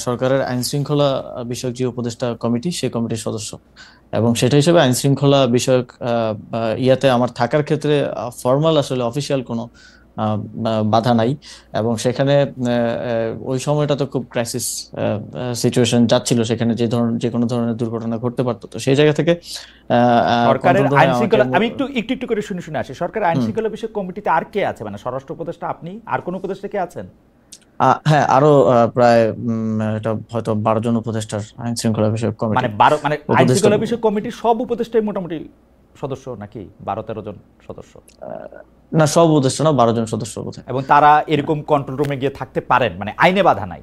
S2: সরকারের আইন শৃঙ্খলা বিষয়ক যে উপদেষ্টা কমিটি, সেই কমিটির সদস্য, এবং সেটা হিসেবে আইন শৃঙ্খলা বিষয়ক ইয়াতে আমার থাকার ক্ষেত্রে ফর্মাল আসলে অফিসিয়াল কোনো বাধা নাই। এবং সেখানে ওই সময়টা তো খুব ক্রাইসিস সিচুয়েশন যাচ্ছিল, সেখানে যে কোনো ধরনের দুর্ঘটনা ঘটতে পারতো। তো সেই জায়গা থেকে
S1: সরকারের
S2: কন্ট্রোল রুমে
S1: আইন
S2: আমাকে
S1: শৃঙ্খলা, আমি একটু একটু একটু করে শুনে শুনে আসি, সরকারের আইন শৃঙ্খলা বিষয়ক কমিটিতে আর কে আছে? মানে স্বরাষ্ট্র উপদেষ্টা আপনি, আর কোন উপদেষ্টা কে আছেন?
S2: হ্যাঁ, আরো প্রায় এটা হয়তো 12 জন উপদেষ্টার আইন শৃঙ্খলা বিষয়ক কমিটি।
S1: মানে 12, মানে আইন
S2: উপদেষ্টা
S1: শৃঙ্খলা বিষয়ক কমিটির সব উপদেষ্টাই মোটামুটি সদস্য নাকি 12-13 জন সদস্য?
S2: না, সব উপদেষ্টা না, 12 জন সদস্য বোধহয়।
S1: এবং তারা এরকম কন্ট্রোল রুমে গিয়ে থাকতে পারেন, মানে আইনে বাধা নাই?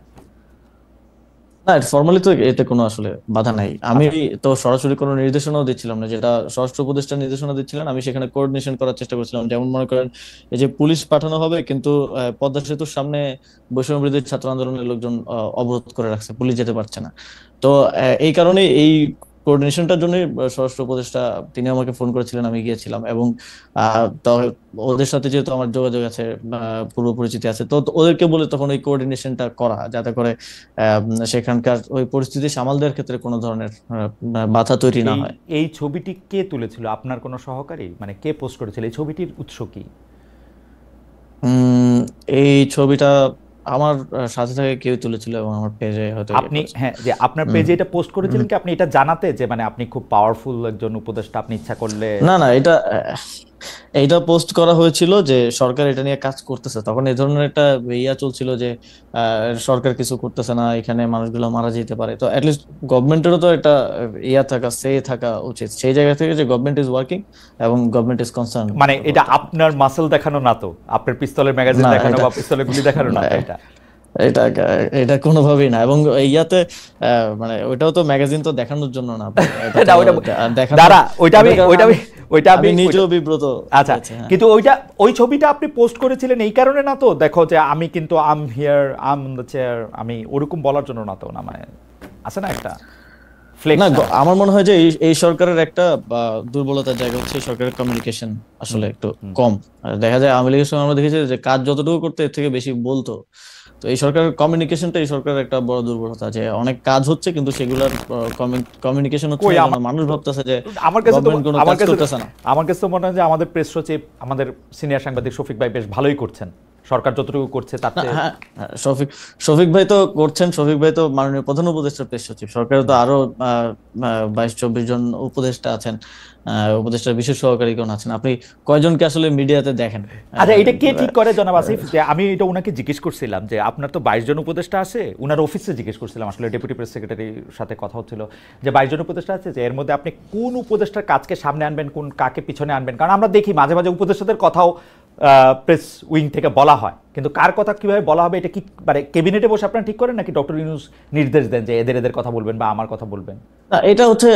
S2: না, ফর্মালি তো এতে কোনো আসলে বাধা নাই। আমি তো সরাসরি কোনো নির্দেশনাও দিচ্ছিলাম না, যেটা স্বরাষ্ট্র উপদেষ্টা নির্দেশনা দিচ্ছিলেন, আমি সেখানে কোঅর্ডিনেশন করার চেষ্টা করছিলাম। যেমন মনে করেন এই যে পুলিশ পাঠানো হবে, কিন্তু পদ্মা সেতুর সামনে বৈষম্য বিরোধী ছাত্র আন্দোলনের লোকজন অবরোধ করে রাখছে, পুলিশ যেতে পারছে না। তো এই কারণে এই কোঅর্ডিনেশনটার জন্য স্বরাষ্ট্র উপদেষ্টা তিনি আমাকে ফোন করেছিলেন, আমি গিয়েছিলাম। এবং তো ওদের সাথে যেহেতু আমার যোগাযোগ আছে, পূর্ব পরিচিতি আছে, তো ওদেরকে বলে তখন ওই কোঅর্ডিনেশনটা করা, যাতে করে সেখানকার ওই পরিস্থিতি সামাল দেওয়ার ক্ষেত্রে কোনো ধরনের বাধা তৈরি না হয়।
S1: এই ছবিটি কে তুলেছিল? আপনার কোনো সহকারী, মানে কে পোস্ট করেছিল? এই ছবিটির উৎস কি?
S2: এই ছবিটা আমার সাথে থেকে কেউ তুলেছিল, এবং আমার পেজে হয়তো
S1: আপনি, হ্যাঁ, যে আপনার পেজে এটা পোস্ট করেছিলেন কি আপনি এটা জানাতে যে মানে আপনি খুব পাওয়ারফুল একজন উপদেষ্টা, আপনি ইচ্ছা করলে?
S2: না না, এইটা পোস্ট করা হয়েছিল যে সরকার এটা নিয়ে কাজ করতেছে। তখন এই ধরনের একটা ইয়া চলছিল যে সরকার কিছু করতেছে না, এখানে মানুষগুলো মারা যেতে পারে। তো অ্যাটলিস্ট গভর্নমেন্টেরও তো একটা ইয়া থাকা, সে থাকা উচিত সেই জায়গা থেকে, যে গভর্নমেন্ট ইজ ওয়ার্কিং এবং গভর্নমেন্ট ইজ কনসার্ন।
S1: মানে এটা আপনার মাসল দেখানো না তো, আপনার পিস্তলের ম্যাগাজিন
S2: না,
S1: দেখানো বা পিস্তলের গুলি দেখানো না তো এটা?
S2: এটা এটা কোনোভাবেই না। এবং ইয়াতে মানে ওইটাও তো ম্যাগাজিন তো দেখানোর জন্য না, এটা
S1: না,
S2: তো
S1: ওইটা
S2: দেখানো।
S1: দাঁড়া, ওইটা আমি
S2: কারণ
S1: ওইটা আমি ওইটা
S2: আমি নিজেও বিব্রত
S1: আচ্ছা,
S2: হয়েছি। হ্যাঁ,
S1: কিন্তু ওই ছবিটা আপনি পোস্ট করেছিলেন এই কারণে না তো, দেখো যে আমি কিন্তু I'm here, I'm on the chair, আমি ওরকম বলার জন্য না তো? না মানে আছে না একটা ফ্লেক্স?
S2: না, আমার মনে হয় যে এই সরকারের একটা দুর্বলতার জায়গা হচ্ছে সরকারের কমিউনিকেশন আসলে একটু কম। দেখা যায় আওয়ামী লীগের সময় আমরা দেখেছি যে কাজ যতটুকু করতে এর থেকে বেশি বলতো। তো এই সরকারের কমিউনিকেশনটা এই সরকারের একটা বড় দুর্বলতা, যে অনেক কাজ হচ্ছে কিন্তু সেগুলোর কমিউনিকেশন হচ্ছে না, যেন মানুষ ভাবতেছে যে
S1: আমার কাছে তো
S2: গভর্নমেন্ট কোনো কাজ করতেছে না।
S1: আমার কাছে তো মনে হয় যে আমাদের প্রেস সচিব, আমাদের সিনিয়র সাংবাদিক শফিক ভাই বেশ ভালোই করছেন সরকার যতটুকু করছে তার চেয়ে?
S2: হ্যাঁ, হ্যাঁ, শফিক ভাই তো করছেন। শফিক ভাই তো মাননীয় প্রধান উপদেষ্টার প্রেস সচিব। সরকারে তো আরো 22-24 জন উপদেষ্টা আছেন, উপদেষ্টার বিশেষ সহকারীগণ আছেন। আপনি কয়জনকে আসলে মিডিয়াতে দেখেন?
S1: আচ্ছা, এটা কে ঠিক করে জনাব আসিফ? যে আমি এটা উনাকে জিজ্ঞেস করছিলাম যে আপনার তো 22 জন উপদেষ্টা আছে, উনার অফিসে জিজ্ঞেস করছিলাম, আসলে ডেপুটি প্রেস সেক্রেটারির সাথে কথা হচ্ছিল যে 22 জন উপদেষ্টা আছে, যে এর মধ্যে আপনি কোন উপদেষ্টার কাজকে সামনে আনবেন, কোন কাকে পিছনে আনবেন? কারণ আমরা দেখি মাঝে মাঝে উপদেষ্টাদের কথাও প্রেস উইং থেকে বলা হয়, কিন্তু কার কথা কিভাবে বলা হবে এটা কি মানে ক্যাবিনেটে বসে আপনারা ঠিক করেন, নাকি ডক্টর ইউনূস নির্দেশ দেন যে এদের কথা বলবেন বা আমার কথা বলবেন?
S2: না, এটা হচ্ছে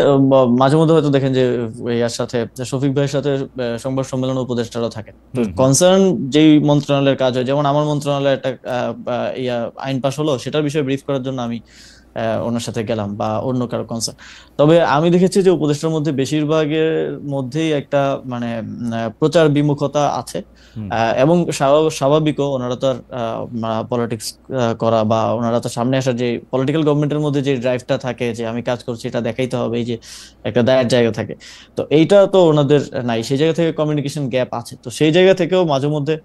S2: মাঝে মধ্যে হয়তো দেখেন যে ইয়ার সাথে, শফিক ভাইয়ের সাথে সংবাদ সম্মেলনে উপদেষ্টারা থাকেন। তো কনসার্ন যেই মন্ত্রণালয়ের কাজ হয়, যেমন আমার মন্ত্রণালয়ে একটা আইন পাশ হলো, সেটার বিষয়ে ব্রিফ করার জন্য আমি ওনার সাথে গেলাম, বা অন্য কারো কনসার্ন। তবে আমি দেখেছি যে উপদেষ্টার মধ্যে বেশিরভাগের মধ্যেই একটা মানে প্রচার বিমুখতা আছে, এবং স্বাভাবিকও। ওনারা তো আর পলিটিক্স করা বা ওনারা তো সামনে আসার যে পলিটিক্যাল গভর্নমেন্টের মধ্যে যে ড্রাইভটা থাকে, যে আমি কাজ করছি এটা দেখাইতে হবে, এই যে একটা দায়ের জায়গা থাকে, তো এইটা তো ওনাদের নাই। সেই জায়গা থেকে কমিউনিকেশন গ্যাপ আছে। তো সেই জায়গা থেকেও মাঝে মধ্যে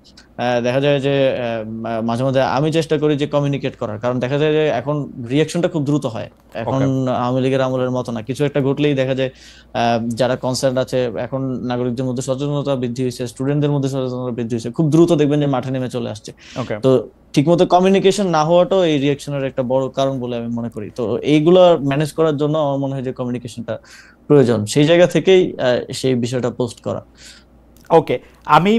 S2: দেখা যায় যে মাঝে মধ্যে আমি চেষ্টা করি যে কমিউনিকেট করার, কারণ দেখা যায় যে এখন রিয়াকশনটা খুব দ্রুত হয়। এখন আওয়ামী লীগের আমলের মতো না, কিছু একটা ঘটলেই দেখা যায় যারা কনসার্ন আছে, এখন নাগরিকদের মধ্যে সচেতনতা বৃদ্ধি হয়েছে, স্টুডেন্টদের মধ্যে সচেতনতা বৃদ্ধি হয়েছে, খুব দ্রুত দেখবেন যে মাঠে নেমে চলে আসছে। তো ঠিকমতো কমিউনিকেশন না হওয়াটাও এই রিয়াকশনের একটা বড় কারণ বলে আমি মনে করি। তো এইগুলো ম্যানেজ করার জন্য আমার মনে হয় যে কমিউনিকেশনটা প্রয়োজন, সেই জায়গা থেকেই সেই বিষয়টা পোস্ট করা।
S1: ওকে, আমি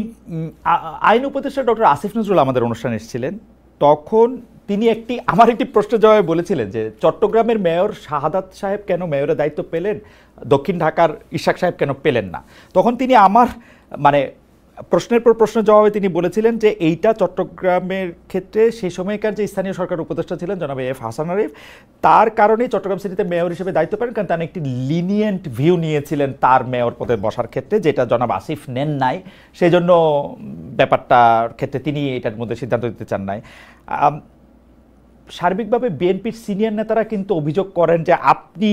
S1: আইন উপদেষ্টা ডক্টর আসিফ নজরুল আমাদের অনুষ্ঠানে এসেছিলেন, তখন তিনি আমার একটি প্রশ্নের জবাবে বলেছিলেন যে চট্টগ্রামের মেয়র শাহাদাত সাহেব কেন মেয়রের দায়িত্ব পেলেন, দক্ষিণ ঢাকার ইশাক সাহেব কেন পেলেন না? তখন তিনি আমার মানে প্রশ্নের পর প্রশ্নের জবাবে তিনি বলেছিলেন যে এইটা চট্টগ্রামের ক্ষেত্রে সেই সময়কার যে স্থানীয় সরকার উপদেষ্টা ছিলেন জনাব এফ হাসান আরিফ, তার কারণেই চট্টগ্রাম সিটিতে মেয়র হিসেবে দায়িত্ব পান, কারণ তিনি একটি লিনিয়েন্ট ভিউ নিয়েছিলেন তার মেয়র পদে বসার ক্ষেত্রে, যেটা জনাব আসিফ নেন নাই। সেই জন্য ব্যাপারটার ক্ষেত্রে তিনি এটার মধ্যে সিদ্ধান্ত দিতে চান নাই। সার্বিকভাবে বিএনপির সিনিয়র নেতারা কিন্তু অভিযোগ করেন যে আপনি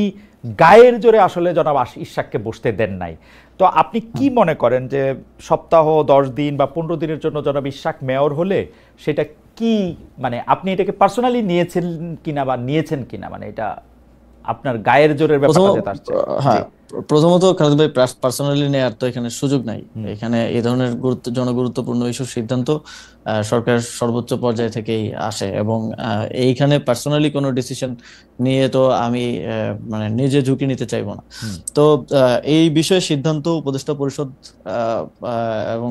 S1: গায়ের জোরে আসলে জনাব ইশাককে বসতে দেন নাই। তো আপনি কি মনে করেন যে সপ্তাহ 10 দিন বা 15 দিনের জন্য জনাব ইশাক মেয়র হলে সেটা কি মানে আপনি এটাকে পার্সোনালি নিয়েছেন কিনা বা নিয়েছেন কিনা, মানে এটা আপনার গায়ের জোরের ব্যাপারটা যেটা আসছে?
S2: হ্যাঁ, প্রথমত খালেদ ভাই, পার্সোনালি নেওয়ার তো এখানে সুযোগ নাই। এখানে এই ধরনের জনগুরুত্বপূর্ণ ইস্যুর সিদ্ধান্ত সরকার সর্বোচ্চ পর্যায় থেকেই আসে, এবং এইখানে পার্সোনালি কোনো ডিসিশন নিয়ে তো আমি মানে নিজে ঝুঁকি নিতে চাইবো না। তো এই বিষয়ে সিদ্ধান্ত উপদেষ্টা পরিষদ এবং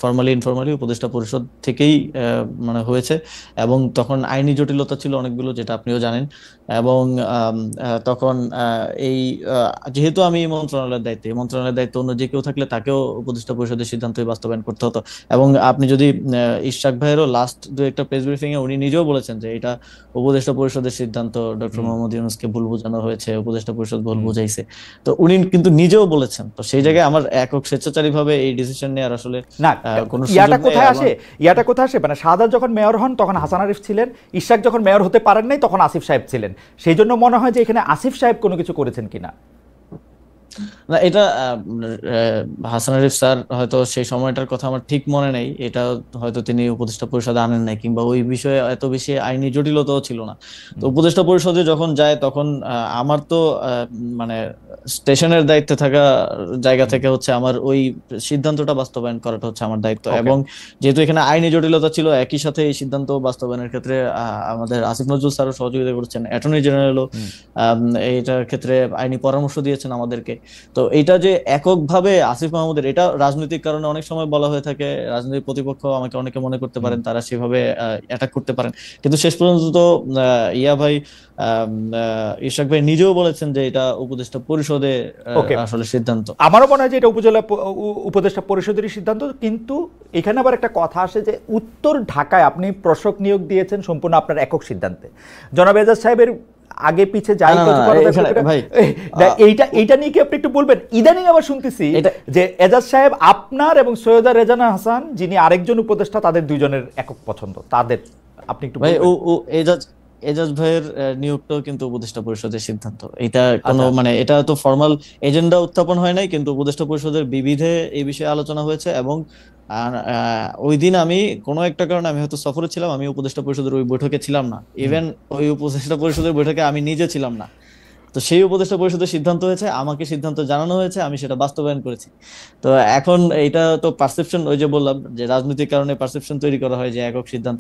S2: ফর্মালি ইনফর্মালি উপদেষ্টা পরিষদ থেকেই মানে হয়েছে, এবং তখন আইনি জটিলতা ছিল অনেকগুলো, যেটা আপনিও জানেন। এবং তখন এই যেহেতু আমি এই মন্ত্রণালয়ের দায়িত্ব অন্য যে কেউ থাকলে তাকেও উপদেষ্টা পরিষদের সিদ্ধান্তই বাস্তবায়ন করতে হতো। এবং আপনি যদি ইশরাক ভাইয়েরও লাস্ট দু একটা প্রেস ব্রিফিং এ উনি নিজেও বলেছেন যে এটা উপদেষ্টা পরিষদের সিদ্ধান্ত, ডক্টর মোহাম্মদ ইউনূসকে ভুল বোঝানো হয়েছে, উপদেষ্টা পরিষদ ভুল বুঝাইছে। তো উনি কিন্তু নিজেও বলেছেন। তো সেই জায়গায় আমার একক স্বেচ্ছাচারী ভাবে এই ডিসিশন নেওয়ার আসলে
S1: না, ইয়াটা কোথায় আসে মানে শাহাদাত যখন মেয়র হন তখন হাসান আরিফ ছিলেন, ইশরাক যখন মেয়র হতে পারেন নাই তখন আসিফ সাহেব ছিলেন। সেই জন্য মনে হয় যে এখানে আসিফ সাহেব কোনো কিছু করেছেন কিনা।
S2: না, এটা হাসান আরিফ স্যার হয়তো সেই সময়টার কথা আমার ঠিক মনে নেই, এটা হয়তো তিনি উপদেষ্টা পরিষদে আনেন নাই, কিংবা ওই বিষয়ে এত বেশি আইনি জটিলতাও ছিল না। তো উপদেষ্টা পরিষদে যখন যায় তখন আমার তো মানে স্টেশনের দায়িত্বে থাকা জায়গা থেকে হচ্ছে আমার ওই সিদ্ধান্তটা বাস্তবায়ন করাটা হচ্ছে আমার দায়িত্ব। এবং যেহেতু এখানে আইনি জটিলতা ছিল, একই সাথে এই সিদ্ধান্ত বাস্তবায়নের ক্ষেত্রে আমাদের আসিফ নজরুল স্যারও সহযোগিতা করছেন, অ্যাটর্নি জেনারেলও এইটার ক্ষেত্রে আইনি পরামর্শ দিয়েছেন আমাদেরকে। তো এটা যে এককভাবে আসিফ মাহমুদের, এটা রাজনৈতিক কারণে অনেক সময় বলা হয়ে থাকে, রাজনৈতিক প্রতিপক্ষ আমাকে অনেকে মনে করতে পারেন তারা সেভাবে অ্যাটাক করতে পারেন, কিন্তু শেষ পর্যন্ত তো ইশরাক ভাই নিজেও বলেছেন যে এটা উপদেষ্টা পরিষদে আসলে সিদ্ধান্ত।
S1: আমারও মনে হয় যে এটা উপদেষ্টা পরিষদেরই সিদ্ধান্ত, কিন্তু এখানে আবার একটা কথা আসে যে উত্তর ঢাকায় আপনি প্রশাসক নিয়োগ দিয়েছেন সম্পূর্ণ আপনার একক সিদ্ধান্তে। জনাব এজাজ সাহেবের আগে পিছে যাই এইটা নিয়ে কি আপনি একটু বলবেন? ইদানিং আবার শুনতেছি যে এজাজ সাহেব আপনার এবং সৈয়দা রেজানা হাসান যিনি আরেকজন উপদেষ্টা, তাদের দুইজনের একক পছন্দ, তাদের আপনি একটু
S2: এজাজ ভাইয়ের নিয়োগটাও কিন্তু উপদেষ্টা পরিষদের সিদ্ধান্ত। এটা কোনো
S1: আচ্ছা,
S2: মানে এটা তো ফর্মাল এজেন্ডা উত্থাপন হয় নাই, কিন্তু উপদেষ্টা পরিষদের বিবিধে এই বিষয়ে আলোচনা হয়েছে। এবং ওই দিন আমি কোনো একটা কারণে আমি হয়তো সফরে ছিলাম, আমি উপদেষ্টা পরিষদের ওই বৈঠকে ছিলাম না।
S1: হুম।
S2: ইভেন ওই উপদেষ্টা পরিষদের বৈঠকে আমি নিজে ছিলাম না। তো সেই উপদেষ্টা পরিষদের সিদ্ধান্ত হয়েছে, আমাকে সিদ্ধান্ত জানানো হয়েছে, আমি সেটা বাস্তবায়ন করেছি। তো এখন এইটা তো পারসেপশন, ওই যে বললাম যে রাজনৈতিক কারণে পারসেপশন তৈরি করা হয় যে একক সিদ্ধান্ত,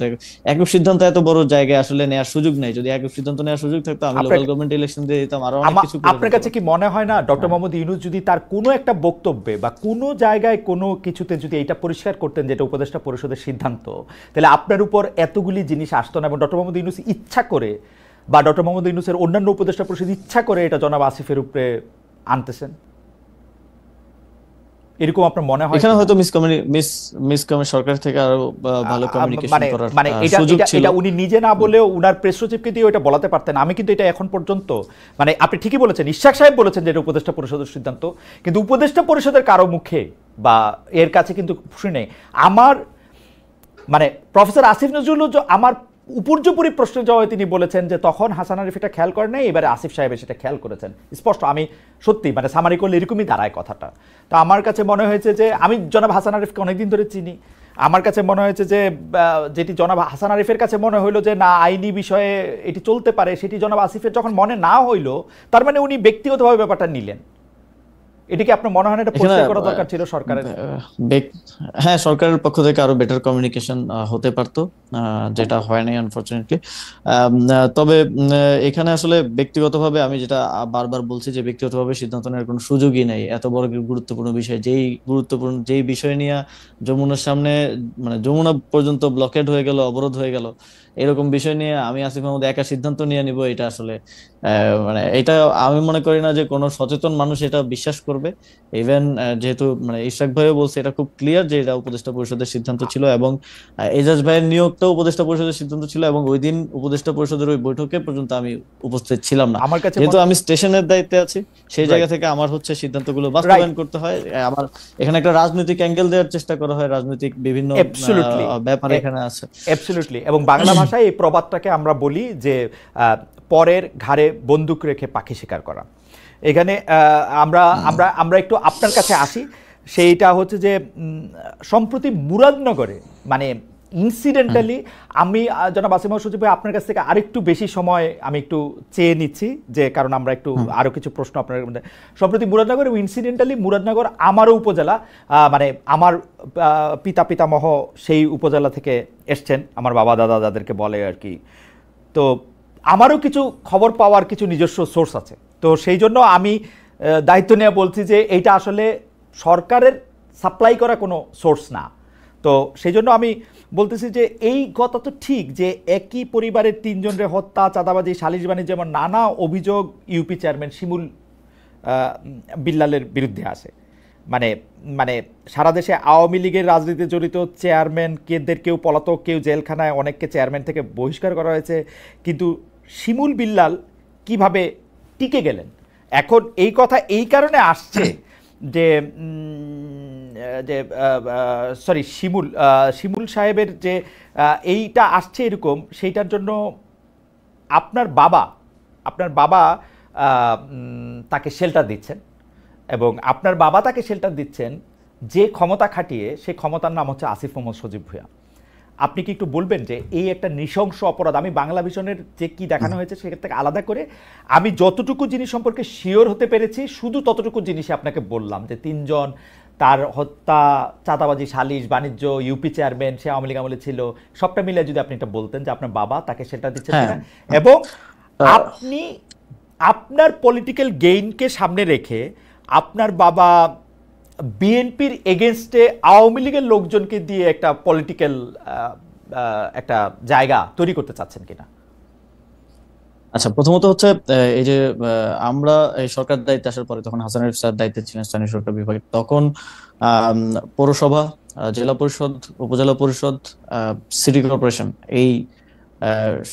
S2: একক সিদ্ধান্ত এত বড় জায়গায় আসলে নেওয়ার সুযোগ নেই। যদি একক সিদ্ধান্ত নেওয়ার সুযোগ থাকতো আমি
S1: আপনার
S2: লোকাল গভর্নমেন্ট ইলেকশন দিয়ে দিতাম, আরো অনেক কিছু করে
S1: আপনার
S2: ফেলতে
S1: কাছে কি
S2: পারতাম।
S1: মনে হয় না ডক্টর
S2: হ্যাঁ,
S1: মোহাম্মদ ইউনূস যদি তার কোনো একটা বক্তব্যে বা কোনো জায়গায় কোনো কিছুতে যদি এটা পরিষ্কার করতেন যেটা উপদেষ্টা পরিষদের সিদ্ধান্ত, তাহলে আপনার উপর এতগুলি জিনিস আসতো না, এবং ডক্টর মোহাম্মদ ইউনূস ইচ্ছা করে বা ডক্টর মোহাম্মদ ইউনূসের অন্যান্য উপদেষ্টা পরিষদ ইচ্ছা করে এটা জনাব আসিফের উপরে আনতেছেন, এরকম আপনার মনে হয়
S2: এখানে
S1: কিনা?
S2: হয়তো সরকার থেকে আরো ভালো কমিউনিকেশন
S1: মানে
S2: করার
S1: মানে এটা
S2: সুযোগ
S1: এটা
S2: ছিল।
S1: এটা উনি নিজে না বলেও উনার প্রেস সচিবকে দিয়ে ওটা বলাতে পারতেন। আমি কিন্তু এটা এখন পর্যন্ত, মানে আপনি ঠিকই বলেছেন, ইশাক সাহেব বলেছেন যে এটা উপদেষ্টা পরিষদের সিদ্ধান্ত, কিন্তু উপদেষ্টা পরিষদের কারো মুখে বা এর কাছে কিন্তু শুনে আমার, মানে প্রফেসর আসিফ নজরুল আমার উপর্যুপরি প্রশ্নের জবাবে তিনি বলেছেন যে তখন হাসান আরিফ এটা খেয়াল করেন নাই, এবারে আসিফ সাহেব সেটা খেয়াল করেছেন। স্পষ্ট, আমি সত্যি মানে সামারি করলে এরকমই দাঁড়ায় কথাটা। তো আমার কাছে মনে হয়েছে যে আমি জনাব হাসান আরিফকে অনেকদিন ধরে চিনি, আমার কাছে মনে হয়েছে যে যেটি জনাব হাসান আরিফের কাছে মনে হইলো যে না আইনি বিষয়ে এটি চলতে পারে, সেটি জনাব আসিফের যখন মনে না হইলো, তার মানে উনি ব্যক্তিগতভাবে ব্যাপারটা নিলেন। এটিকে আপনার মনে হয় না এটা
S2: এখানে
S1: পরিষ্কার করা দরকার ছিল সরকারের?
S2: হ্যাঁ, সরকারের পক্ষ থেকে আরো বেটার কমিউনিকেশন হতে পারতো, যেটা হয় নাই আনফরচুনেটলি। তবে এখানে আসলে ব্যক্তিগতভাবে আমি যেটা বারবার বলছি যে ব্যক্তিগতভাবে সিদ্ধান্ত নেওয়ার কোনো সুযোগই নেই। এত বড় গুরুত্বপূর্ণ বিষয়, যেই বিষয় নিয়ে যমুনার সামনে মানে যমুনা পর্যন্ত ব্লকেড হয়ে গেল, অবরোধ হয়ে গেল, এরকম বিষয় নিয়ে আমি আসিফ মাহমুদ একা সিদ্ধান্ত নিয়ে নিব, এটা আসলে মানে এটা আমি মনে করি না যে কোনো সচেতন মানুষ এটা বিশ্বাস করবে। ইভেন যেহেতু মানে ইশরাক ভাইও বলছে, এটা খুব ক্লিয়ার যে এটা উপদেষ্টা পরিষদের সিদ্ধান্ত ছিল, এবং এজাজ ভাইয়ের নিয়োগটাও উপদেষ্টা পরিষদের সিদ্ধান্ত ছিল। এবং ওই দিন উপদেষ্টা পরিষদের ওই বৈঠকে পর্যন্ত আমি উপস্থিত ছিলাম না।
S1: আমার কাছে
S2: যেহেতু আমি স্টেশনের দায়িত্বে আছি, সেই জায়গা
S1: রাইট,
S2: থেকে আমার হচ্ছে সিদ্ধান্তগুলো
S1: রাইট,
S2: বাস্তবায়ন করতে হয়। আমার এখানে একটা রাজনৈতিক অ্যাঙ্গেল দেওয়ার চেষ্টা করা হয়, রাজনৈতিক বিভিন্ন
S1: অ্যাবসলিউটলি,
S2: ব্যাপার এখানে আছে।
S1: অ্যাবসলিউটলি। এবং বাংলা ভাষায় এই প্রবাদটাকে আমরা বলি যে পরের ঘাড়ে বন্দুক রেখে পাখি শিকার করা। এখানে আমরা আমরা আমরা একটু আপনার কাছে আসি। সেইটা হচ্ছে যে সম্প্রতি মুরাদনগরে মানে ইনসিডেন্টালি আমি জনাব আসিম সচিব ভাই আপনার কাছ থেকে আরেকটু বেশি সময় আমি একটু চেয়ে নিচ্ছি, যে কারণ আমরা একটু আরও কিছু প্রশ্ন আপনার মধ্যে। সম্প্রতি মুরাদনগর ইনসিডেন্টালি, মুরাদনগর আমারও উপজেলা, মানে আমার পিতামহ সেই উপজেলা থেকে এসছেন, আমার বাবা দাদা যাদেরকে বলে আর কি। তো আমারও কিছু খবর পাওয়ার কিছু নিজস্ব সোর্স আছে, তো সেই জন্য আমি দায়িত্ব নিয়ে বলছি যে এইটা আসলে সরকারের সাপ্লাই করা কোনো সোর্স না। তো সেই জন্য আমি বলতেছি যে এই কথা তো ঠিক যে একই পরিবারের তিনজনের হত্যা, চাঁদাবাজি, সালিশ বাণিজ্য, যেমন নানা অভিযোগ ইউপি চেয়ারম্যান শিমুল বিল্লালের বিরুদ্ধে আসে। মানে মানে সারা দেশে আওয়ামী লীগের রাজনীতিতে জড়িত চেয়ারম্যান কেদের কেউ পলাতক, কেউ জেলখানায়, অনেককে চেয়ারম্যান থেকে বহিষ্কার করা হয়েছে, কিন্তু শিমুল বিল্লাল কিভাবে টিকে গেলেন? এখন এই কথা এই কারণে আসছে যে যে সরি শিমুল শিমুল সাহেবের যে এইটা আসছে এরকম, সেইটার জন্য আপনার বাবা তাকে শেল্টার দিচ্ছেন, এবং আপনার বাবা তাকে শেল্টার দিচ্ছেন যে ক্ষমতা খাটিয়ে, সেই ক্ষমতার নাম হচ্ছে আসিফ মোহাম্মদ সজীব ভূঁইয়া। আপনি কি একটু বলবেন যে এই একটা নৃশংস অপরাধ, আমি বাংলা ভিশনের যে কি দেখানো হয়েছে সেখান থেকে আলাদা করে আমি যতটুকু জিনিস সম্পর্কে শিওর হতে পেরেছি শুধু ততটুকু জিনিসই আপনাকে বললাম, যে তিনজন, তার হত্যা, চাঁদাবাজি, সালিশ বাণিজ্য, ইউপি চেয়ারম্যান, সে আওয়ামী লীগ আমলে ছিল, সবটা মিলে যদি আপনি এটা বলতেন যে আপনার বাবা তাকে সেটা দিচ্ছেন
S2: হ্যাঁ,
S1: কিনা, এবং আপনি আপনার পলিটিক্যাল গেইনকে সামনে রেখে আপনার বাবা বিএনপির এগেনস্টে আওয়ামী লীগের লোকজনকে দিয়ে একটা পলিটিক্যাল একটা জায়গা তৈরি করতে চাচ্ছেন কিনা?
S2: আচ্ছা, প্রথমত হচ্ছে এই যে আমরা এই সরকার দায়িত্বে আসার পরে, তখন হাসান আরিফ স্যার দায়িত্বে ছিলেন স্থানীয় সরকার বিভাগে, তখন পৌরসভা, জেলা পরিষদ, উপজেলা পরিষদ, সিটি কর্পোরেশন, এই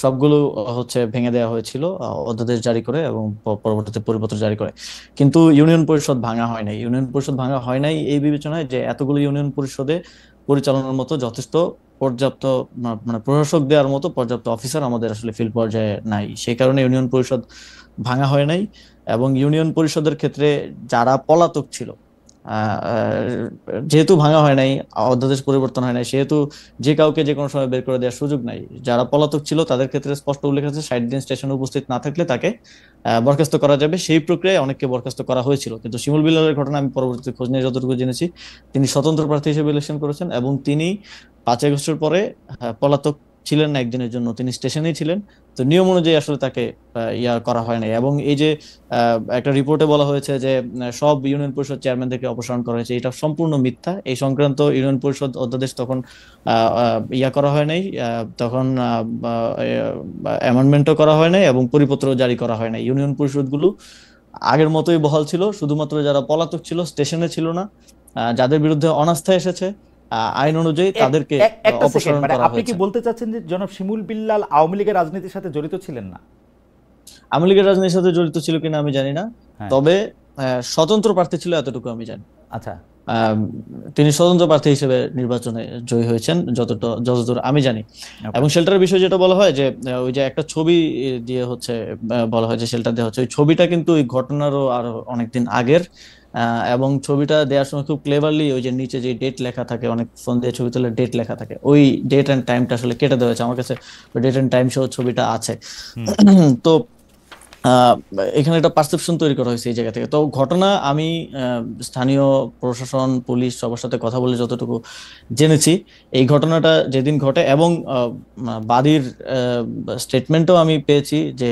S2: সবগুলো হচ্ছে ভেঙে দেওয়া হয়েছিল অধ্যাদেশ জারি করে এবং পরবর্তীতে পরিপত্র জারি করে। কিন্তু ইউনিয়ন পরিষদ ভাঙা হয় নাই। ইউনিয়ন পরিষদ ভাঙা হয় নাই এই বিবেচনায় যে এতগুলো ইউনিয়ন পরিষদে পরিচালনার মতো যথেষ্ট পর্যাপ্ত মানে প্রশাসক দেওয়ার মতো পর্যাপ্ত অফিসার আমাদের আসলে ফিল্ড পর্যায়ে নাই, সেই কারণে ইউনিয়ন পরিষদ ভাঙা হয় নাই। এবং ইউনিয়ন পরিষদের ক্ষেত্রে যারা পলাতক ছিল, যেহেতু ভাঙা হয় নাই, অধ্যাদেশ পরিবর্তন হয় নাই, সেহেতু যে কাউকে যে কোনো সময় বের করে দেওয়ার সুযোগ নাই। যারা পলাতক ছিল তাদের ক্ষেত্রে স্পষ্ট উল্লেখ আছে 60 দিন স্টেশনে উপস্থিত না থাকলে তাকে বরখাস্ত করা যাবে। সেই প্রক্রিয়ায় অনেককে বরখাস্ত করা হয়েছিল। কিন্তু শিমুল বিল্লালের ঘটনা আমি পরবর্তীতে খোঁজ নিয়ে যতটুকু জেনেছি, তিনি স্বতন্ত্র প্রার্থী হিসেবে ইলেকশন করেছেন এবং তিনি 5 আগস্টের পরে পলাতক ছিলেন না একদিনের জন্য, তিনি স্টেশনেই ছিলেন। তো নিয়ম অনুযায়ী আসলে তাকে ইয়া করা হয় নাই। এবং এই যে একটা রিপোর্টে বলা হয়েছে যে সব ইউনিয়ন পরিষদ চেয়ারম্যানদেরকে অপসারণ করা হয়েছে, এটা সম্পূর্ণ মিথ্যা। এই সংক্রান্ত ইউনিয়ন পরিষদ অধ্যাদেশ তখন ইয়া করা হয় নাই, তখন অ্যামেন্ডমেন্টও করা হয় নাই এবং পরিপত্র জারি করা হয় নাই। ইউনিয়ন পরিষদগুলো আগের মতোই বহাল ছিল, শুধুমাত্র যারা পলাতক ছিল, স্টেশনে ছিল না, যাদের বিরুদ্ধে অনাস্থা এসেছে, আইন অনুযায়ী তাদেরকে
S1: একটা সেকেন্ড,
S2: অপসারণ
S1: মানে
S2: করা
S1: আপনি কি
S2: হয়েছে।
S1: বলতে চাচ্ছেন যে জনাব শিমুল বিল্লাল আওয়ামী লীগের রাজনীতির সাথে জড়িত ছিলেন না?
S2: আওয়ামী লীগের রাজনীতির সাথে জড়িত ছিল কিনা আমি জানি না,
S1: হ্যাঁ,
S2: তবে স্বতন্ত্র প্রার্থী ছিল এতটুকু আমি জানি।
S1: আচ্ছা,
S2: আম, তিনি স্বতন্ত্র প্রার্থী হিসেবে নির্বাচনে জয়ী হয়েছেন যতদূর আমি জানি।
S1: ওকে।
S2: এবং শেল্টারের বিষয় যেটা বলা হয় যে ওই যে একটা ছবি দিয়ে হচ্ছে বলা হয় যে শেল্টার দেওয়া হচ্ছে, ওই ছবিটা কিন্তু ওই ঘটনারও আরো অনেকদিন আগের। এবং ছবিটা দেওয়ার সময় খুব ক্লেভারলি ওই যে নিচে যে ডেট লেখা থাকে, অনেক ফোন দিয়ে ছবি তুলে ডেট লেখা থাকে, ওই ডেট এন্ড টাইমটা আসলে কেটে দেওয়া হয়েছে। আমার কাছে ডেট এন্ড টাইম সহ ছবিটা আছে।
S1: হুম।
S2: তো আহ, এখানে একটা পারসেপশন তৈরি করা হয়েছে এই জায়গা থেকে। তো ঘটনা আমি স্থানীয় প্রশাসন, পুলিশ সবার সাথে কথা বলে যতটুকু জেনেছি, এই ঘটনাটা যেদিন ঘটে এবং বাদীর স্টেটমেন্টও আমি পেয়েছি যে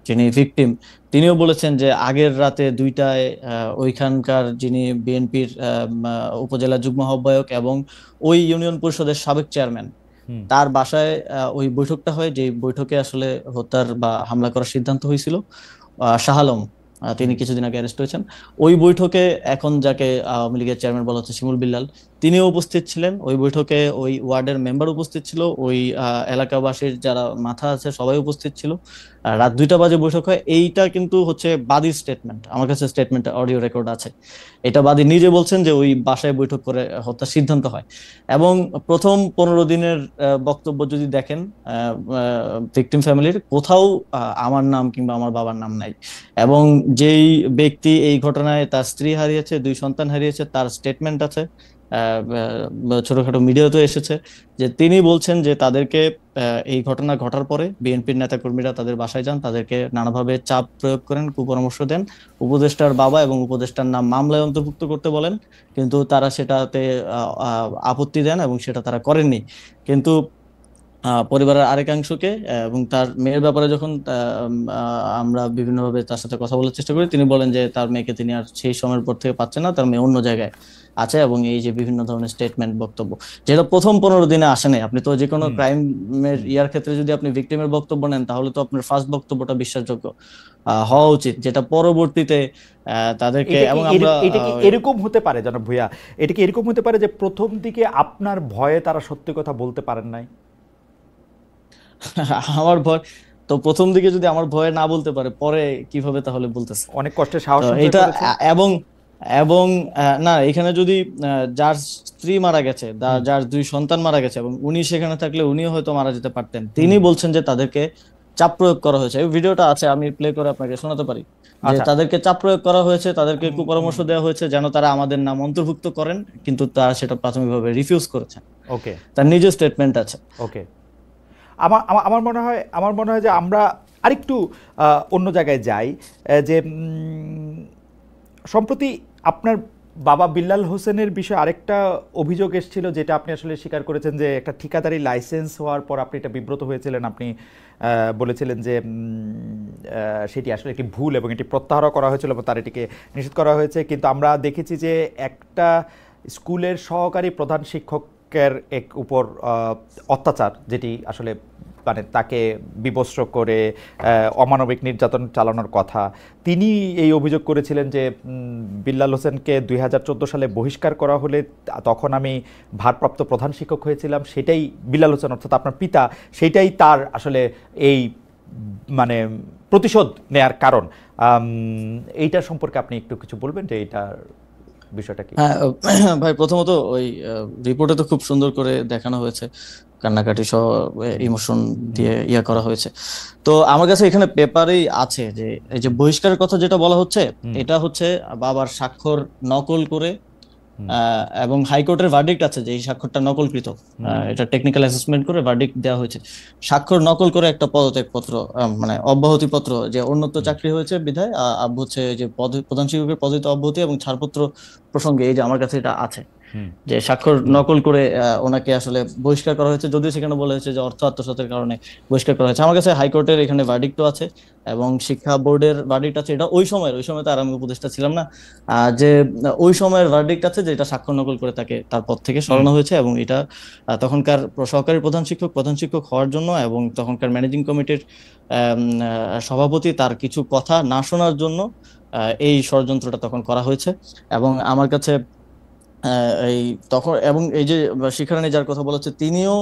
S2: যিনি ভিকটিম তিনিও বলেছেন যে আগের রাতে 2টায় ওইখানকার যিনি বিএনপির উপজেলা যুগ্ম আহ্বায়ক এবং ওই ইউনিয়ন পরিষদের সাবেক চেয়ারম্যান,
S1: হুম।
S2: তার বাসায় ওই বৈঠকটা হয়, যে বৈঠকে আসলে হত্যার বা হামলা করার সিদ্ধান্ত হয়েছিল। শাহ আলম, তিনি
S1: হুম।
S2: কিছুদিন আগে অ্যারেস্ট হয়েছেন। ওই বৈঠকে এখন যাকে আওয়ামী লীগের চেয়ারম্যান বলা হচ্ছে শিমুল বিল্লাল, তিনিও উপস্থিত ছিলেন ওই বৈঠকে। ওই ওয়ার্ডের মেম্বার উপস্থিত ছিল, ওই এলাকাবাসীর যারা মাথা আছে সবাই উপস্থিত ছিল। রাত 2টা বাজে বৈঠক হয়। এইটা কিন্তু হচ্ছে বাদীর স্টেটমেন্ট, আমার কাছে স্টেটমেন্ট অডিও রেকর্ড আছে। এটা বাদী নিজে বলছেন যে ওই বাসায় বৈঠক করে হত্যার সিদ্ধান্ত হয়। এবং প্রথম 15 দিনের বক্তব্য যদি দেখেন, ভিকটিম ফ্যামিলির কোথাও আমার নাম কিংবা আমার বাবার নাম নাই। এবং যেই ব্যক্তি এই ঘটনায় তার স্ত্রী হারিয়েছে, 2 সন্তান হারিয়েছে, তার স্টেটমেন্ট আছে, ছোটখাটো মিডিয়াতে এসেছে, যে তিনি বলছেন যে তাদেরকে এই ঘটনা ঘটার পরে বিএনপির নেতাকর্মীরা তাদের বাসায় যান, তাদেরকে নানাভাবে চাপ প্রয়োগ করেন, কুপরামর্শ দেন, উপদেষ্টার বাবা এবং উপদেষ্টার নাম মামলায় অন্তর্ভুক্ত করতে বলেন, কিন্তু তারা সেটাতে আপত্তি দেন এবং সেটা তারা করেননি। কিন্তু পরিবারের আরেকাংশকে এবং তার মেয়ের ব্যাপারে যখন আমরা বিভিন্নভাবে তার সাথে কথা বলার চেষ্টা করি, তিনি বলেন যে তার মেয়েকে তিনি আর সেই সময়ের পর থেকে পাচ্ছেন না, তার মেয়ে অন্য জায়গায় আছে। এবং এই যে বিভিন্ন ধরনের স্টেটমেন্ট, বক্তব্য, যেটা প্রথম 15 দিনে আসে নাই। আপনি তো যে কোনো
S1: হুম।
S2: ক্রাইমের
S1: হুম।
S2: ইয়ার ক্ষেত্রে যদি আপনি ভিকটিমের বক্তব্য নেন, তাহলে তো আপনার ফার্স্ট বক্তব্যটা বিশ্বাসযোগ্য হওয়া উচিত, যেটা পরবর্তীতে তাদেরকে এবং আমরা
S1: এটা কি এরকম হতে পারে জনাব ভূঁইয়া, এটা কি এরকম হতে পারে যে প্রথম দিকে আপনার ভয়ে তারা সত্যি কথা বলতে পারেন নাই?
S2: আমার ভয়, তো প্রথম দিকে যদি আমার ভয়ে না বলতে পারে, পরে কিভাবে তাহলে বলতেছে?
S1: অনেক কষ্টে
S2: তো
S1: সাহস সঞ্চয়
S2: এটা
S1: করেছেন।
S2: এবং এবং না, এখানে যদি যার স্ত্রী মারা গেছে,
S1: হুম।
S2: যার 2 সন্তান মারা গেছে, এবং উনি সেখানে থাকলে উনিও হয়তো মারা যেতে পারতেন,
S1: হুম।
S2: তিনি বলছেন যে তাদেরকে চাপ প্রয়োগ করা হয়েছে। এই ভিডিওটা আছে, আমি প্লে করে আপনাকে শোনাতে পারি, যে
S1: আচ্ছা।
S2: তাদেরকে চাপ প্রয়োগ করা হয়েছে, তাদেরকে কুপরামর্শ দেওয়া হয়েছে যেন তারা আমাদের নাম অন্তর্ভুক্ত করেন, কিন্তু তারা সেটা প্রাথমিকভাবে রিফিউজ করেছেন।
S1: ওকে।
S2: তার নিজের স্টেটমেন্ট আছে।
S1: ওকে। আমার মনে হয় যে আমরা আরেকটু অন্য জায়গায় যাই। যে সম্প্রতি আপনার বাবা বিল্লাল হোসেনের বিষয়ে আরেকটা অভিযোগ এসেছিল, যেটা আপনি আসলে স্বীকার করেছেন, যে একটা ঠিকাদারি লাইসেন্স হওয়ার পর আপনি এটা বিব্রত হয়েছিলেন। আপনি বলেছিলেন যে সেটি আসলে একটি ভুল এবং এটি প্রত্যাহারও করা হয়েছিল এবং তার এটিকে নিষেধ করা হয়েছে। কিন্তু আমরা দেখেছি যে একটা স্কুলের সহকারী প্রধান শিক্ষকের উপর অত্যাচার, যেটি আসলে মানে তাকে বিবস্ত্র করে অমানবিক নির্যাতন চালানোর কথা, তিনি এই অভিযোগ করেছিলেন যে বিল্লাল হোসেনকে 2014 সালে বহিষ্কার করা হলে তখন আমি ভারপ্রাপ্ত প্রধান শিক্ষক হয়েছিলাম, সেটাই বিল্লাল হোসেন অর্থাৎ আপনার পিতা, সেটাই তার আসলে এই মানে প্রতিশোধ নেয়ার কারণ। এইটা সম্পর্কে আপনি একটু কিছু বলবেন যে এইটার বিষয়টা কি?
S2: হ্যাঁ ভাই, প্রথমত ওই রিপোর্টে তো খুব সুন্দর করে দেখানো হয়েছে, কান্নাকাটি সহ ইমোশন দিয়ে ইয়া করা হয়েছে। তো আমার কাছে এখানে পেপারেই আছে যে এই যে বহিষ্কারের কথা যেটা বলা হচ্ছে, এটা হচ্ছে বাবার স্বাক্ষর নকল করে, এবং হাইকোর্টের ভার্ডিক্ট আছে যে এই স্বাক্ষরটা নকলকৃত। এটা টেকনিক্যাল অ্যাসেসমেন্ট করে ভার্ডিক্ট দেওয়া হয়েছে। স্বাক্ষর নকল করে একটা পদত্যাগ পত্র, মানে অব্যাহতি পত্র, যে উন্নত চাকরি হয়েছে বিধায় আব্বু হচ্ছে যে প্রধান শিক্ষকের পদে অব্যাহতি এবং ছাড়পত্র প্রসঙ্গে এই যে আমার কাছে এটা আছে, যে স্বাক্ষর নকল করে ওনাকে আসলে বহিষ্কার করা হয়েছে, যদিও সেখানে বলা হয়েছে যে অর্থ আত্মসাতের কারণে বহিষ্কার করা হয়েছে। আমার কাছে হাইকোর্টের এখানে ভার্ডিক্টও আছে এবং শিক্ষা বোর্ডের ভার্ডিক্ট আছে। এটা ওই সময় তো আর আমি উপদেষ্টা ছিলাম না, যে ওই সময়ের ভার্ডিক্ট আছে যে এটা স্বাক্ষর নকল করে তাকে তার পদ থেকে সরানো হয়েছে, এবং এটা তখনকার সহকারী প্রধান শিক্ষক হওয়ার জন্য এবং তখনকার ম্যানেজিং কমিটির সভাপতি তার কিছু কথা না শোনার জন্য এই ষড়যন্ত্রটা তখন করা হয়েছে। এবং আমার কাছে এই তখন, এবং এই যে শিক্ষারানী যার কথা বলা হচ্ছে, তিনিও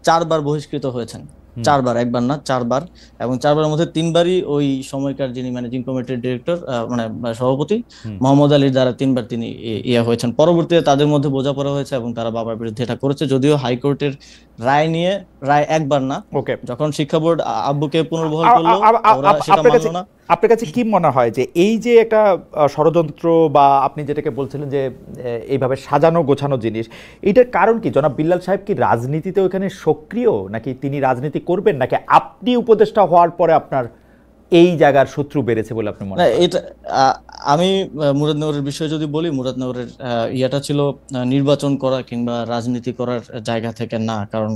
S2: 4বার বহিষ্কৃত হয়েছেন। 4বার, একবার না 4বার, এবং 4বারের মধ্যে 3বারই ওই সময়কার যিনি ম্যানেজিং কমিটির ডিরেক্টর, মানে সভাপতি মোহাম্মদ আলীর দ্বারা 3বার তিনি ইয়া হয়েছেন। পরবর্তীতে তাদের মধ্যে বোঝাপড়া হয়েছে এবং তারা বাবার বিরুদ্ধে এটা করেছে, যদিও হাইকোর্টের রায় একবার না, যখন শিক্ষা বোর্ড আব্বুকে পুনর্বহাল করলো ওরা সেটা মানলো না।
S1: আপনার কাছে কি মনে হয় যে এই যে একটা ষড়যন্ত্র বা আপনি যেটাকে বলছিলেন যে এইভাবে সাজানো গোছানো জিনিস, এটার কারণ কি? জনাব বিল্লাল সাহেব কি রাজনীতিতে ওখানে সক্রিয়, নাকি তিনি রাজনীতি করবেন, নাকি আপনি উপদেষ্টা হওয়ার পরে আপনার এই জায়গার শত্রু বেড়েছে বলে আপনি মনে করেন?
S2: এটা আমি মুরাদনগরের বিষয়ে যদি বলি, মুরাদনগরের ইয়াটা ছিল নির্বাচন করা কিংবা রাজনীতি করার জায়গা থেকে না। কারণ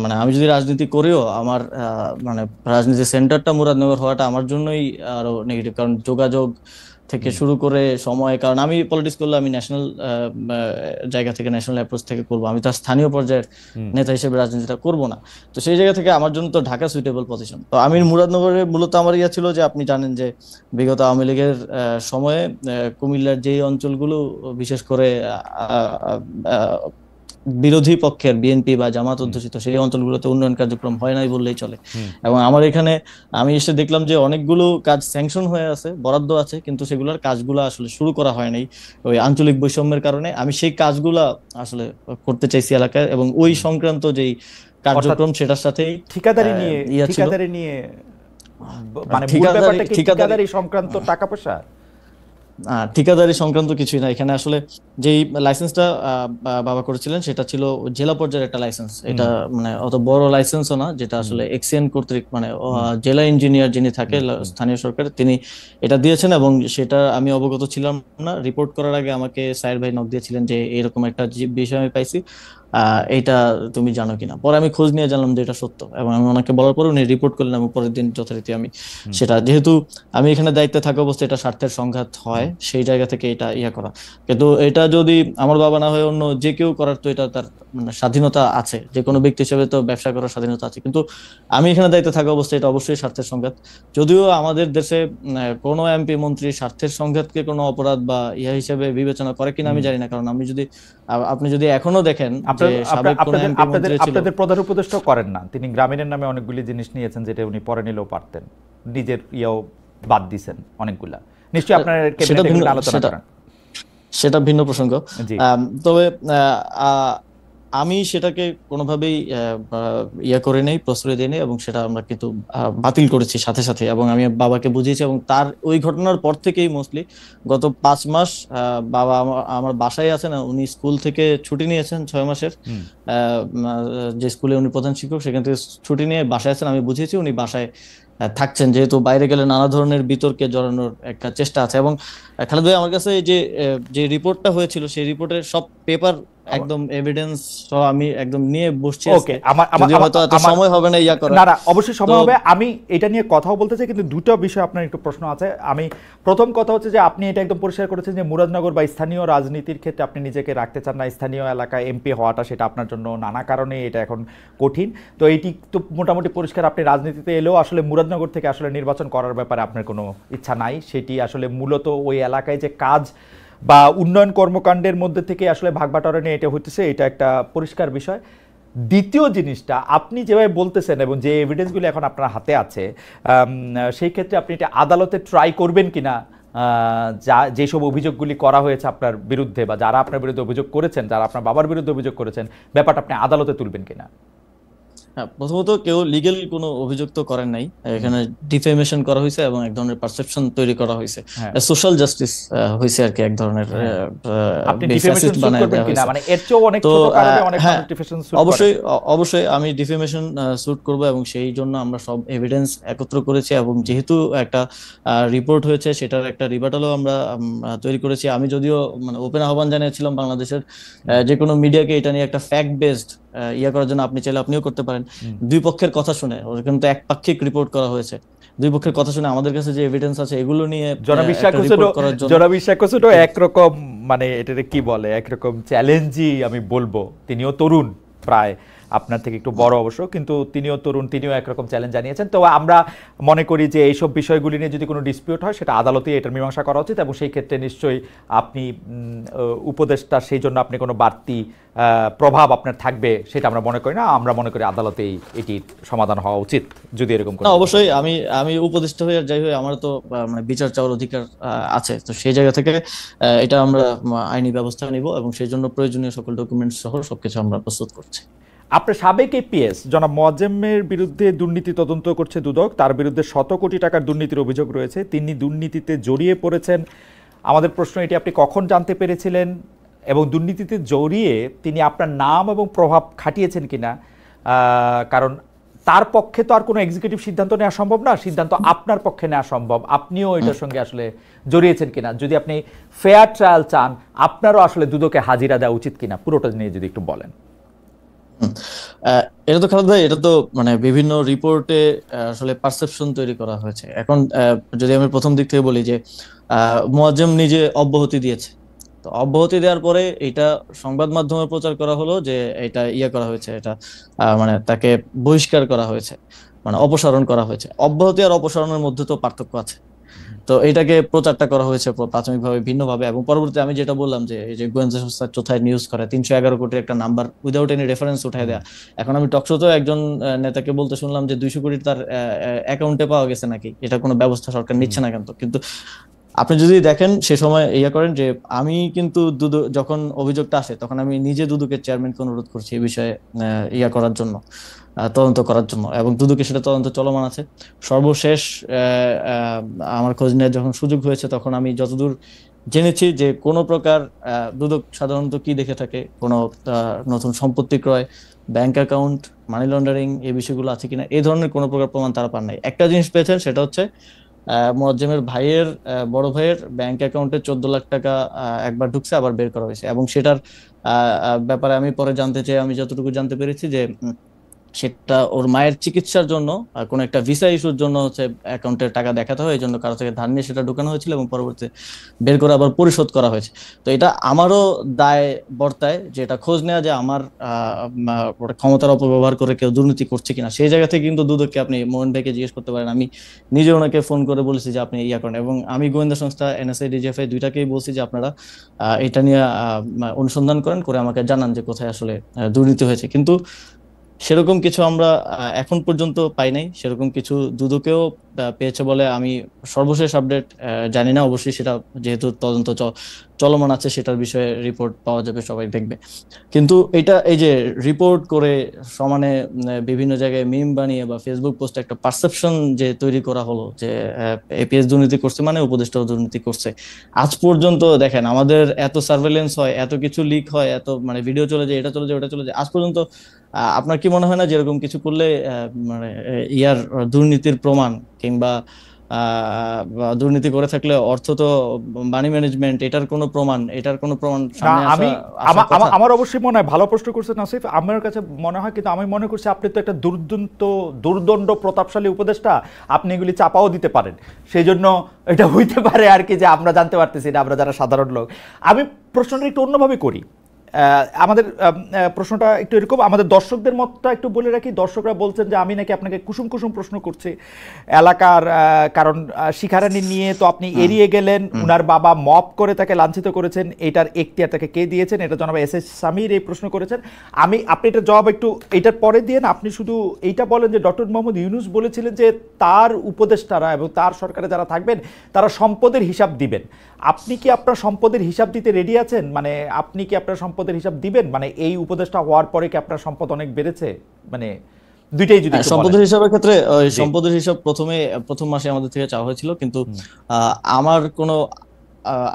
S2: মানে আমি যদি রাজনীতি করিও, আমার মানে রাজনীতির সেন্টারটা মুরাদনগর হওয়াটা আমার জন্যই আরো নেগেটিভ। কারণ যোগাযোগ থেকে শুরু করে সময়, কারণ আমি পলিটিক্স করলে আমি ন্যাশনাল জায়গা থেকে, ন্যাশনাল অ্যাপ্রোচ থেকে করবো, আমি তার স্থানীয় পর্যায়ের নেতা হিসেবে রাজনীতিটা করব না। তো সেই জায়গা থেকে আমার জন্য তো ঢাকা সুইটেবল পজিশন। তো আমি মুরাদনগরে মূলত আমার ইয়া ছিল যে, আপনি জানেন যে বিগত আওয়ামী লীগের সময়ে কুমিল্লার যেই অঞ্চলগুলো বিশেষ করে বিরোধী পক্ষের বিএনপি বা জামাত অধ্যুষিত, সেই অঞ্চলগুলোতে উন্নয়ন কার্যক্রম হয় নাই বললেই চলে। এবং আমার এখানে আমি এসে দেখলাম যে অনেকগুলো কাজ স্যাংশন হয়ে আছে, বরাদ্দ আছে, কিন্তু সেগুলোর কাজগুলো আসলে শুরু করা হয় নাই ওই আঞ্চলিক বৈষম্যের কারণে। আমি সেই কাজগুলা আসলে করতে চাইছি এলাকায়, এবং ওই সংক্রান্ত যেই কার্যক্রম সেটার সাথে
S1: ঠিকাদারি নিয়ে মানে মূল ব্যাপারটা কি ঠিকাদারি সংক্রান্ত টাকা পয়সা?
S2: ঠিকাদারি সংক্রান্ত কিছুই না এখানে। আসলে যেই লাইসেন্সটা বাবা করেছিলেন সেটা ছিল জেলা পর্যায়ের একটা লাইসেন্স। এটা মানে অত বড় লাইসেন্সও না, যেটা আসলে এক্সিএন কর্তৃক, মানে জেলা ইঞ্জিনিয়ার যিনি থাকে স্থানীয় সরকারের, তিনি এটা দিয়েছেন, এবং সেটা আমি অবগত ছিলাম না। রিপোর্ট করার আগে আমাকে সাইর ভাই নক দিয়েছিলেন যে এরকম একটা বিষয় আমি পাইছি, এইটা তুমি জানো কিনা। পরে আমি খোঁজ নিয়ে জানলাম যে এটা সত্য, এবং আমি ওনাকে বলার পরে উনি রিপোর্ট করলেন, এবং পরের দিন যথারীতি আমি সেটা, যেহেতু আমি এখানে দায়িত্বে থাকা অবস্থায় এটা স্বার্থের সংঘাত হয়, সেই জায়গা থেকে এটা ইয়া করা। কিন্তু এটা যদি আমার বাবা না হয়ে অন্য যে কেউ করার, তো এটা তার মানে স্বাধীনতা আছে, যে কোনো ব্যক্তি হিসেবে তো ব্যবসা করার স্বাধীনতা আছে। কিন্তু আমি এখানে দায়িত্বে থাকা অবস্থায় এটা অবশ্যই স্বার্থের সংঘাত। যদিও আমাদের দেশে কোনো এমপি মন্ত্রী স্বার্থের সংঘাতকে কোনো অপরাধ বা ইয়া হিসেবে বিবেচনা করে কিনা আমি জানি না। কারণ আপনি যদি এখনো দেখেন,
S1: আপনাদের প্রধান উপদেষ্টা করেন না, তিনি গ্রামীণের নামে অনেকগুলি জিনিস নিয়েছেন যেটা উনি পরে নিলেও পারতেন, নিজের ইয়েও বাদ দিছেন অনেকগুলা। নিশ্চয়ই আপনার ক্যাবিনেটে আলোচনা করেন,
S2: সেটা ভিন্ন প্রসঙ্গ। তবে আমি সেটাকে কোনোভাবেই ইয়া করে নেই, প্রশ্রয় দিই নেই, এবং সেটা আমরা কিন্তু বাতিল করেছি সাথে সাথে। এবং আমি বাবাকে বুঝিয়েছি, এবং তার ওই ঘটনার পর থেকেই মোস্টলি গত 5 মাস বাবা আমার বাসায় আছেন। উনি স্কুল থেকে ছুটি নিয়েছেন 6 মাসের, যে স্কুলে উনি প্রধান শিক্ষক, সেখান থেকে ছুটি নিয়ে বাসায় আছেন। আমি বুঝিয়েছি উনি বাসায় থাকছেন, যেহেতু বাইরে গেলে নানা ধরনের বিতর্কে জড়ানোর একটা চেষ্টা আছে। এবং খালেদ ভাই, আমার কাছে যে রিপোর্টটা হয়েছিল, সেই রিপোর্টের সব পেপার একদম এভিডেন্স সহ আমি একদম নিয়ে বসছি।
S1: ওকে, সময় হবে না ইয়া করা, না অবশ্যই সময় হবে। আমি এটা নিয়ে কথাও বলতে চাই, কিন্তু দুটো বিষয় আপনার একটু প্রশ্ন আছে। আমি প্রথম কথা হচ্ছে যে আপনি এটা একদম পরিষ্কার করেছেন যে মুরাদনগর বা স্থানীয় রাজনীতির ক্ষেত্রে আপনি নিজেকে রাখতে চান না, স্থানীয় এলাকায় এমপি হওয়াটা সেটা আপনার জন্য নানা কারণে এটা এখন কঠিন। তো এইটি তো মোটামুটি পরিষ্কার, আপনি রাজনীতিতে এলেও আসলে মুরাদনগর থেকে আসলে নির্বাচন করার ব্যাপারে আপনার কোনো ইচ্ছা নাই। সেটি আসলে মূলত ওই এলাকায় যে কাজ বা উন্নয়ন কর্মকাণ্ডের মধ্যে থেকে আসলে ভাগবাটোয়ারা নিয়ে এটা হইতেছে, এটা একটা পরিষ্কার বিষয়। দ্বিতীয় জিনিসটা, আপনি যেভাবে বলতেছেন এবং যে এভিডেন্সগুলো এখন আপনার হাতে আছে, সেই ক্ষেত্রে আপনি এটা আদালতে ট্রাই করবেন কিনা যেসব অভিযোগগুলি করা হয়েছে আপনার বিরুদ্ধে বা যারা আপনার বিরুদ্ধে অভিযোগ করেছেন, যারা আপনার বাবার বিরুদ্ধে অভিযোগ করেছেন, ব্যাপারটা আপনি আদালতে তুলবেন কিনা?
S2: হ্যাঁ, প্রথমত কেউ লিগেল কোনো অভিযোগ তো করেন নাই, এখানে ডিফেমেশন করা হয়েছে এবং এক ধরনের পারসেপশন তৈরি করা হয়েছে, সোশ্যাল জাস্টিস হয়েছে আর কি, এক ধরনের
S1: আপনি ডিফেমেশন শুট করবেন কিনা, মানে এর চেয়েও অনেক ছোট কারণে অনেক মানুষ ডিফেমেশন শুট করে।
S2: অবশ্যই অবশ্যই আমি ডিফেমেশন শুট করব এবং সেই জন্য আমরা সব এভিডেন্স একত্র করেছি এবং যেহেতু একটা রিপোর্ট হয়েছে সেটার একটা রিবাটালও আমরা তৈরি করেছি। আমি যদিও মানে ওপেন আহ্বান জানিয়েছিলাম বাংলাদেশের যে কোনো মিডিয়াকে এটা নিয়ে একটা ফ্যাক্ট বেসড ইয়া করার জন্য, আপনি চাইলে আপনিও করতে পারেন। দুই পক্ষের কথা শুনে, ওরা কিন্তু একপাক্ষিক রিপোর্ট করা হয়েছে, দুই পক্ষের কথা শুনে আমাদের কাছে যে এভিডেন্স আছে এগুলো নিয়ে
S1: জনাব একরকম মানে এটাকে কি বলে, একরকম চ্যালেঞ্জই আমি বলবো। তিনিও তরুণ, প্রায় আপনার থেকে একটু বড় অবশ্য, কিন্তু তিনিও তরুণ, তিনিও একরকম চ্যালেঞ্জ জানিয়েছেন। তো আমরা মনে করি যে এইসব বিষয়গুলি নিয়ে যদি কোনো ডিসপিউট হয় সেটা আদালতে এটার মীমাংসা করা উচিত, এবং সেই ক্ষেত্রে নিশ্চয়ই আপনি উপদেষ্টা, সেই জন্য আপনি কোনো বাড়তি প্রভাব আপনার থাকবে সেটা আমরা মনে করি না। আমরা মনে করি আদালতেই এটির সমাধান হওয়া উচিত যদি এরকম।
S2: অবশ্যই আমি উপদেষ্টা হয়ে যাই হয়ে আমার তো মানে বিচার চাওয়ার অধিকার আছে, তো সেই জায়গা থেকে এটা আমরা আইনি ব্যবস্থা নিব এবং সেই জন্য প্রয়োজনীয় সকল ডকুমেন্টস সহ সবকিছু আমরা প্রস্তুত করছি।
S1: আপনার সাবেক এপিএস জনাব মোয়াজ্জেমের বিরুদ্ধে দুর্নীতি তদন্ত করছে দুদক, তার বিরুদ্ধে 100 কোটি টাকার দুর্নীতির অভিযোগ রয়েছে, তিনি দুর্নীতিতে জড়িয়ে পড়েছেন। আমাদের প্রশ্ন, এটি আপনি কখন জানতে পেরেছিলেন এবং দুর্নীতিতে জড়িয়ে তিনি আপনার নাম এবং প্রভাব খাটিয়েছেন কিনা? কারণ তার পক্ষে তো আর কোনো এক্সিকিউটিভ সিদ্ধান্ত নেওয়া সম্ভব না, সিদ্ধান্ত আপনার পক্ষে নেওয়া সম্ভব। আপনিও এটার সঙ্গে আসলে জড়িয়েছেন কিনা, যদি আপনি ফেয়ার ট্রায়াল চান, আপনারও আসলে দুদকে হাজিরা দেওয়া উচিত কিনা, পুরোটা নিয়ে যদি একটু বলেন।
S2: এটা তো খালেদ ভাই, এটা তো মানে বিভিন্ন রিপোর্টে আসলে পারসেপশন তৈরি করা হয়েছে। এখন যদি আমি প্রথম দিক থেকে বলি যে মোয়াজ্জেম নিজে অব্যাহতি দিয়েছে, তো অব্যাহতি দেওয়ার পরে এটা সংবাদ মাধ্যমে প্রচার করা হলো যে এটা করা হয়েছে, এটা মানে তাকে বহিষ্কার করা হয়েছে, মানে অপসারণ করা হয়েছে। অব্যাহতি আর অপসারণের মধ্যে তো পার্থক্য আছে, তো এটাকে প্রচারটা করা হয়েছে প্রাথমিকভাবে ভিন্নভাবে, এবং পরবর্তীতে আমি যেটা বললাম যে এই যে গোয়েন্দা সংস্থা চোথায় নিউজ করে 311 কোটির একটা নাম্বার উইদাউট এনি রেফারেন্স উঠাই দেয়া। এখন আমি টকশোতেও একজন নেতাকে বলতে শুনলাম যে 200 কোটি তার অ্যাকাউন্টে পাওয়া গেছে নাকি, এটা কোনো ব্যবস্থা সরকার নিচ্ছে না কিন্তু আপনি যদি দেখেন সে সময় করেন যে আমি কিন্তু যখন অভিযোগটা আসে তখন আমি নিজে দুদকের চেয়ারম্যানকে অনুরোধ করছি এই বিষয়ে করার জন্য, তদন্ত করার জন্য, এবং দুদকে সেটা তদন্ত চলমান আছে। সর্বশেষ আমার খোঁজ নেওয়ার যখন সুযোগ হয়েছে তখন আমি যতদূর জেনেছি যে কোনো প্রকার দুদক সাধারণত কি দেখে থাকে, কোনো নতুন সম্পত্তি ক্রয়, ব্যাংক অ্যাকাউন্ট, মানি লন্ডারিং, এই বিষয়গুলো আছে কিনা, এই ধরনের কোনো প্রকার প্রমাণ তারা পান নাই। একটা জিনিস পেয়েছেন, সেটা হচ্ছে মোয়াজ্জেমের ভাইয়ের বড় ভাইয়ের ব্যাংক অ্যাকাউন্টে 14 লাখ টাকা একবার ঢুকছে, আবার বের করা হয়েছে, এবং সেটার ব্যাপারে আমি পরে জানতে চাই, আমি যতটুকু জানতে পেরেছি যে সেটা ওর মায়ের চিকিৎসার জন্য কোনো একটা ভিসা ইস্যুর জন্য হচ্ছে অ্যাকাউন্টের টাকা দেখাতে হয়, এই জন্য কারো থেকে ধার নিয়ে সেটা ঢুকানো হয়েছিল এবং পরবর্তীতে বের করে আবার পরিশোধ করা হয়েছে। তো এটা আমারও দায় বর্তায় যে এটা খোঁজ নেওয়া যে আমার ক্ষমতার অপব্যবহার করে কেউ দুর্নীতি করছে কিনা। সেই জায়গা থেকে কিন্তু দুদককে আপনি মোহন ভাইকে জিজ্ঞেস করতে পারেন, আমি নিজে ওনাকে ফোন করে বলেছি যে আপনি করেন, এবং আমি গোয়েন্দা সংস্থা এনএসআই ডিজিএফআই দুইটাকেই বলছি যে আপনারা এটা নিয়ে অনুসন্ধান করেন, করে আমাকে জানান যে কোথায় আসলে দুর্নীতি হয়েছে। কিন্তু সেরকম কিছু আমরা এখন পর্যন্ত পাই নাই, সেরকম কিছু দুদকেও পেয়েছে বলে আমি সর্বশেষ আপডেট জানি না। অবশ্যই সেটা যেহেতু তদন্ত চলমান আছে, সেটার বিষয়ে রিপোর্ট পাওয়া যাবে, সবাই দেখবে। কিন্তু এটা এই যে রিপোর্ট করে সমানে বিভিন্ন জায়গায় মিম বানিয়ে বা ফেসবুক পোস্টে একটা পারসেপশন যে তৈরি করা হলো যে এপিএস দুর্নীতি করছে মানে উপদেষ্টাও দুর্নীতি করছে। আজ পর্যন্ত দেখেন আমাদের এত সার্ভেলেন্স হয়, এত কিছু লিক হয়, এত মানে ভিডিও চলে যায়, এটা চলে যায়, ওটা চলে যায়, আজ পর্যন্ত আপনার কি মনে হয় না যেরকম কিছু করলে মানে দুর্নীতির প্রমাণ কিংবা দুর্নীতি করে থাকলে অর্থ তো মানি ম্যানেজমেন্ট, এটার কোনো প্রমাণ সামনে
S1: আমার অবশ্যই মনে হয়, ভালো প্রশ্ন করছে নাসিফ, আমার কাছে মনে হয়, কিন্তু আমি মনে করছি আপনি তো একটা দুর্দণ্ড প্রতাপশালী উপদেষ্টা, আপনি এগুলি চাপাও দিতে পারেন, সেই জন্য এটা হইতে পারে আর কি যে আমরা জানতে পারতেছি না, আমরা যারা সাধারণ লোক। আমি প্রশ্নটা একটু অন্যভাবে করি। আমাদের প্রশ্নটা একটু এরকম, আমাদের দর্শকদের মতটা একটু বলে রাখি। দর্শকরা বলছেন যে আমি নাকি আপনাকে কুসুম কুসুম প্রশ্ন করছি এলাকার, কারণ শিখারানী নিয়ে তো আপনি এড়িয়ে গেলেন, উনার বাবা মপ করে তাকে লাঞ্ছিত করেছেন, এটার এখতিয়ার তাকে কে দিয়েছেন, এটা জনাব এস এস সামির এই প্রশ্ন করেছেন। আপনি এটার জবাব একটু এইটার পরে দিয়ে না, আপনি শুধু এইটা বলেন যে ডক্টর মোহাম্মদ ইউনূস বলেছিলেন যে তার উপদেষ্টারা এবং তার সরকারে যারা থাকবেন তারা সম্পদের হিসাব দিবেন। আপনি কি আপনার সম্পদের হিসাব দিতে রেডি আছেন? মানে আপনি কি আপনার সম্পদের হিসাব দিবেন? মানে এই উপদেষ্টা হওয়ার পরে কি আপনার সম্পদ অনেক বেড়েছে? মানে দুইটাই যদি
S2: সম্পদের হিসাবের ক্ষেত্রে সম্পদের হিসাব প্রথম মাসে আমাদের থেকে চাওয়া হয়েছিল, কিন্তু আমার কোনো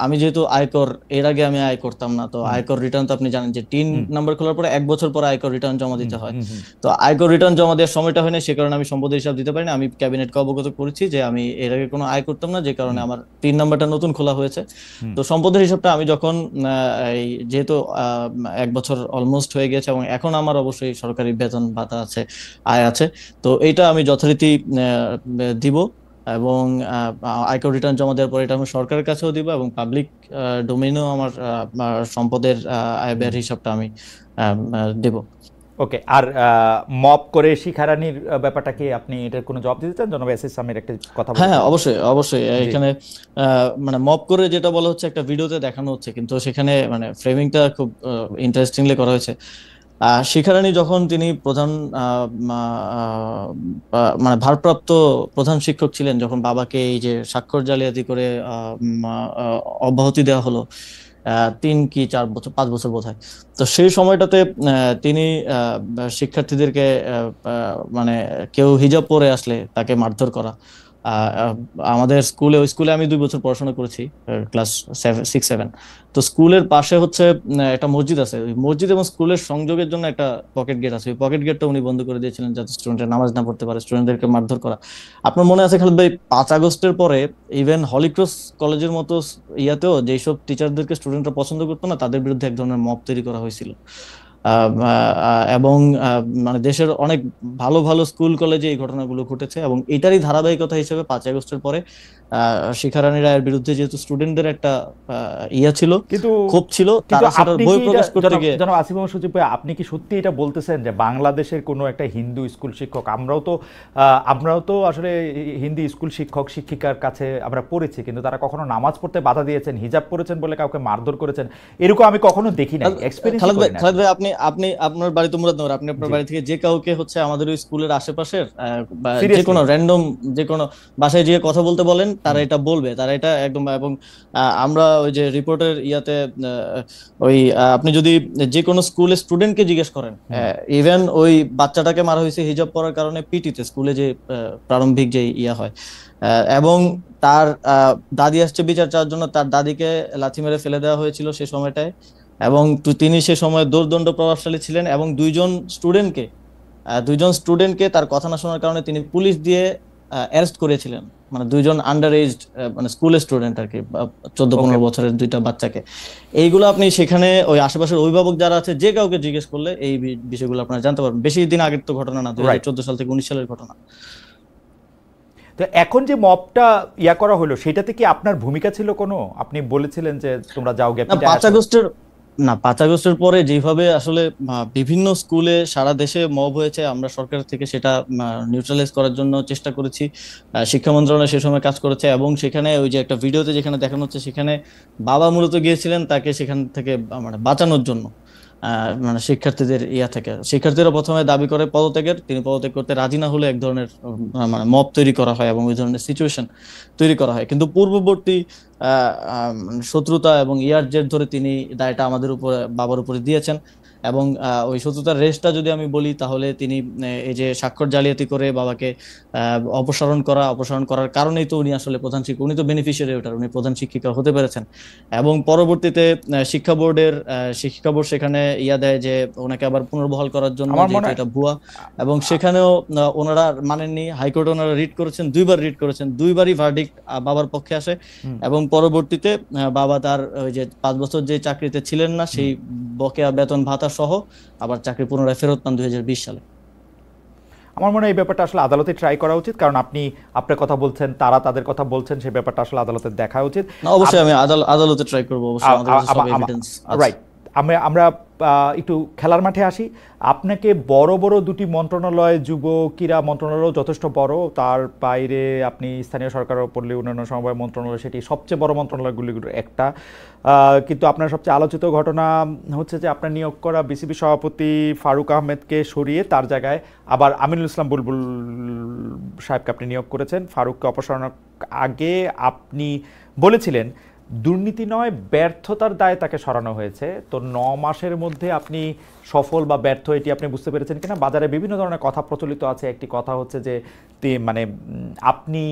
S2: আমি যেহেতু আয়কর এর আগে আমি আয় করতাম না, তো আয়কর রিটার্ন তো আপনি জানেন যে 3 নাম্বার খোলার পরে 1 বছর পরে আয়কর রিটার্ন জমা দিতে হয়। তো আয়কর রিটার্ন জমা দেওয়ার সময়টা হয় না, সে কারণে আমি সম্পদের হিসাব দিতে পারি না। আমি ক্যাবিনেটকে অবগত করেছি যে আমি এর আগে কোনো আয় করতাম না, যে কারণে আমার 3 নাম্বারটা নতুন খোলা হয়েছে। তো সম্পদের হিসাবটা আমি যখন যেহেতু 1 বছর অলমোস্ট হয়ে গেছে এবং এখন আমার অবশ্যই সরকারি বেতন ভাতা আছে, আয় আছে, তো এইটা আমি যথারীতি দিব এবং আয়কর রিটার্ন জমা দেওয়ার পরে এটা আমি সরকারের কাছেও দিব এবং পাবলিক ডোমেইনেও আমার সম্পদের আয় ব্যয়ের হিসাবটা আমি দেব।
S1: ওকে। আর মপ করে শিখারানির ব্যাপারটা কি আপনি এটার কোনো জবাব দিতে চান? জনাব এস এস সামির একটা কথা বলুন।
S2: হ্যাঁ, অবশ্যই অবশ্যই। এখানে মানে মপ করে যেটা বলা হচ্ছে একটা ভিডিওতে দেখানো হচ্ছে, কিন্তু সেখানে মানে ফ্রেমিংটা খুব ইন্টারেস্টিংলি করা হয়েছে। শিখারানী যখন তিনি প্রধান মানে ভারপ্রাপ্ত প্রধান শিক্ষক ছিলেন, যখন বাবাকে এই যে স্বাক্ষর জালিয়াতি করে অব্যাহতি দেওয়া হলো 3 কি 4 বছর 5 বছর বোধহয়, তো সেই সময়টাতে তিনি শিক্ষার্থীদেরকে মানে কেউ হিজাব পরে আসলে তাকে মারধর করা। আমাদের ওই স্কুলে আমি 2 বছর পড়াশোনা করেছি, ক্লাস 6-7। তো স্কুলের পাশে হচ্ছে একটা মসজিদ আছে, ওই মসজিদ এবং স্কুলের সংযোগের জন্য একটা পকেট গেট আছে, ওই পকেট গেটটা উনি বন্ধ করে দিয়েছিলেন যাতে স্টুডেন্টরা নামাজ না পড়তে পারে, স্টুডেন্টদেরকে মারধর করা। আপনার মনে আছে খালেদ ভাই, 5 আগস্টের পরে ইভেন হলিক্রস কলেজের মতো ইয়াতেও যেসব টিচারদেরকে স্টুডেন্টরা পছন্দ করতো না, তাদের বিরুদ্ধে এক ধরনের মব তৈরি করা হয়েছিল। এবং মানে দেশের অনেক ভালো ভালো স্কুল কলেজে এই ঘটনাগুলো ঘটেছে এবং এটারই ধারাবাহিকতা হিসেবে 5 আগস্টের পরে শিখারানী রায়ের বিরুদ্ধে যেহেতু স্টুডেন্টদের একটা ইয়া ছিল,
S1: কিন্তু
S2: ক্ষোভ ছিল, তারা সেটা বই প্রকাশ করতে গিয়ে।
S1: জনাব আসিফ মোহাম্মদ সজীব ভাই, আপনি কি সত্যি এটা বলতেছেন যে বাংলাদেশের কোনো একটা হিন্দু স্কুল শিক্ষক, আমরাও তো আসলে হিন্দি স্কুল শিক্ষক শিক্ষিকার কাছে আমরা পড়েছি, কিন্তু তারা কখনো নামাজ পড়তে বাধা দিয়েছেন, হিজাব পরেছেন বলে কাউকে মারধর করেছেন, এরকম আমি কখনো দেখি নাই, এক্সপেরিয়েন্স করি না।
S2: খালেদ ভাই, আপনি আপনার বাড়ি তো মুরাদনগর, আপনি আপনার বাড়ি থেকে যে কাউকে হচ্ছে আমাদের ওই স্কুলের আশেপাশের যে কোনো র্যান্ডম যে কোনো বাসায় গিয়ে কথা বলতে বলেন, তারা এটা বলবে, তারা এটা একদম। এবং আমরা ওই যে রিপোর্টের ইয়াতে ওই আপনি যদি যে কোনো স্কুলের স্টুডেন্টকে জিজ্ঞেস করেন, ইভেন ওই বাচ্চাটাকে মারা হয়েছে হিজাব পরার কারণে পিটিতে, স্কুলে যে প্রারম্ভিক যে ইয়া হয়, এবং তার দাদি আসছে বিচার চাওয়ার জন্য, তার দাদিকে লাথি মেরে ফেলে দেওয়া হয়েছিল সে সময়টায়, এবং তিনি সে সময় দোর্দণ্ড প্রভাবশালী ছিলেন এবং দুইজন স্টুডেন্টকে তার কথা না শোনার কারণে তিনি পুলিশ দিয়ে অ্যারেস্ট করেছিলেন, মানে 2জন আন্ডার এজড মানে স্কুলের স্টুডেন্ট আর কি, 14-15 বছরের 2টা বাচ্চাকে। এইগুলো আপনি সেখানে ওই আশেপাশের অভিভাবক যারা আছে যে কাউকে জিজ্ঞেস করলে এই বিষয়গুলো আপনারা জানতে পারবেন। বেশি দিন আগের তো ঘটনা না, 2014 সাল থেকে 19 সালের ঘটনা।
S1: তো এখন যে মবটা ইয়া করা হলো, সেটাতে কি আপনার ভূমিকা ছিল কোনো? আপনি বলেছিলেন যে তোমরা যাও গে।
S2: 5 আগস্টের পরে যেভাবে আসলে বিভিন্ন স্কুলে সারা দেশে মব হয়েছে, আমরা সরকার থেকে সেটা নিউট্রালাইজ করার জন্য চেষ্টা করেছি। শিক্ষা মন্ত্রণালয় সে সময় কাজ করেছে এবং সেখানে ওই যে একটা ভিডিওতে যেখানে দেখানো হচ্ছে, সেখানে বাবা মূলত গিয়েছিলেন তাকে সেখান থেকে মানে বাঁচানোর জন্য, মানে শিক্ষার্থীদের থেকে। শিক্ষার্থীরা প্রথমে দাবি করে পদত্যাগের, তিনি পদত্যাগ করতে রাজি না হলে এক ধরনের মানে মব তৈরি করা হয় এবং ওই ধরনের সিচুয়েশন তৈরি করা হয়। কিন্তু পূর্ববর্তী শত্রুতা এবং ইয়ার জের ধরে তিনি দায়টা আমাদের উপরে, বাবার উপরে দিয়েছেন। এবং ওই শত্রুতার রেশটা যদি আমি বলি, তাহলে তিনি এই যে স্বাক্ষর জালিয়াতি করে বাবাকে অপসারণ করার কারণেই তো উনি আসলে প্রধান শিক্ষক, উনি তো বেনিফিশিয়ারি ওটার, উনি প্রধান শিক্ষিকা হতে পেরেছেন। এবং পরবর্তীতে শিক্ষা বোর্ড সেখানে ইয়া দেয় যে ওনাকে আবার পুনর্বহাল করার জন্য, যেহেতু এটা ভুয়া, এবং সেখানেও ওনারা মানেননি। হাইকোর্টে ওনারা রিট করেছেন, 2বার রিট করেছেন, 2বারই ভার্ডিক্ট বাবার পক্ষে আসে। এবং পরবর্তীতে বাবা তার ওই যে 5 বছর যে চাকরিতে ছিলেন না, সেই বকেয়া বেতন ভাতা সহ আবার চাকরি পুনরায় ফেরত পান 2020 সালে।
S1: আমার মনে হয় এই ব্যাপারটা আসলে আদালতে ট্রাই করা উচিত, কারণ আপনি আপনার কথা বলছেন, তারা তাদের কথা বলছেন, সেই ব্যাপারটা আসলে আদালতে দেখা উচিত।
S2: অবশ্যই আমি আদালতে ট্রাই করব, অবশ্যই আমাদের কাছে সব এভিডেন্স আছে।
S1: রাইট। আমরা একটু খেলার মাঠে আসি। আপনাকে বড় বড় দুটি মন্ত্রণালয়, যুব ক্রীড়া মন্ত্রণালয় যথেষ্ট বড়, তার বাইরে আপনি স্থানীয় সরকার ও পল্লী উন্নয়ন সমবায় মন্ত্রণালয়, সেটি সবচেয়ে বড় মন্ত্রণালয়গুলির একটা। কিন্তু আপনার সবচেয়ে আলোচিত ঘটনা হচ্ছে যে আপনার নিয়োগ করা বিসিবি সভাপতি ফারুক আহমেদকে সরিয়ে তার জায়গায় আবার আমিনুল ইসলাম বুলবুল সাহেবকে আপনি নিয়োগ করেছেন। ফারুককে অপসারণের আগে আপনি বলেছিলেন দুর্নীতি নয়, ব্যর্থতার দায়ে তাকে সরানো হয়েছে। তো 9 মাসের মধ্যে আপনি সফল বা ব্যর্থ এটি আপনি বুঝতে পেরেছেন কিনা? বাজারে বিভিন্ন ধরনের কথা প্রচলিত আছে। একটি কথা হচ্ছে যে মানে আপনি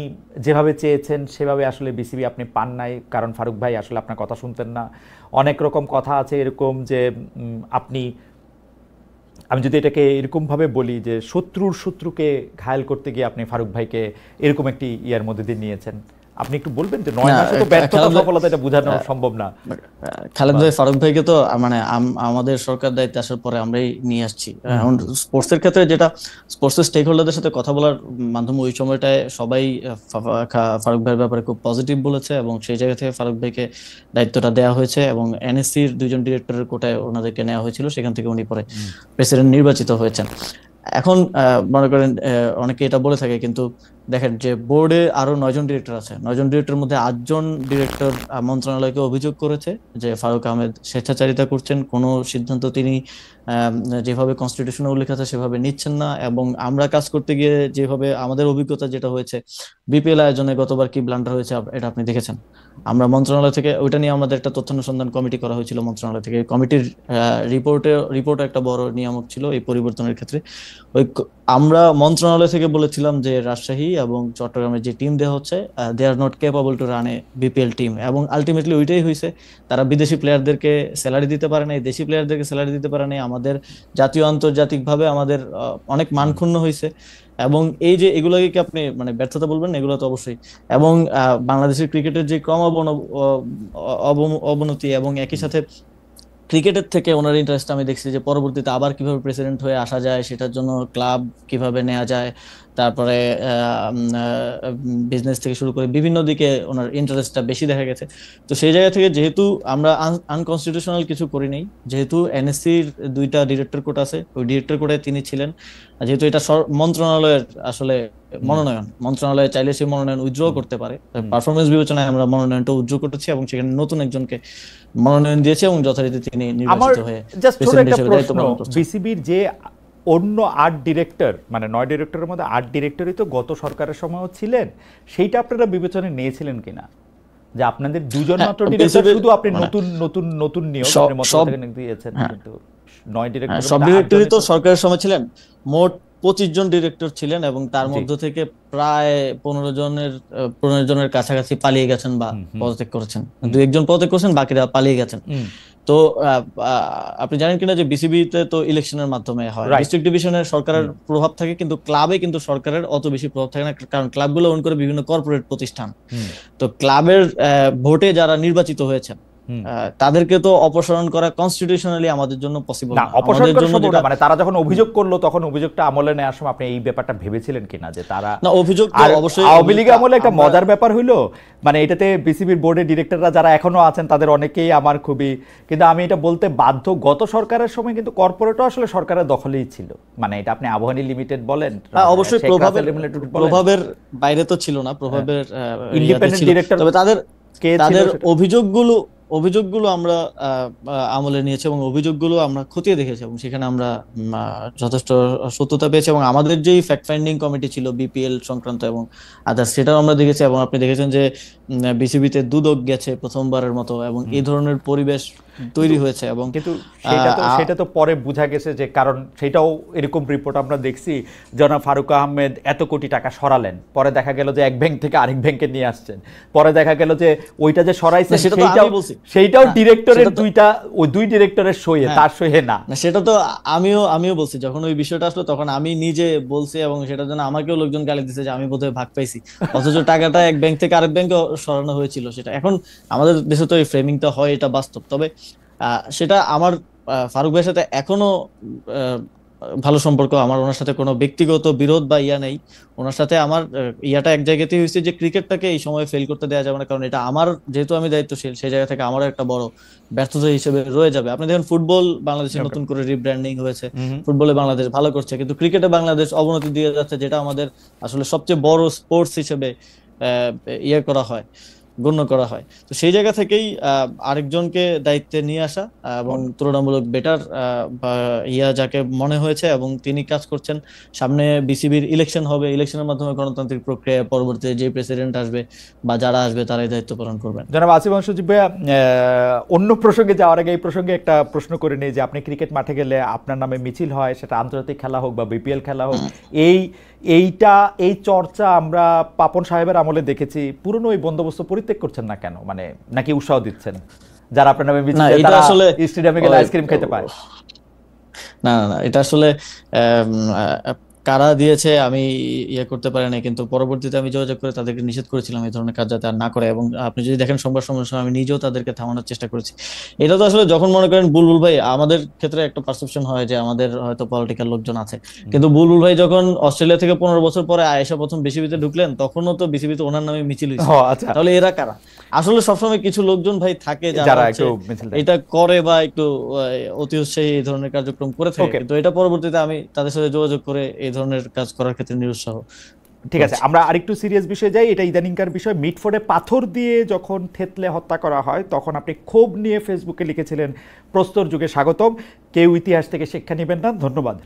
S1: যেভাবে চেয়েছেন সেভাবে আসলে বিসিবি আপনি পান নাই, কারণ ফারুক ভাই আসলে আপনার কথা শুনতেন না। অনেক রকম কথা আছে এরকম যে আপনি, আমি যদি এটাকে এরকমভাবে বলি যে শত্রুর শত্রুকে ঘায়েল করতে গিয়ে আপনি ফারুক ভাইকে এরকম একটি ইয়ার মধ্যে দিয়ে নিয়েছেন। আপনি একটু বলবেন যে 9 মাসে তো ব্যর্থতা সফলতা এটা বোঝানো সম্ভব না।
S2: খালেদ ভাই, ফারুক ভাইকে তো মানে আমাদের সরকার দায়িত্বে আসার পরে আমরাই নিয়ে আসছি। এখন স্পোর্টসের ক্ষেত্রে যেটা, স্পোর্টসের স্টেক হোল্ডারদের সাথে কথা বলার মাধ্যমে ওই সময়টায় সবাই ফারুক ভাইয়ের ব্যাপারে খুব পজিটিভ বলেছে এবং সেই জায়গা থেকে ফারুক ভাইকে দায়িত্বটা দেওয়া হয়েছে এবং এনএসসির 2জন ডিরেক্টরের কোটায় ওনাদেরকে নেওয়া হয়েছিল, সেখান থেকে উনি পরে প্রেসিডেন্ট নির্বাচিত হয়েছেন। এখন মনে করেন অনেকে এটা বলে থাকে, কিন্তু দেখেন যে বোর্ডে আরো 9জন ডিরেক্টর আছে, 9জন ডিরেক্টরের মধ্যে 8জন ডিরেক্টর মন্ত্রণালয়কে অভিযোগ করেছে যে ফারুক আহমেদ স্বেচ্ছাচারিতা করছেন, কোনো সিদ্ধান্ত তিনি যেভাবে কনস্টিটিউশনে উল্লেখ আছে সেভাবে নিচ্ছেন না। এবং আমরা কাজ করতে গিয়ে যেভাবে আমাদের অভিজ্ঞতা যেটা হয়েছে, বিপিএল আয়োজনে গতবার কি ব্লান্ডার হয়েছে এটা আপনি দেখেছেন। আমরা মন্ত্রণালয় থেকে ওইটা নিয়ে আমাদের একটা তথ্যানুসন্ধান কমিটি করা হয়েছিল মন্ত্রণালয় থেকে। কমিটির রিপোর্ট একটা বড় নিয়ামক ছিল এই পরিবর্তনের ক্ষেত্রে। আমরা মন্ত্রণালয় থেকে বলেছিলাম যে রাজশাহী এবং চট্টগ্রামের যে টিম দেওয়া হচ্ছে, they are not capable to run a BPL team. এবং আলটিমেটলি ওইটাই হয়েছে, তারা বিদেশি প্লেয়ারদেরকে স্যালারি দিতে পারে নাই, দেশি প্লেয়ারদেরকে স্যালারি দিতে পারে নাই। আমাদের জাতীয় আন্তর্জাতিক ভাবে আমাদের অনেক মান ক্ষুণ্ণ হয়েছে। এবং এই যে এগুলোকে কি আপনি মানে ব্যর্থতা বলবেন? এগুলো তো অবশ্যই। এবং বাংলাদেশের ক্রিকেটের যে ক্রম অবনতি এবং একই সাথে ক্রিকেটের থেকে ওনার ইন্টারেস্ট আমি দেখছি যে পরবর্তীতে আবার কিভাবে প্রেসিডেন্ট হয়ে আসা যায়, সেটার জন্য ক্লাব কিভাবে নেওয়া যায়, তারপরে বিজনেস থেকে শুরু করে বিভিন্ন দিকে ওনার ইন্টারেস্টটা বেশি দেখা গেছে। তো সেই জায়গা থেকে যেহেতু আমরা আনকনস্টিটিউশনাল কিছু করি নাই, যেহেতু এনএসসির 2টা ডিরেক্টর কোর্ট আছে, ওই ডিরেক্টর কোর্টে তিনি ছিলেন, যেহেতু এটা মন্ত্রণালয়ের আসলে মনোনয়ন, মন্ত্রণালয় চাইলে সেই মনোনয়ন উইথড্র করতে পারে। পারফরমেন্স বিবেচনায় আমরা মনোনয়নটা উইথড্র করেছি এবং সেখানে নতুন একজনকে মনোনয়ন দিয়েছে এবং যথারীতি তিনি নির্বাচিত হয়ে প্রেসিডেন্ট হিসেবে দায়িত্ব পালন করছেন।
S1: বিসিবির যে অন্য 8 ডিরেক্টর, মানে 9 ডিরেক্টরের মধ্যে 8 ডিরেক্টরই তো গত সরকারের সময়ও ছিলেন, সেইটা আপনারা বিবেচনায় নিয়েছিলেন কিনা যে আপনাদের 2জন মাত্র ডিরেক্টর, শুধু আপনি নতুন নতুন নতুন নিয়োগ আপনি মন্ত্রণালয় থেকে দিয়েছেন, কিন্তু 9 ডিরেক্টর
S2: সব ডিরেক্টরই তো সরকারের সময় ছিলেন। মোট 25 জন ডিরেক্টর ছিলেন এবং তার মধ্যে থেকে প্রায় 15 জনের কাছাকাছি পালিয়ে গেছেন বা পদত্যাগ করেছেন। 2-1 জন পদত্যাগ করেছেন, বাকিরা পালিয়ে গেছেন। তো আপনি জানেন কিনা যে বিসিবিতে তো ইলেকশনের মাধ্যমে হয়, ডিস্ট্রিক্ট ডিভিশনের সরকারের প্রভাব থাকে, কিন্তু ক্লাবে কিন্তু সরকারের অত বেশি প্রভাব থাকে না, কারণ ক্লাবগুলো ওন করে বিভিন্ন কর্পোরেট প্রতিষ্ঠান। তো ক্লাবের ভোটে যারা নির্বাচিত হয়েছেন তাদেরকে তো অপসারণ করা কনস্টিটিউশনালি আমাদের জন্য পসিবল না।
S1: অপসারণ করা সম্ভব না, মানে তারা যখন অভিযোগ করলো তখন অভিযোগটা আমলে নেওয়ার সময় আপনি এই ব্যাপারটা ভেবেছিলেন কিনা যে তারা
S2: না, অভিযোগ অবশ্যই
S1: আওয়ামী লীগ আমলে একটা মজার ব্যাপার হইলো, মানে এটাতে বিসিবির বোর্ডের ডিরেক্টররা যারা এখনো আছেন তাদের অনেকেই আমার খুবই, কিন্তু আমি এটা বলতে বাধ্য, গত সরকারের সময় কিন্তু কর্পোরেটও আসলে সরকারের দখলেই ছিল। মানে এটা আপনি আবহানী লিমিটেড বলেন,
S2: অবশ্যই প্রভাবের বাইরে তো ছিল না, প্রভাবের ইন্ডিপেন্ডেন্ট ডিরেক্টর। তবে তাদের অভিযোগগুলো আমরা আমলে নিয়েছি এবং অভিযোগগুলো আমরা খতিয়ে দেখেছি এবং সেখানে আমরা যথেষ্ট সত্যতা পেয়েছি। এবং আমাদের যেই ফ্যাক্ট ফাইন্ডিং কমিটি ছিল বিপিএল সংক্রান্ত এবং আদার্স, সেটাও আমরা দেখেছি। এবং আপনি দেখেছেন যে বিসিবিতে দুদক গেছে প্রথমবারের মতো এবং এই ধরনের পরিবেশ তৈরি হয়েছে। এবং
S1: কিন্তু সেটা তো পরে বোঝা গেছে যে, কারণ সেটাও এরকম রিপোর্ট আমরা দেখছি, জনাব ফারুক আহমেদ এত কোটি টাকা সরালেন, পরে দেখা গেল যে এক ব্যাংক থেকে আরেক ব্যাংকে নিয়ে আসছেন, পরে দেখা গেল যে ওইটা যে সরাইছে সেইটাও ডিরেক্টরের ওই 2 ডিরেক্টরের সইয়ে, তার সইয়ে না।
S2: সেটা তো আমিও বলছি, যখন ওই বিষয়টা আসলো তখন আমি নিজে বলছি এবং সেটার জন্য আমাকেও লোকজন গালি দিচ্ছে যে আমি বোধহয় ভাগ পাইছি, অথচ টাকাটা এক ব্যাংক থেকে আরেক ব্যাংকে সরানো হয়েছিল। সেটা এখন আমাদের দেশে তো এই ফ্রেমিংটা হয়, এটা বাস্তব। তবে সেটা আমার ফারুক ভাইয়ের সাথে এখনো ভালো সম্পর্ক, আমার ওনার সাথে কোনো ব্যক্তিগত বিরোধ বা ইয়া নেই। ওনার সাথে আমার ইয়াটা এক জায়গাতেই হয়েছে যে ক্রিকেটটাকে এই সময় ফেল করতে দেওয়া যাবে না, কারণ এটা আমার, যেহেতু আমি দায়িত্বশীল, সেই জায়গা থেকে আমারও একটা বড় ব্যর্থতা হিসেবে রয়ে যাবে। আপনি দেখেন ফুটবল বাংলাদেশে
S1: ওকে।
S2: নতুন করে রিব্র্যান্ডিং হয়েছে,
S1: হুম।
S2: ফুটবলে বাংলাদেশ ভালো করছে, কিন্তু ক্রিকেটে বাংলাদেশ অবনতি দিয়ে যাচ্ছে, যেটা আমাদের আসলে সবচেয়ে বড় স্পোর্টস হিসেবে আহ, ইয়ে করা হয়, গণ্য করা হয়। তো সেই জায়গা থেকেই আরেকজনকে দায়িত্বে নিয়ে আসা এবং তুলনামূলক বেটার ইয়া যাকে মনে হয়েছে, এবং তিনি কাজ করছেন। সামনে বিসিবির ইলেকশন হবে, ইলেকশনের মাধ্যমে গণতান্ত্রিক প্রক্রিয়া, পরবর্তীতে যে প্রেসিডেন্ট আসবে বা যারা আসবে তারাই দায়িত্ব পালন করবেন।
S1: জনাব আসিফ সজীব ভাইয়া, অন্য প্রসঙ্গে যাওয়ার আগে এই প্রসঙ্গে একটা প্রশ্ন করে নিই যে আপনি ক্রিকেট মাঠে গেলে আপনার নামে মিছিল হয়, সেটা আন্তর্জাতিক খেলা হোক বা বিপিএল খেলা হোক, এই এই চর্চা আমরা পাপন সাহেবের আমলে দেখেছি। পুরনো ওই বন্দোবস্ত পরিত্যাগ করছেন না কেন? মানে নাকি উৎসাহ দিচ্ছেন যারা আপনার নামে মিছিল,
S2: না, এটা
S1: তারা
S2: আসলে
S1: স্টেডিয়ামে গেলে আইসক্রিম খেতে পায়?
S2: না না না, এটা আসলে কারা দিয়েছে আমি ইয়ে করতে পারি না, কিন্তু পরবর্তীতে আমি যোগাযোগ করে তাদেরকে নিষেধ করেছিলাম এই ধরনের কাজ যাতে আর না করে। এবং আপনি যদি দেখেন সংবাদ সম্মেলনের সময় আমি নিজেও তাদেরকে থামানোর চেষ্টা করেছি। এটা তো আসলে যখন মনে করেন বুলবুল ভাই, আমাদের ক্ষেত্রে একটা পারসেপশন হয় যে আমাদের হয়তো পলিটিক্যাল লোকজন আছে, কিন্তু বুলবুল ভাই যখন অস্ট্রেলিয়া থেকে 15 বছর পরে আয়েশা প্রথম বিসিবিতে ঢুকলেন, তখনও তো বিসিবিতে ওনার নামে মিছিল হয়েছে।
S1: ও আচ্ছা,
S2: তাহলে এরা কারা? আসলে সবসময় কিছু লোকজন ভাই থাকে যারা
S1: যারা
S2: হচ্ছে
S1: একটু মিছিল দেয়।
S2: এটা করে বা একটু অতি উৎসাহী এই ধরনের কার্যক্রম করে থাকে,
S1: ওকে,
S2: কিন্তু এটা পরবর্তীতে আমি তাদের সাথে যোগাযোগ করে এই ধরনের কাজ করার ক্ষেত্রে নিরুৎসাহ
S1: ঠিক আছে,
S2: করেছি।
S1: আমরা আরেকটু সিরিয়াস বিষয়ে যাই। এটা ইদানিংকার বিষয়। মিটফোর্ডে পাথর দিয়ে যখন থেতলে হত্যা করা হয়, তখন আপনি ক্ষোভ নিয়ে ফেসবুকে লিখেছিলেন, প্রস্তর যুগে স্বাগতম, কেউ ইতিহাস থেকে শিক্ষা নেবেন না, ধন্যবাদ।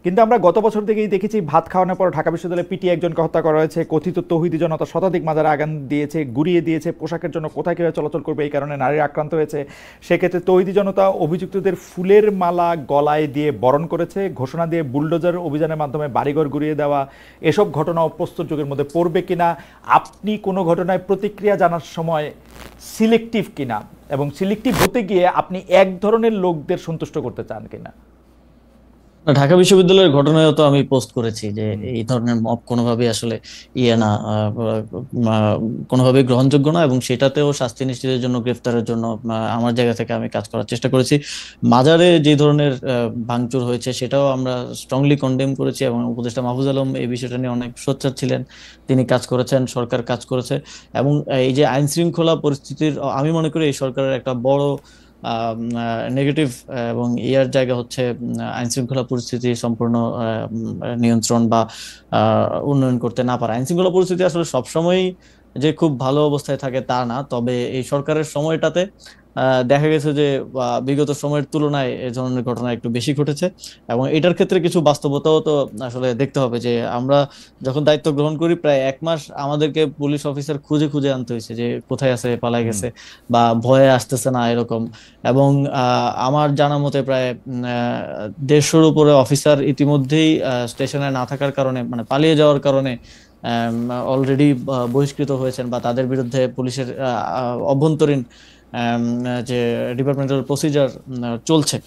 S1: কিন্তু আমরা গত বছর থেকেই দেখেছি ভাত খাওয়ানোর পর ঢাকা বিশ্ববিদ্যালয়ে পিটিয়ে একজনকে হত্যা করা হয়েছে, কথিত তৌহিদি জনতা শতাধিক মাজারে আগুন দিয়েছে, গুড়িয়ে দিয়েছে, পোশাকের জন্য কোথায় কীভাবে চলাচল করবে এই কারণে নারীরা আক্রান্ত হয়েছে। সেক্ষেত্রে তৌহিদি জনতা অভিযুক্তদের ফুলের মালা গলায় দিয়ে বরণ করেছে, ঘোষণা দিয়ে বুলডোজার অভিযানের মাধ্যমে বাড়িঘর গুড়িয়ে দেওয়া। এসব ঘটনা প্রস্তর যুগের মধ্যে পড়বে কিনা, আপনি কোনো ঘটনায় প্রতিক্রিয়া জানার সময় সিলেক্টিভ কিনা, এবং সিলেক্টিভ হতে গিয়ে আপনি এক ধরনের লোকদের সন্তুষ্ট করতে চান কিনা?
S2: ঢাকা বিশ্ববিদ্যালয়ের ঘটনায়ও তো আমি পোস্ট করেছি যে এই ধরনের মব কোনোভাবেই আসলে ইয়ে না, কোনোভাবেই গ্রহণযোগ্য না, এবং সেটাতেও শাস্তি নিশ্চিতের জন্য, গ্রেফতারের জন্য আমার জায়গা থেকে আমি কাজ করার চেষ্টা করেছি। মাজারে যে ধরনের ভাঙচুর হয়েছে সেটাও আমরা স্ট্রংলি কন্ডেম করেছি, এবং উপদেষ্টা মাহফুজ আলম এই বিষয়টা নিয়ে অনেক সোচ্চার ছিলেন, তিনি কাজ করেছেন, সরকার কাজ করেছে। এবং এই যে আইন শৃঙ্খলা পরিস্থিতির, আমি মনে করি এই সরকারের একটা বড় নেগেটিভ এবং ইয়ার জায়গা হচ্ছে আইন শৃঙ্খলা পরিস্থিতি সম্পূর্ণ নিয়ন্ত্রণ বা উন্নয়ন করতে না পারা। আইন শৃঙ্খলা পরিস্থিতি আসলে সবসময় যে খুব ভালো অবস্থায় থাকে তা না, তবে এই সরকারের সময়টাতে দেখা গেছে যে বিগত সময়ের তুলনায় এই ধরনের ঘটনা একটু বেশি ঘটেছে। এবং এটার ক্ষেত্রে কিছু বাস্তবতাও তো আসলে দেখতে হবে, যে আমরা যখন দায়িত্ব গ্রহণ করি প্রায় 1 মাস আমাদেরকে পুলিশ অফিসার খুঁজে খুঁজে আনতে হয়েছে যে কোথায় আছে, পালায় গেছে বা ভয়ে আসতেছে না এরকম। এবং আমার জানা মতে প্রায় 150-র উপরে অফিসার ইতিমধ্যেই স্টেশনে না থাকার কারণে, মানে পালিয়ে যাওয়ার কারণে অলরেডি বহিষ্কৃত হয়েছেন, বা তাদের বিরুদ্ধে পুলিশের অভ্যন্তরীণ যে ডিপার্টমেন্টাল প্রসিজার চলছে।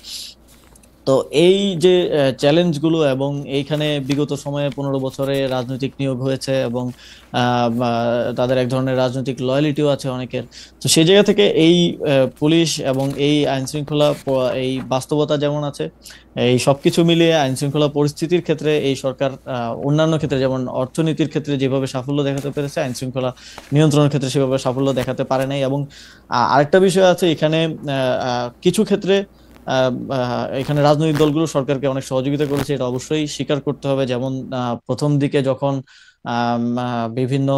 S2: তো এই যে চ্যালেঞ্জগুলো, এবং এইখানে বিগত সময়ে 15 বছরে রাজনৈতিক নিয়োগ হয়েছে, এবং তাদের এক ধরনের রাজনৈতিক লয়ালিটিও আছে অনেকের। তো সেই জায়গা থেকে এই পুলিশ এবং এই আইন শৃঙ্খলা, এই বাস্তবতা যেমন আছে, এই সবকিছু মিলিয়ে আইন শৃঙ্খলা পরিস্থিতির ক্ষেত্রে এই সরকার অন্যান্য ক্ষেত্রে, যেমন অর্থনীতির ক্ষেত্রে যেভাবে সাফল্য দেখাতে পেরেছে, আইন শৃঙ্খলা নিয়ন্ত্রণের ক্ষেত্রে সেভাবে সাফল্য দেখাতে পারে নাই। এবং আরেকটা বিষয় আছে এখানে, কিছু ক্ষেত্রে এখানে রাজনৈতিক দলগুলো সরকারকে অনেক সহযোগিতা করেছে, এটা অবশ্যই স্বীকার করতে হবে। যেমন প্রথম দিকে যখন বিভিন্ন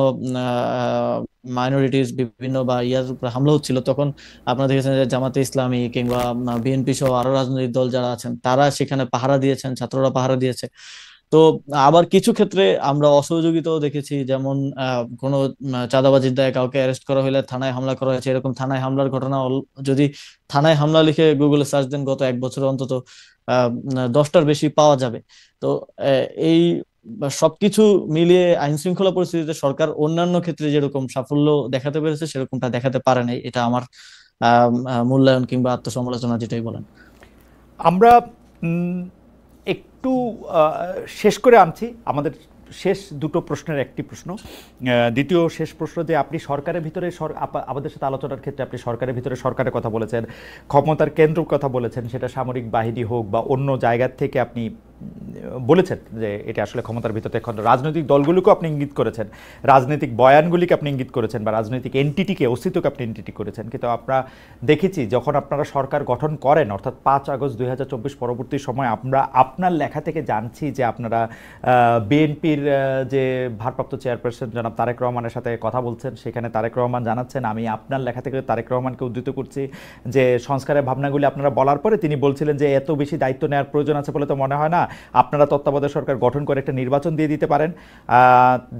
S2: মাইনরিটিস, বিভিন্ন বা ইয়ার উপর হামলা হচ্ছিল, তখন আপনারা দেখেছেন যে জামাতে ইসলামী কিংবা বিএনপি সহ আরো রাজনৈতিক দল যারা আছেন তারা সেখানে পাহারা দিয়েছেন, ছাত্ররা পাহারা দিয়েছে। তো আবার কিছু ক্ষেত্রে আমরা অসহযোগিতাও দেখেছি, যেমন কোনো চাঁদাবাজির দায়ে কাউকে অ্যারেস্ট করা হলে থানায় হামলা করা হয়েছে। এরকম থানায় হামলার ঘটনা যদি থানায় হামলা লিখে গুগলে সার্চ দেন, গত 1 বছরে অন্তত 10টার বেশি পাওয়া যাবে। তো এই সবকিছু মিলিয়ে আইন শৃঙ্খলা পরিস্থিতিতে সরকার অন্যান্য ক্ষেত্রে যেরকম সাফল্য দেখাতে পেরেছে সেরকমটা দেখাতে পারে নাই, এটা আমার মূল্যায়ন কিংবা আত্মসমালোচনা যেটাই বলেন।
S1: আমরা একটু শেষ করে আনছি আমাদের শেষ দুটো প্রশ্নের একটি প্রশ্ন। দ্বিতীয় শেষ প্রশ্ন যে আপনি সরকারের ভিতরে, আমাদের সাথে আলোচনার ক্ষেত্রে আপনি সরকারের ভিতরে সরকারের কথা বলেছেন, ক্ষমতার কেন্দ্রের কথা বলেছেন, সেটা সামরিক বাহিনী হোক বা অন্য জায়গার থেকে আপনি বলেছেন যে এটা আসলে ক্ষমতার ভিতরে এখন রাজনৈতিক দলগুলোকে আপনি ইঙ্গিত করেছেন, রাজনৈতিক বয়ানগুলিকে আপনি ইঙ্গিত করেছেন, বা রাজনৈতিক এন্টিটিকে, অস্তিত্বকে আপনি এন্টিটি করেছেন, কিন্তু আমরা দেখেছি যখন আপনারা সরকার গঠন করেন অর্থাৎ 5 আগস্ট 2024 পরবর্তী সময় আমরা আপনার লেখা থেকে জানছি যে আপনারা বিএনপির যে ভারপ্রাপ্ত চেয়ারপারসন জনাব তারেক রহমানের সাথে কথা বলছেন, সেখানে তারেক রহমান জানাচ্ছেন, আমি আপনার লেখা থেকে তারেক রহমানকে উদ্ধৃত করছি, যে সংস্কারের ভাবনাগুলি আপনারা বলার পরে তিনি বলছিলেন যে এত বেশি দায়িত্ব নেওয়ার প্রয়োজন আছে বলে তো মনে হয় না, আপনারা তত্ত্বাবধায়ক সরকার গঠন করে একটা নির্বাচন দিয়ে দিতে পারেন।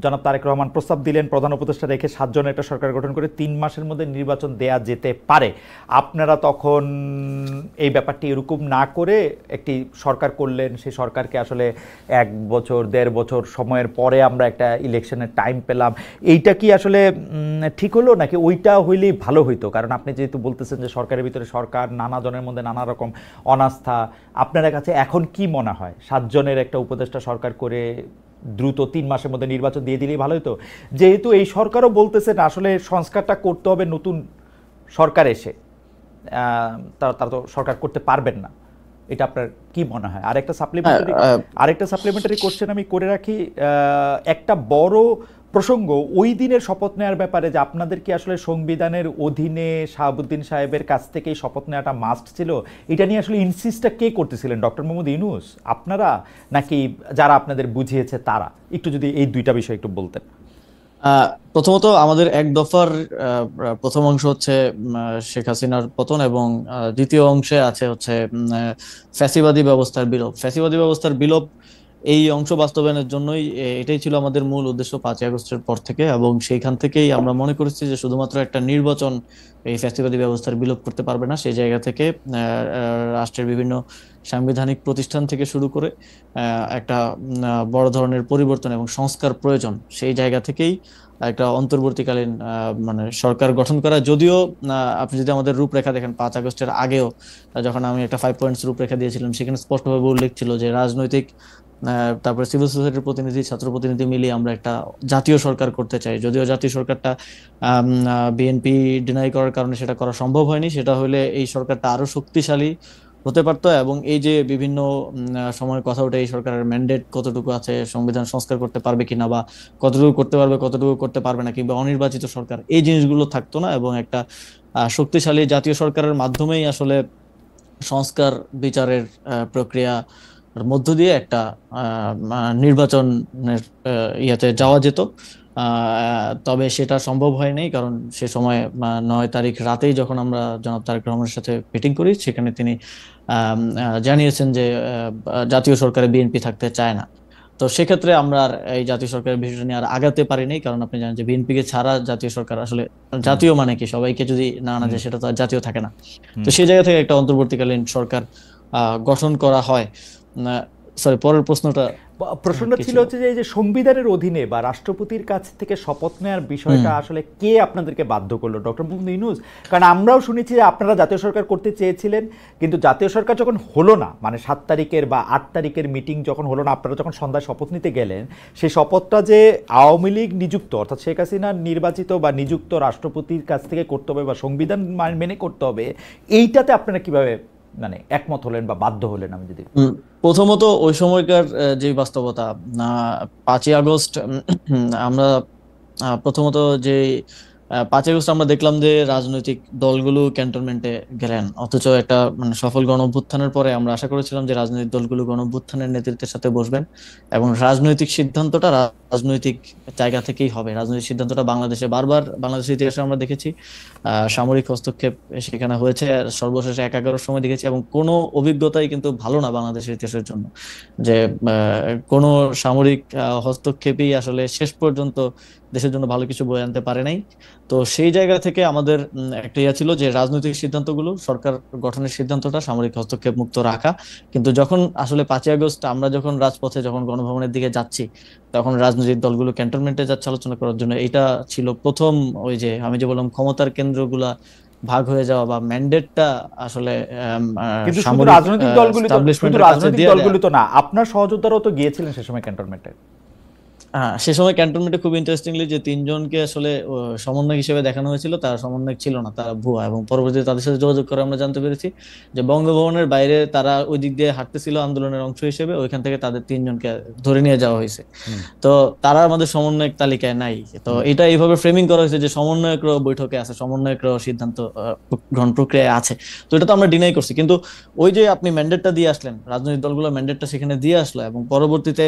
S1: জনাব তারেক রহমান প্রস্তাব দিলেন প্রধান উপদেষ্টা রেখে 7 জনের একটা সরকার গঠন করে 3 মাসের মধ্যে নির্বাচন দেয়া যেতে পারে। আপনারা তখন এই ব্যাপারটি এরকম না করে একটি সরকার করলেন, সেই সরকারকে আসলে 1 বছর 1.5 বছর সময়ের পরে আমরা একটা ইলেকশনের টাইম পেলাম। এইটা কি আসলে ঠিক হলো, নাকি ওইটা হইলেই ভালো হইতো? কারণ আপনি যেহেতু বলতেছেন যে সরকারের ভিতরে সরকার, নানা জনের মধ্যে নানা রকম অনাস্থা, আপনার কাছে এখন কি মনে হয় 7 জনের একটা উপদেষ্টা সরকার করে দ্রুত 3 মাসের মধ্যে নির্বাচন দিয়ে দিলেই ভালো হতো? যেহেতু এই সরকারও বলতেছেন আসলে সংস্কারটা করতে হবে নতুন সরকার এসে, তারা তো সরকার করতে পারবেন না, এটা আপনার কি মনে হয়? আরেকটা সাপ্লিমেন্টারি কোশ্চেন আমি করে রাখি। একটা বড় প্রসঙ্গ ওই দিনের শপথ নেওয়ার ব্যাপারে, যে আপনাদের কি আসলে সংবিধানের অধীনে শাহাবুদ্দিন সাহেবের কাছ থেকেই শপথ নেওয়াটা মাস্ট ছিল? এটা নিয়ে আসলে ইনসিস্টটা কে করতেছিলেন, ডক্টর মোহাম্মদ ইউনূস আপনারা, নাকি যারা আপনাদের বুঝিয়েছে তারা? একটু যদি এই দুইটা বিষয় একটু বলতেন।
S2: প্রথমত আমাদের এক দফার প্রথম অংশ হচ্ছে শেখ হাসিনার পতন, এবং দ্বিতীয় অংশে আছে হচ্ছে ফ্যাসিবাদী ব্যবস্থার বিলোপ। ফ্যাসিবাদী ব্যবস্থার বিলোপ এই অংশ বাস্তবায়নের জন্যই এটাই ছিল আমাদের মূল উদ্দেশ্য 5 আগস্টের পর থেকে, এবং সেইখান থেকেই আমরা মনে করেছি যে শুধুমাত্র একটা নির্বাচন এই ফ্যাসিবাদী ব্যবস্থার বিলোপ করতে পারবে না। সেই জায়গা থেকে রাষ্ট্রের বিভিন্ন সাংবিধানিক প্রতিষ্ঠান থেকে শুরু করে একটা বড় ধরনের পরিবর্তন এবং সংস্কার প্রয়োজন। সেই জায়গা থেকেই একটা অন্তর্বর্তীকালীন মানে সরকার গঠন করা। যদিও আপনি যদি আমাদের রূপরেখা দেখেন 5 আগস্টের আগেও যখন আমি একটা 5 পয়েন্টস রূপরেখা দিয়েছিলাম, সেখানে স্পষ্টভাবে উল্লেখ ছিল যে রাজনৈতিক তারপরে সিভিল সোসাইটির প্রতিনিধি, ছাত্র প্রতিনিধি মিলিয়ে আমরা একটা জাতীয় সরকার করতে চাই। যদিও জাতীয় সরকারটা বিএনপি ডিনাই করার কারণে সেটা করা সম্ভব হয়নি, সেটা হলে এই সরকারটা আরো শক্তিশালী হতে পারতো। এবং এই যে বিভিন্ন সময় কথা ওঠে এই সরকারের ম্যান্ডেট কতটুকু আছে, সংবিধান সংস্কার করতে পারবে কিনা, বা কতটুকু করতে পারবে কতটুকু করতে পারবে না, কিংবা অনির্বাচিত সরকার, এই জিনিসগুলো থাকতো না। এবং একটা শক্তিশালী জাতীয় সরকারের মাধ্যমেই আসলে সংস্কার বিচারের প্রক্রিয়া মধ্য দিয়ে একটা নির্বাচনের ইয়াতে যাওয়া যেত। তবে সেটা সম্ভব হয়নি, কারণ সে সময় 9 তারিখ রাতেই যখন আমরা জনাব তারেক রহমানের সাথে মিটিং করি, সেখানে তিনি জানিয়েছেন যে জাতীয় সরকারে বিএনপি থাকতে চায় না। তো সেক্ষেত্রে আমরা আর এই জাতীয় সরকারের বিষয়টা নিয়ে আর আগাতে পারিনি, কারণ আপনি জানেন যে বিএনপি কে ছাড়া জাতীয় সরকার আসলে জাতীয় মানে কি, সবাইকে যদি না আনা যায় সেটা তো আর জাতীয় থাকে না। তো সেই জায়গা থেকে একটা অন্তর্বর্তীকালীন সরকার গঠন করা হয়। সরি, পরের প্রশ্নটা
S1: ছিল হচ্ছে যে এই যে সংবিধানের অধীনে বা রাষ্ট্রপতির কাছ থেকে শপথ নেওয়ার বিষয়টা আসলে কে আপনাদেরকে বাধ্য করলো, ডক্টর মোহাম্মদ ইউনূস? কারণ আমরাও শুনেছি যে আপনারা জাতীয় সরকার করতে চেয়েছিলেন, কিন্তু জাতীয় সরকার যখন হলো না, মানে 7 তারিখের বা 8 তারিখের মিটিং যখন হলো না, আপনারা যখন সন্ধ্যায় শপথ নিতে গেলেন, সেই শপথটা যে আওয়ামী লীগ নিযুক্ত অর্থাৎ শেখ হাসিনার নির্বাচিত বা নিযুক্ত রাষ্ট্রপতির কাছ থেকে করতে হবে বা সংবিধান মেনে করতে হবে, এইটাতে আপনারা কিভাবে মানে একমত হলেন বা বাধ্য হলেন? আমি যদি
S2: প্রথমত ওই সময়কার যে বাস্তবতা, 5ই আগস্ট আমরা প্রথমত যে 5ই আগস্ট আমরা দেখলাম যে রাজনৈতিক দলগুলো ক্যান্টনমেন্টে গেলেন, অথচ একটা মানে সফল গণঅভ্যুত্থানের পরে আমরা আশা করেছিলাম যে রাজনৈতিক দলগুলো গণঅভ্যুত্থানের নেতৃত্বের সাথে বসবেন এবং রাজনৈতিক সিদ্ধান্তটা রাজনৈতিক জায়গা থেকেই হবে। রাজনৈতিক সিদ্ধান্তটা বাংলাদেশে বারবার বাংলাদেশের ইতিহাসে আমরা দেখেছি সামরিক হস্তক্ষেপ সেখানে হয়েছে, সর্বশেষ 11-11 সময় দেখেছি, এবং কোনো অভিজ্ঞতাই কিন্তু ভালো না বাংলাদেশের ইতিহাসের জন্য, যে কোনো সামরিক হস্তক্ষেপই আসলে শেষ পর্যন্ত দেশের জন্য ভালো কিছু বয়ে আনতে পারে নাই। তো সেই জায়গা থেকে আমাদের একটা ইয়া ছিল যে রাজনৈতিক সিদ্ধান্তগুলো, সরকার গঠনের সিদ্ধান্তটা সামরিক হস্তক্ষেপ মুক্ত রাখা। কিন্তু যখন আসলে 5ই আগস্ট আমরা যখন রাজপথে যখন গণভবনের দিকে যাচ্ছি, তখন রাজনৈতিক দলগুলো ক্যান্টনমেন্টে যাচ্ছে আলোচনা করার জন্য। এটা ছিল প্রথম, ওই যে আমি যে বললাম ক্ষমতার কেন্দ্রগুলা ভাগ হয়ে যাওয়া বা ম্যান্ডেটটা আসলে
S1: রাজনৈতিক দলগুলো তো না, আপনার সহযোদ্ধারাও তো গিয়েছিলেন সে সময় ক্যান্টনমেন্টে।
S2: হ্যাঁ, সে সময় ক্যান্টনমেন্টে খুব ইন্টারেস্টিংলি যে তিনজনকে আসলে সমন্বয়ক হিসেবে দেখানো হয়েছিল, তারা সমন্বয়ক ছিল না, তারা ভুয়া। এবং পরবর্তীতে তাদের সাথে যোগাযোগ করে আমরা জানতে পেরেছি যে বঙ্গভবনের বাইরে তারা ওই দিক দিয়ে হাঁটতেছিল আন্দোলনের অংশ হিসেবে, ওইখান থেকে তাদের তিনজনকে ধরে নিয়ে যাওয়া হয়েছে।
S1: হুম
S2: তো তারা আমাদের সমন্বয়ক তালিকায় নাই। তো
S1: হুম
S2: এটা এইভাবে ফ্রেমিং করা হয়েছে যে সমন্বয়করাও বৈঠকে আছে, সমন্বয়করাও সিদ্ধান্ত গ্রহণ প্রক্রিয়ায় আছে। তো এটা তো আমরা ডিনাই করছি, কিন্তু ওই যে আপনি ম্যান্ডেটটা দিয়ে আসলেন, রাজনৈতিক দলগুলো ম্যান্ডেটটা সেখানে দিয়ে আসলো, এবং পরবর্তীতে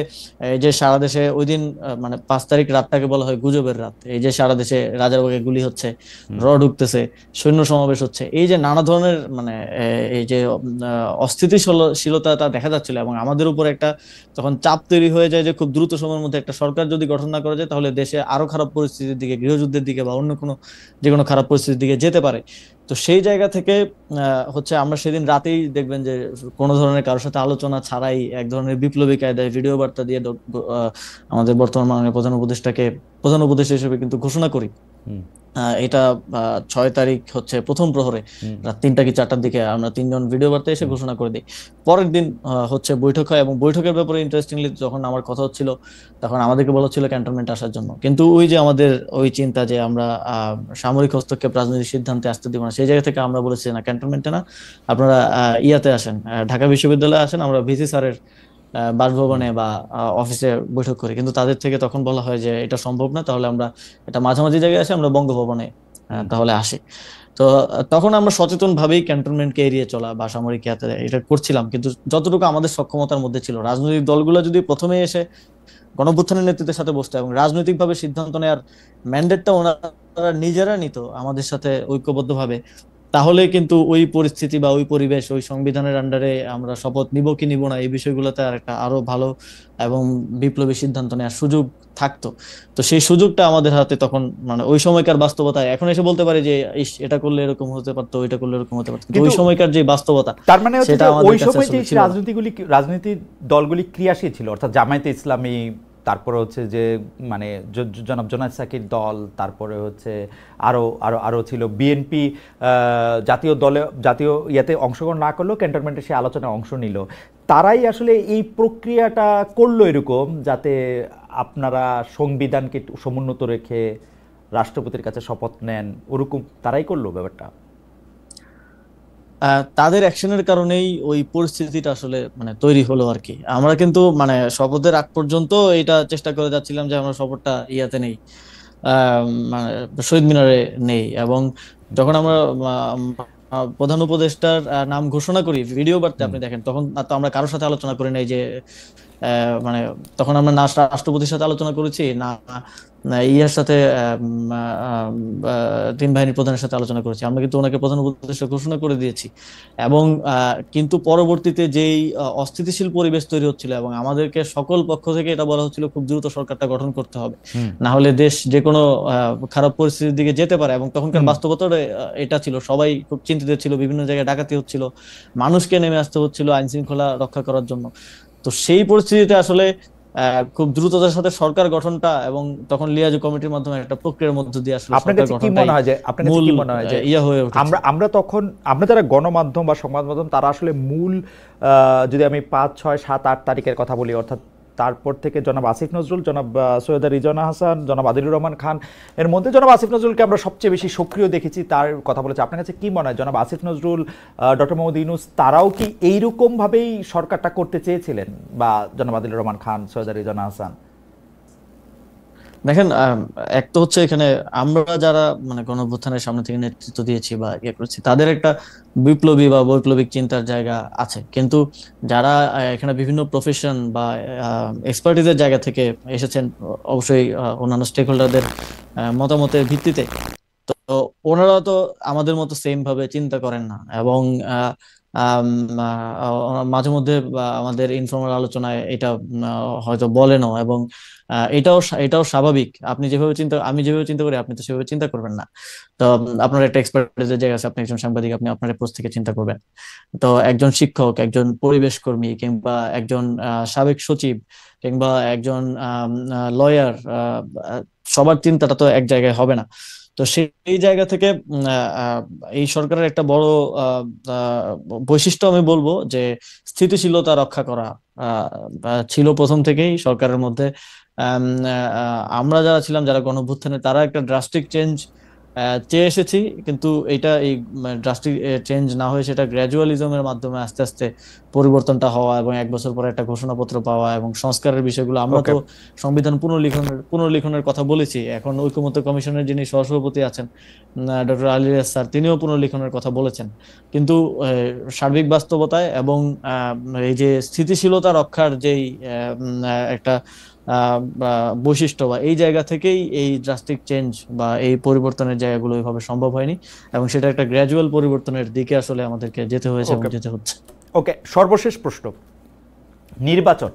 S2: এই যে সারা দেশে ওই দিন মানে 5 তারিখ রাতটাকে বলা হয় গুজবের রাত। এই যে সারা দেশে রাজারবাগে গুলি হচ্ছে,
S1: হুম
S2: ঢুকতেছে, সৈন্য সমাবেশ হচ্ছে, এই যে নানা ধরনের মানে এই যে অস্থিতিশীলতা দেখা যাচ্ছিল, এবং আমাদের উপর একটা তখন চাপ তৈরি হয়ে যায় যে খুব দ্রুত সময়ের মধ্যে একটা সরকার যদি গঠন না করা যায় তাহলে দেশে আরো খারাপ পরিস্থিতির দিকে, গৃহযুদ্ধের দিকে বা অন্য কোনো যে কোনো খারাপ পরিস্থিতির দিকে যেতে পারে। তো সেই জায়গা থেকে হচ্ছে আমরা সেদিন রাতেই দেখবেন যে কোনো ধরনের কারোর সাথে আলোচনা ছাড়াই এক ধরনের বিপ্লবী কায়দায় ভিডিও বার্তা দিয়ে আমাদের বর্তমান মাননীয় প্রধান উপদেষ্টা হিসেবে কিন্তু ঘোষণা করি।
S1: হুম
S2: এটা 6 তারিখ হচ্ছে প্রথম প্রহরে
S1: হুম
S2: রাত 3টা কি 4টার দিকে আমরা তিনজন ভিডিও বার্তা এসে
S1: হুম
S2: ঘোষণা করে দিই। পরের দিন হচ্ছে বৈঠক হয়, এবং বৈঠকের ব্যাপারে ইন্টারেস্টিংলি যখন আমার কথা হচ্ছিল তখন আমাদেরকে বলা হচ্ছিল ক্যান্টনমেন্ট আসার জন্য, কিন্তু ওই যে আমাদের ওই চিন্তা যে আমরা সামরিক হস্তক্ষেপ রাজনৈতিক সিদ্ধান্তে আসতে দিব না, সেই জায়গা থেকে আমরা বলেছি না, ক্যান্টনমেন্টে না, আপনারা ইয়াতে আসেন, ঢাকা বিশ্ববিদ্যালয়ে আসেন, আমরা ভিসি স্যারের
S1: হুম
S2: বাসভবনে বা অফিসে বৈঠক করি। কিন্তু তাদের থেকে তখন বলা হয় যে এটা সম্ভব না, তাহলে আমরা এটা মাঝামাঝি জায়গায় আসি, আমরা বঙ্গভবনে
S1: হুম
S2: তাহলে আসি। তো তখন আমরা সচেতন ভাবেই ক্যান্টনমেন্টকে এড়িয়ে চলা বা সামরিক ইয়াতে এটা করছিলাম, কিন্তু যতটুকু আমাদের সক্ষমতার মধ্যে ছিল। রাজনৈতিক দলগুলো যদি প্রথমে এসে গণঅভ্যুত্থানের নেতৃত্বের সাথে বসতো এবং রাজনৈতিক ভাবে সিদ্ধান্ত নেওয়ার ম্যান্ডেটটা ওনারা নিজেরা নিত আমাদের সাথে ঐক্যবদ্ধভাবে, তাহলে কিন্তু ওই পরিস্থিতি বা ওই পরিবেশ, ওই সংবিধানের আন্ডারে আমরা শপথ নিব কি নিব না, এই বিষয়গুলোতে আর একটা আরো ভালো এবং বিপ্লবী সিদ্ধান্ত নেওয়ার সুযোগ থাকতো। তো সেই সুযোগটা আমাদের হাতে তখন মানে ওই সময়কার বাস্তবতায় এখন এসে বলতে পারি যে ইস, এটা করলে এরকম হতে পারতো, ওইটা করলে এরকম হতে পারতো, কিন্তু
S1: কিন্তু
S2: ওই সময়কার যে বাস্তবতা
S1: তার মানে হচ্ছে
S2: সেটা
S1: যে
S2: আমাদের
S1: ওই
S2: কাছে
S1: সময় যে
S2: আসলে ছিল না।
S1: রাজনীতিক দলগুলি ক্রিয়াশীল ছিল, অর্থাৎ জামায়াতে ইসলামী, তারপরে হচ্ছে যে মানে জনাব জোনায়েদ সাকির দল, তারপরে হচ্ছে আরো আরো আরো ছিল বিএনপি, জাতীয় ইয়াতে অংশগ্রহণ না করলেও ক্যান্টনমেন্টে সে আলোচনায় অংশ নিল। তারাই আসলে এই প্রক্রিয়াটা করলো এরকম, যাতে আপনারা সংবিধানকে একটু সমুন্নত রেখে রাষ্ট্রপতির কাছে শপথ নেন, ওরকম তারাই করলো ব্যাপারটা।
S2: তাদের অ্যাকশনের কারণেই ওই পরিস্থিতিটা আসলে মানে তৈরি হলো আর কি। আমরা কিন্তু মানে শপথের আগ পর্যন্ত এটা চেষ্টা করে যাচ্ছিলাম যে আমরা শপথটা ইয়াতে নেই, মানে শহীদ মিনারে নেই। এবং যখন আমরা প্রধান উপদেষ্টার নাম ঘোষণা করি ভিডিও বার্তা
S1: হুম
S2: আপনি দেখেন, তখন তো আমরা কারোর সাথে আলোচনা করি নাই যে মানে তখন আমরা না রাষ্ট্রপতির সাথে আলোচনা করেছি, না না ইয়ার সাথে তিন বাহিনীর প্রধানের সাথে আলোচনা করেছি। আমরা কিন্তু ওনাকে প্রধান উপদেষ্টা ঘোষণা করে দিয়েছি। এবং কিন্তু পরবর্তীতে যেই অস্থিতিশীল পরিবেশ তৈরি হচ্ছিল এবং আমাদেরকে সকল পক্ষ থেকে এটা বলা হচ্ছিল খুব দ্রুত সরকারটা গঠন করতে হবে,
S1: হুম
S2: না হলে দেশ যে কোনো খারাপ পরিস্থিতির দিকে যেতে পারে। এবং তখনকার
S1: হুম
S2: বাস্তবতাটা এটা ছিল, সবাই খুব চিন্তিত ছিল, বিভিন্ন জায়গায় ডাকাতি হচ্ছিল, মানুষকে নেমে আসতে হচ্ছিল আইন শৃঙ্খলা রক্ষা করার জন্য। তো সেই পরিস্থিতিতে আসলে খুব দ্রুততার সাথে সরকার গঠনটা এবং তখন লিয়াজু কমিটির মাধ্যমে একটা প্রক্রিয়ার মধ্য দিয়ে আসলে
S1: আপনার
S2: সরকার
S1: কাছে কি
S2: গঠনটাই
S1: মনে হয় যে আপনার কাছে
S2: মূল
S1: কি মনে হয় যে
S2: ইয়ে হয়ে উঠেছে।
S1: আমরা যারা গণমাধ্যম বা সংবাদ মাধ্যম, তারা আসলে মূল যদি আমি 5, 6, 7, 8 তারিখের কথা বলি, অর্থাৎ তারপর থেকে জনাব আসিফ নজরুল, জনাব সৈয়দা রিজওয়ানা হাসান, জনাব আদিলুর রহমান খান, এর মধ্যে জনাব আসিফ নজরুলকে আমরা সবচেয়ে বেশি সক্রিয় দেখেছি, তার কথা বলেছে। আপনার কাছে কি মনে হয় জনাব আসিফ নজরুল, ডক্টর মোহাম্মদ ইউনূস, তারাও কি এইরকম ভাবেই সরকারটা করতে চেয়েছিলেন, বা জনাব আদিলুর রহমান খান, সৈয়দা রিজওয়ানা হাসান?
S2: দেখেন, এক তো হচ্ছে এখানে আমরা যারা মানে গণঅভ্যুত্থানের সামনে থেকে নেতৃত্ব দিয়েছি বা ইয়ে করেছি, তাদের একটা বিপ্লবী বা বৈপ্লবিক চিন্তার জায়গা আছে। কিন্তু যারা এখানে বিভিন্ন প্রফেশন বা এক্সপার্টিজের জায়গা থেকে এসেছেন, অবশ্যই অন্যান্য স্টেক হোল্ডারদের মতামতের ভিত্তিতে, তো ওনারা তো আমাদের মতো সেম ভাবে চিন্তা করেন না। এবং আহ, আম, মাঝে মধ্যে আমাদের ইনফর্মাল আলোচনায় এটা হয়তো বলেনও। এবং এটাও স্বাভাবিক। আপনি যেভাবে চিন্তা, আমি যেভাবে চিন্তা করি, আপনি তো সেভাবে চিন্তা করবেন না। তো আপনার একটা এক্সপার্টিসের জায়গা আছে, আপনি একজন সাংবাদিক, আপনি আপনার অ্যাপ্রোচ থেকে চিন্তা করবেন। তো একজন শিক্ষক, একজন পরিবেশ কর্মী, কিংবা একজন সাবেক সচিব, কিংবা একজন লয়ার, সবার চিন্তাটা তো এক জায়গায় হবে না। তো সেই জায়গা থেকে এই সরকারের একটা বড় আহ, আহ, বৈশিষ্ট্য আমি বলবো যে স্থিতিশীলতা রক্ষা করা ছিল প্রথম থেকেই সরকারের মধ্যে। আমরা যারা ছিলাম, যারা গণঅভ্যুত্থানে, তারা একটা ড্রাস্টিক চেঞ্জ চেয়ে এসেছি, কিন্তু এই ড্রাস্টিক চেঞ্জ না হয়ে সেটা গ্র্যাজুয়ালিজমের মাধ্যমে আস্তে আস্তে পরিবর্তনটা হওয়া এবং 1 বছর পরে একটা ঘোষণাপত্র পাওয়া এবং সংস্কারের বিষয়গুলো। আমরা
S1: ওকে,
S2: তো সংবিধান পুনর্লিখনের কথা বলেছি। এখন ঐকমত্য কমিশনের যিনি সহসভাপতি আছেন, ডক্টর আলী রিয়াজ স্যার, তিনিও পুনর্লিখনের কথা বলেছেন। কিন্তু সার্বিক বাস্তবতায় এবং এই যে স্থিতিশীলতা রক্ষার যেই একটা বৈশিষ্ট্য, বা এই জায়গা থেকেই এই ড্রাস্টিক চেঞ্জ বা এই পরিবর্তনের জায়গাগুলো ওইভাবে সম্ভব হয়নি, এবং সেটা একটা গ্র্যাজুয়াল পরিবর্তনের দিকে আসলে আমাদেরকে যেতে হয়েছে এবং
S1: ওকে,
S2: যেতে হচ্ছে।
S1: ওকে। সর্বশেষ প্রশ্ন, নির্বাচন।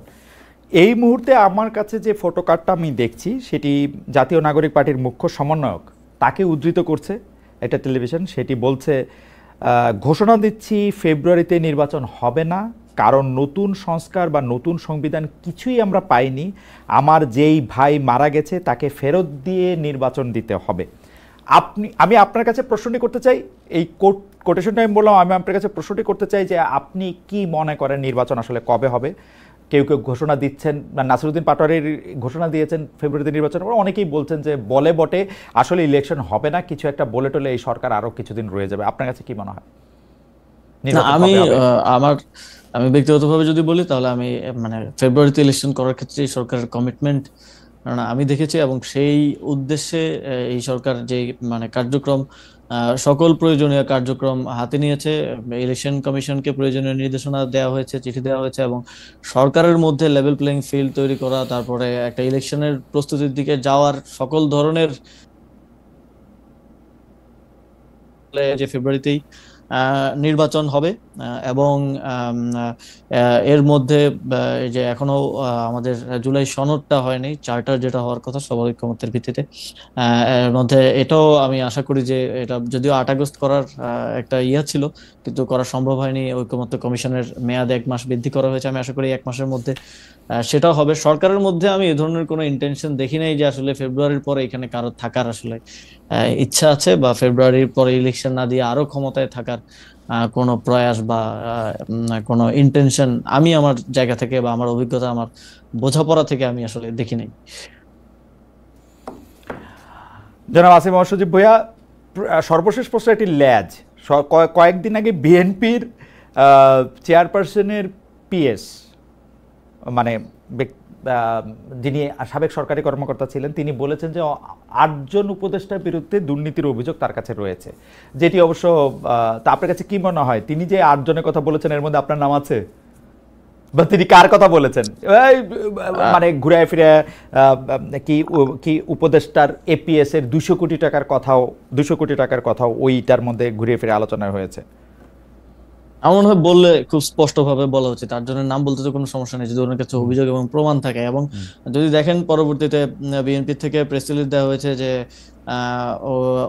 S1: এই মুহূর্তে আমার কাছে যে ফটো কার্ডটা আমি দেখছি সেটি জাতীয় নাগরিক পার্টির মুখ্য সমন্বয়ক তাকে উদ্ধৃত করছে একটা টেলিভিশন। সেটি বলছে, ঘোষণা দিচ্ছি ফেব্রুয়ারিতে নির্বাচন হবে না, কারণ নতুন সংস্কার বা নতুন সংবিধান কিছুই আমরা পাইনি। আমার যেই ভাই মারা গেছে তাকে ফেরত দিয়ে নির্বাচন দিতে হবে। আমি আপনার কাছে প্রশ্নটি করতে চাই, এই কোটেশনটা আমি বললাম, আমি আপনার কাছে প্রশ্নটি করতে চাই যে আপনি কি মনে করেন নির্বাচন আসলে কবে হবে? কেউ কেউ ঘোষণা দিচ্ছেন, নাসিরউদ্দিন পাটোয়ারির ঘোষণা দিয়েছেন ফেব্রুয়ারিতে নির্বাচন, অনেকেই বলছেন যে বলে বটে আসলে ইলেকশন হবে না, কিছু একটা বলে টলে এই সরকার আরো কিছুদিন রয়ে যাবে। আপনার কাছে কি মনে হয়
S2: না,
S1: নির্বাচন
S2: আমি
S1: কবে হবে?
S2: আমি ব্যক্তিগতভাবে যদি বলি, তাহলে আমি মানে ফেব্রুয়ারিতে ইলেকশন করার ক্ষেত্রে এই সরকারের কমিটমেন্ট আমি দেখেছি, এবং সেই উদ্দেশ্যে এই সরকার যে মানে কার্যক্রম, সকল প্রয়োজনীয় কার্যক্রম হাতে নিয়েছে। ইলেকশন কমিশনকে প্রয়োজনীয় নির্দেশনা দেওয়া হয়েছে, চিঠি দেওয়া হয়েছে, এবং সরকারের মধ্যে লেভেল প্লেইং ফিল্ড তৈরি করা, তারপরে একটা ইলেকশনের প্রস্তুতির দিকে যাওয়ার সকল ধরনের, যে ফেব্রুয়ারিতেই নির্বাচন হবে। এবং এর মধ্যে এই যে এখনো আমাদের জুলাই সনদটা হয়নি, চার্টার যেটা হওয়ার কথা সবার ঐকমত্যের ভিত্তিতে, এর মধ্যে এটাও আমি আশা করি যে এটা যদিও 8 আগস্ট করার একটা ইয়া ছিল, কিন্তু করা সম্ভব হয়নি। ঐকমত্য কমিশনের মেয়াদ 1 মাস বৃদ্ধি করা হয়েছে, আমি আশা করি 1 মাসের মধ্যে সেটাও হবে। সরকারের মধ্যে আমি এই ধরনের কোনো ইন্টেনশন দেখি নাই যে আসলে ফেব্রুয়ারির পরে এখানে কারো থাকার আসলে ইচ্ছা আছে, বা ফেব্রুয়ারির পরে ইলেকশন না দিয়ে আরো ক্ষমতায় থাকার কোনো প্রয়াস বা কোনো ইন্টেনশন আমি আমার জায়গা থেকে বা আমার অভিজ্ঞতা, আমার বোঝাপড়া থেকে আমি আসলে দেখি নাই।
S1: জনাব আসিফ মোহাম্মদ সজীব ভূঁইয়া, সর্বশেষ প্রশ্ন একটি ল্যাজ। কয়েকদিন আগে বিএনপির চেয়ারপারসনের পিএস, মানে যিনি সাবেক সরকারি কর্মকর্তা ছিলেন, তিনি বলেছেন যে 8 জন উপদেষ্টার বিরুদ্ধে দুর্নীতির অভিযোগ তার কাছে রয়েছে, যেটি অবশ্য তা আপনার কাছে কি মনে হয়, তিনি যে 8 জনের কথা বলেছেন এর মধ্যে আপনার নাম আছে? বা তিনি কার কথা বলেছেন? মানে ঘুরে ফিরে কি উপদেষ্টার এপিএস এর 200 কোটি টাকার কথাও, 200 কোটি টাকার কথাও ওইটার মধ্যে ঘুরে ফিরে আলোচনা হয়েছে।
S2: আমার মনে হয় বললে খুব স্পষ্টভাবে বলা উচিত। 8 জনের নাম বলতে তো কোনো সমস্যা নেই, যদি ওনার কাছে অভিযোগ এবং প্রমাণ থাকে। এবং যদি দেখেন পরবর্তীতে বিএনপি থেকে প্রেস রিলিজ দেওয়া হয়েছে যে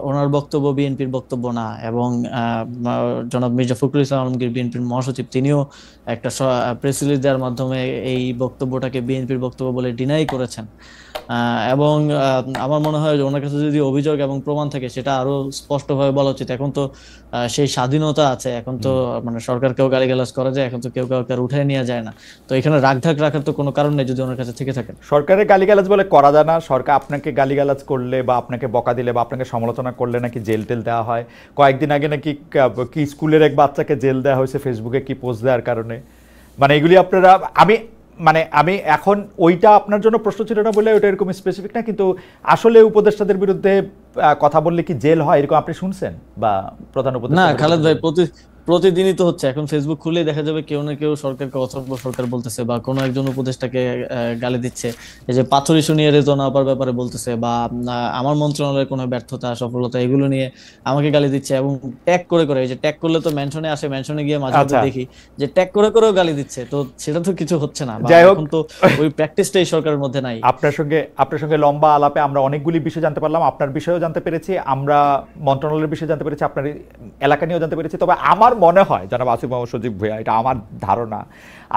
S2: ওনার বক্তব্য বিএনপির বক্তব্য না, এবং জনাব মির্জা ফখরুল ইসলাম আলমগীর, বিএনপির মহাসচিব, তিনিও একটা প্রেস রিলিজ দেওয়ার মাধ্যমে এই বক্তব্যটাকে বিএনপির বক্তব্য বলে ডিনাই করেছেন। এবং আমার মনে হয় যে ওনার কাছে যদি অভিযোগ এবং প্রমাণ থাকে সেটা আরো স্পষ্টভাবে বলা উচিত। এখন তো সেই স্বাধীনতা আছে, এখন তো মানে সরকারকেও গালিগালাজ করা যায়, এখন তো কেউ কাউকে উঠায় নেওয়া যায় না। তো এখানে রাগঢাক রাখার তো কোনো কারণ নেই যদি ওনার কাছে থেকে থাকে।
S1: সরকারের গালিগালাজ বলে করা যায় না। সরকার আপনাকে গালিগালাজ করলে বা আপনাকে বকা দিলে বা আপনাকে সমালোচনা করলে নাকি জেল টেল দেওয়া হয়। কয়েকদিন আগে নাকি কি স্কুলের এক বাচ্চাকে জেল দেওয়া হয়েছে ফেসবুকে কি পোস্ট দেওয়ার কারণে। মানে এগুলি আপনারা, আমি এখন ওইটা আপনার জন্য প্রশ্ন ছিল না বলে ওইটা এরকম স্পেসিফিক না, কিন্তু আসলে উপদেষ্টাদের বিরুদ্ধে কথা বললে কি জেল হয় এরকম আপনি শুনছেন? বা প্রধান
S2: না
S1: উপদেষ্টা
S2: খালেদ ভাই, প্রতিদিনই তো হচ্ছে। এখন ফেসবুক খুলেই দেখা যাবে কেউ না কেউ সরকারকে অথর্ব সরকার বলতেছে, বা কোনো একজন উপদেষ্টাকে গালি দিচ্ছে। এই যে পাথর ইস্যু নিয়ে রেজন আপার ব্যাপারে বলতেছে, বা আমার মন্ত্রণালয়ের কোনো ব্যর্থতা সফলতা এগুলো নিয়ে আমাকে গালি দিচ্ছে, এবং ট্যাগ করে করে, এই যে ট্যাগ করলে তো মেনশনে আসে, মেনশনে গিয়ে মাঝে মধ্যে দেখি যে ট্যাগ করে করেও গালি দিচ্ছে। তো সেটা তো কিছু হচ্ছে না,
S1: যাই হোক,
S2: এখন তো ওই প্র্যাকটিসটাই সরকারের মধ্যে নাই।
S1: আপনার সঙ্গে লম্বা আলাপে আমরা অনেকগুলি বিষয় জানতে পারলাম। আপনার বিষয়েও জানতে পেরেছি, আমরা মন্ত্রণালয়ের বিষয়ে জানতে পেরেছি, আপনার এলাকা নিয়েও জানতে পেরেছি। তবে আমার মনে হয় জনাব আসিফ মোহাম্মদ সজীব ভূঁইয়া, এটা আমার ধারণা,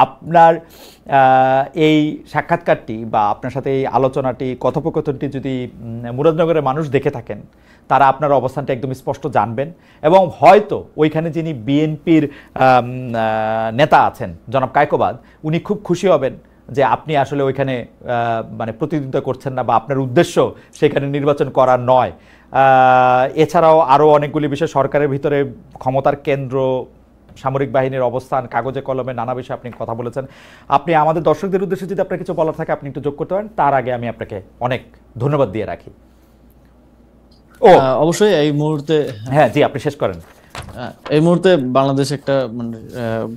S1: আপনার এই সাক্ষাৎকারটি বা আপনার সাথে এই আলোচনাটি, কথোপকথনটি যদি মুরাদনগরের মানুষ দেখে থাকেন, তারা আপনার অবস্থানটা একদম স্পষ্ট জানবেন, এবং হয়তো ওইখানে যিনি বিএনপির নেতা আছেন জনাব কায়কোবাদ, উনি খুব খুশি হবেন যে আপনি আসলে ওইখানে মানে প্রতিদ্বন্দ্বিতা করছেন না বা আপনার উদ্দেশ্য সেখানে নির্বাচন করা নয়। এছাড়াও আরও অনেকগুলি বিষয়, সরকারের ভিতরে ক্ষমতার কেন্দ্র, সামরিক বাহিনীর অবস্থান, কাগজে কলমে নানা বিষয়ে আপনি কথা বলেছেন। আপনি আমাদের দর্শকদের উদ্দেশ্যে যদি আপনার কিছু বলার থাকে আপনি একটু যোগ করতে পারেন, তার আগে আমি আপনাকে অনেক ধন্যবাদ দিয়ে রাখি। ও
S2: অবশ্যই এই মুহূর্তে,
S1: হ্যাঁ জি, আপনি শেষ করেন।
S2: এই মুহূর্তে বাংলাদেশ একটা মানে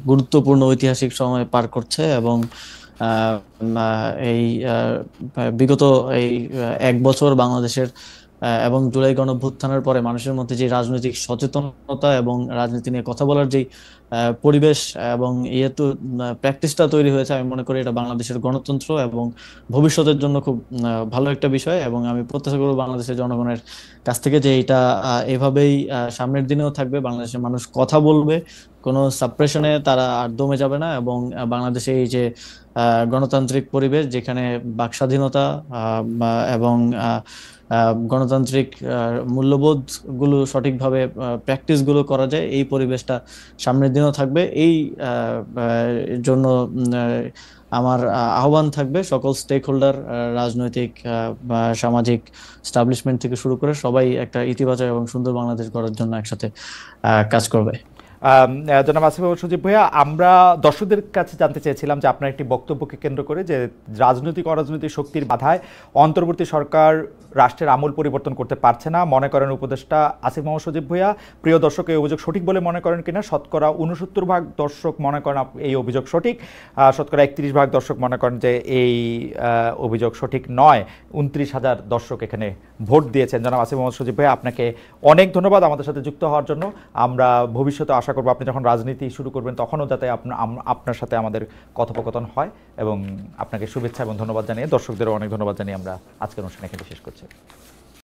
S2: গুরুত্বপূর্ণ ঐতিহাসিক সময় পার করছে, এবং এই বিগত এই 1 বছর বাংলাদেশের এবং জুলাই গণঅভ্যুত্থানের পরে মানুষের মধ্যে যে রাজনৈতিক সচেতনতা এবং রাজনীতি নিয়ে কথা বলার যে পরিবেশ এবং ইয়ে তো প্র্যাকটিসটা তৈরি হয়েছে, আমি মনে করি এটা বাংলাদেশের গণতন্ত্র এবং ভবিষ্যতের জন্য খুব ভালো একটা বিষয়। এবং আমি প্রত্যাশা করব বাংলাদেশের জনগণের কাছ থেকে যে এটা এভাবেই সামনের দিনেও থাকবে, বাংলাদেশের মানুষ কথা বলবে, কোনো সাপ্রেশনে তারা আর দমে যাবে না, এবং বাংলাদেশে এই যে গণতান্ত্রিক পরিবেশ যেখানে বাক স্বাধীনতা এবং গণতান্ত্রিক মূল্যবোধ গুলো সঠিকভাবে প্র্যাকটিস গুলো করা যায়, এই পরিবেশটা সামনের দিনও থাকবে। এই জন্য আমার আহ্বান থাকবে সকল স্টেক হোল্ডার, রাজনৈতিক বা সামাজিক স্টাবলিশমেন্ট থেকে শুরু করে সবাই একটা ইতিবাচক এবং সুন্দর বাংলাদেশ গড়ার জন্য একসাথে কাজ করবে।
S1: জনাব আসিফ মাহমুদ সজীব ভাইয়া, আমরা দর্শকদের কাছে জানতে চেয়েছিলাম যে আপনার একটি বক্তব্যকে কেন্দ্র করে যে রাজনৈতিক অরাজনৈতিক শক্তির বাধায় অন্তর্বর্তী সরকার রাষ্ট্রের আমূল পরিবর্তন করতে পারছে না মনে করেন উপদেষ্টা আসিফ মাহমুদ সজীব ভাইয়া। প্রিয় দর্শক, এই অভিযোগ সঠিক বলে মনে করেন কিনা? শতকরা 69% দর্শক মনে করেন এই অভিযোগ সঠিক, শতকরা 31% দর্শক মনে করেন যে এই অভিযোগ সঠিক নয়। 29,000 দর্শক এখানে ভোট দিয়েছেন। জনাব আসিফ মাহমুদ সজীব ভাইয়া, আপনাকে অনেক ধন্যবাদ আমাদের সাথে যুক্ত হওয়ার জন্য। আমরা ভবিষ্যতে আশা করব আপনি যখন রাজনীতি শুরু করবেন তখনও যাতে আপনার সাথে আমাদের কথোপকথন হয়, এবং আপনাকে শুভেচ্ছা এবং ধন্যবাদ জানিয়ে দর্শকদেরও অনেক ধন্যবাদ জানিয়ে আমরা আজকের অনুষ্ঠান এখানে শেষ করছি।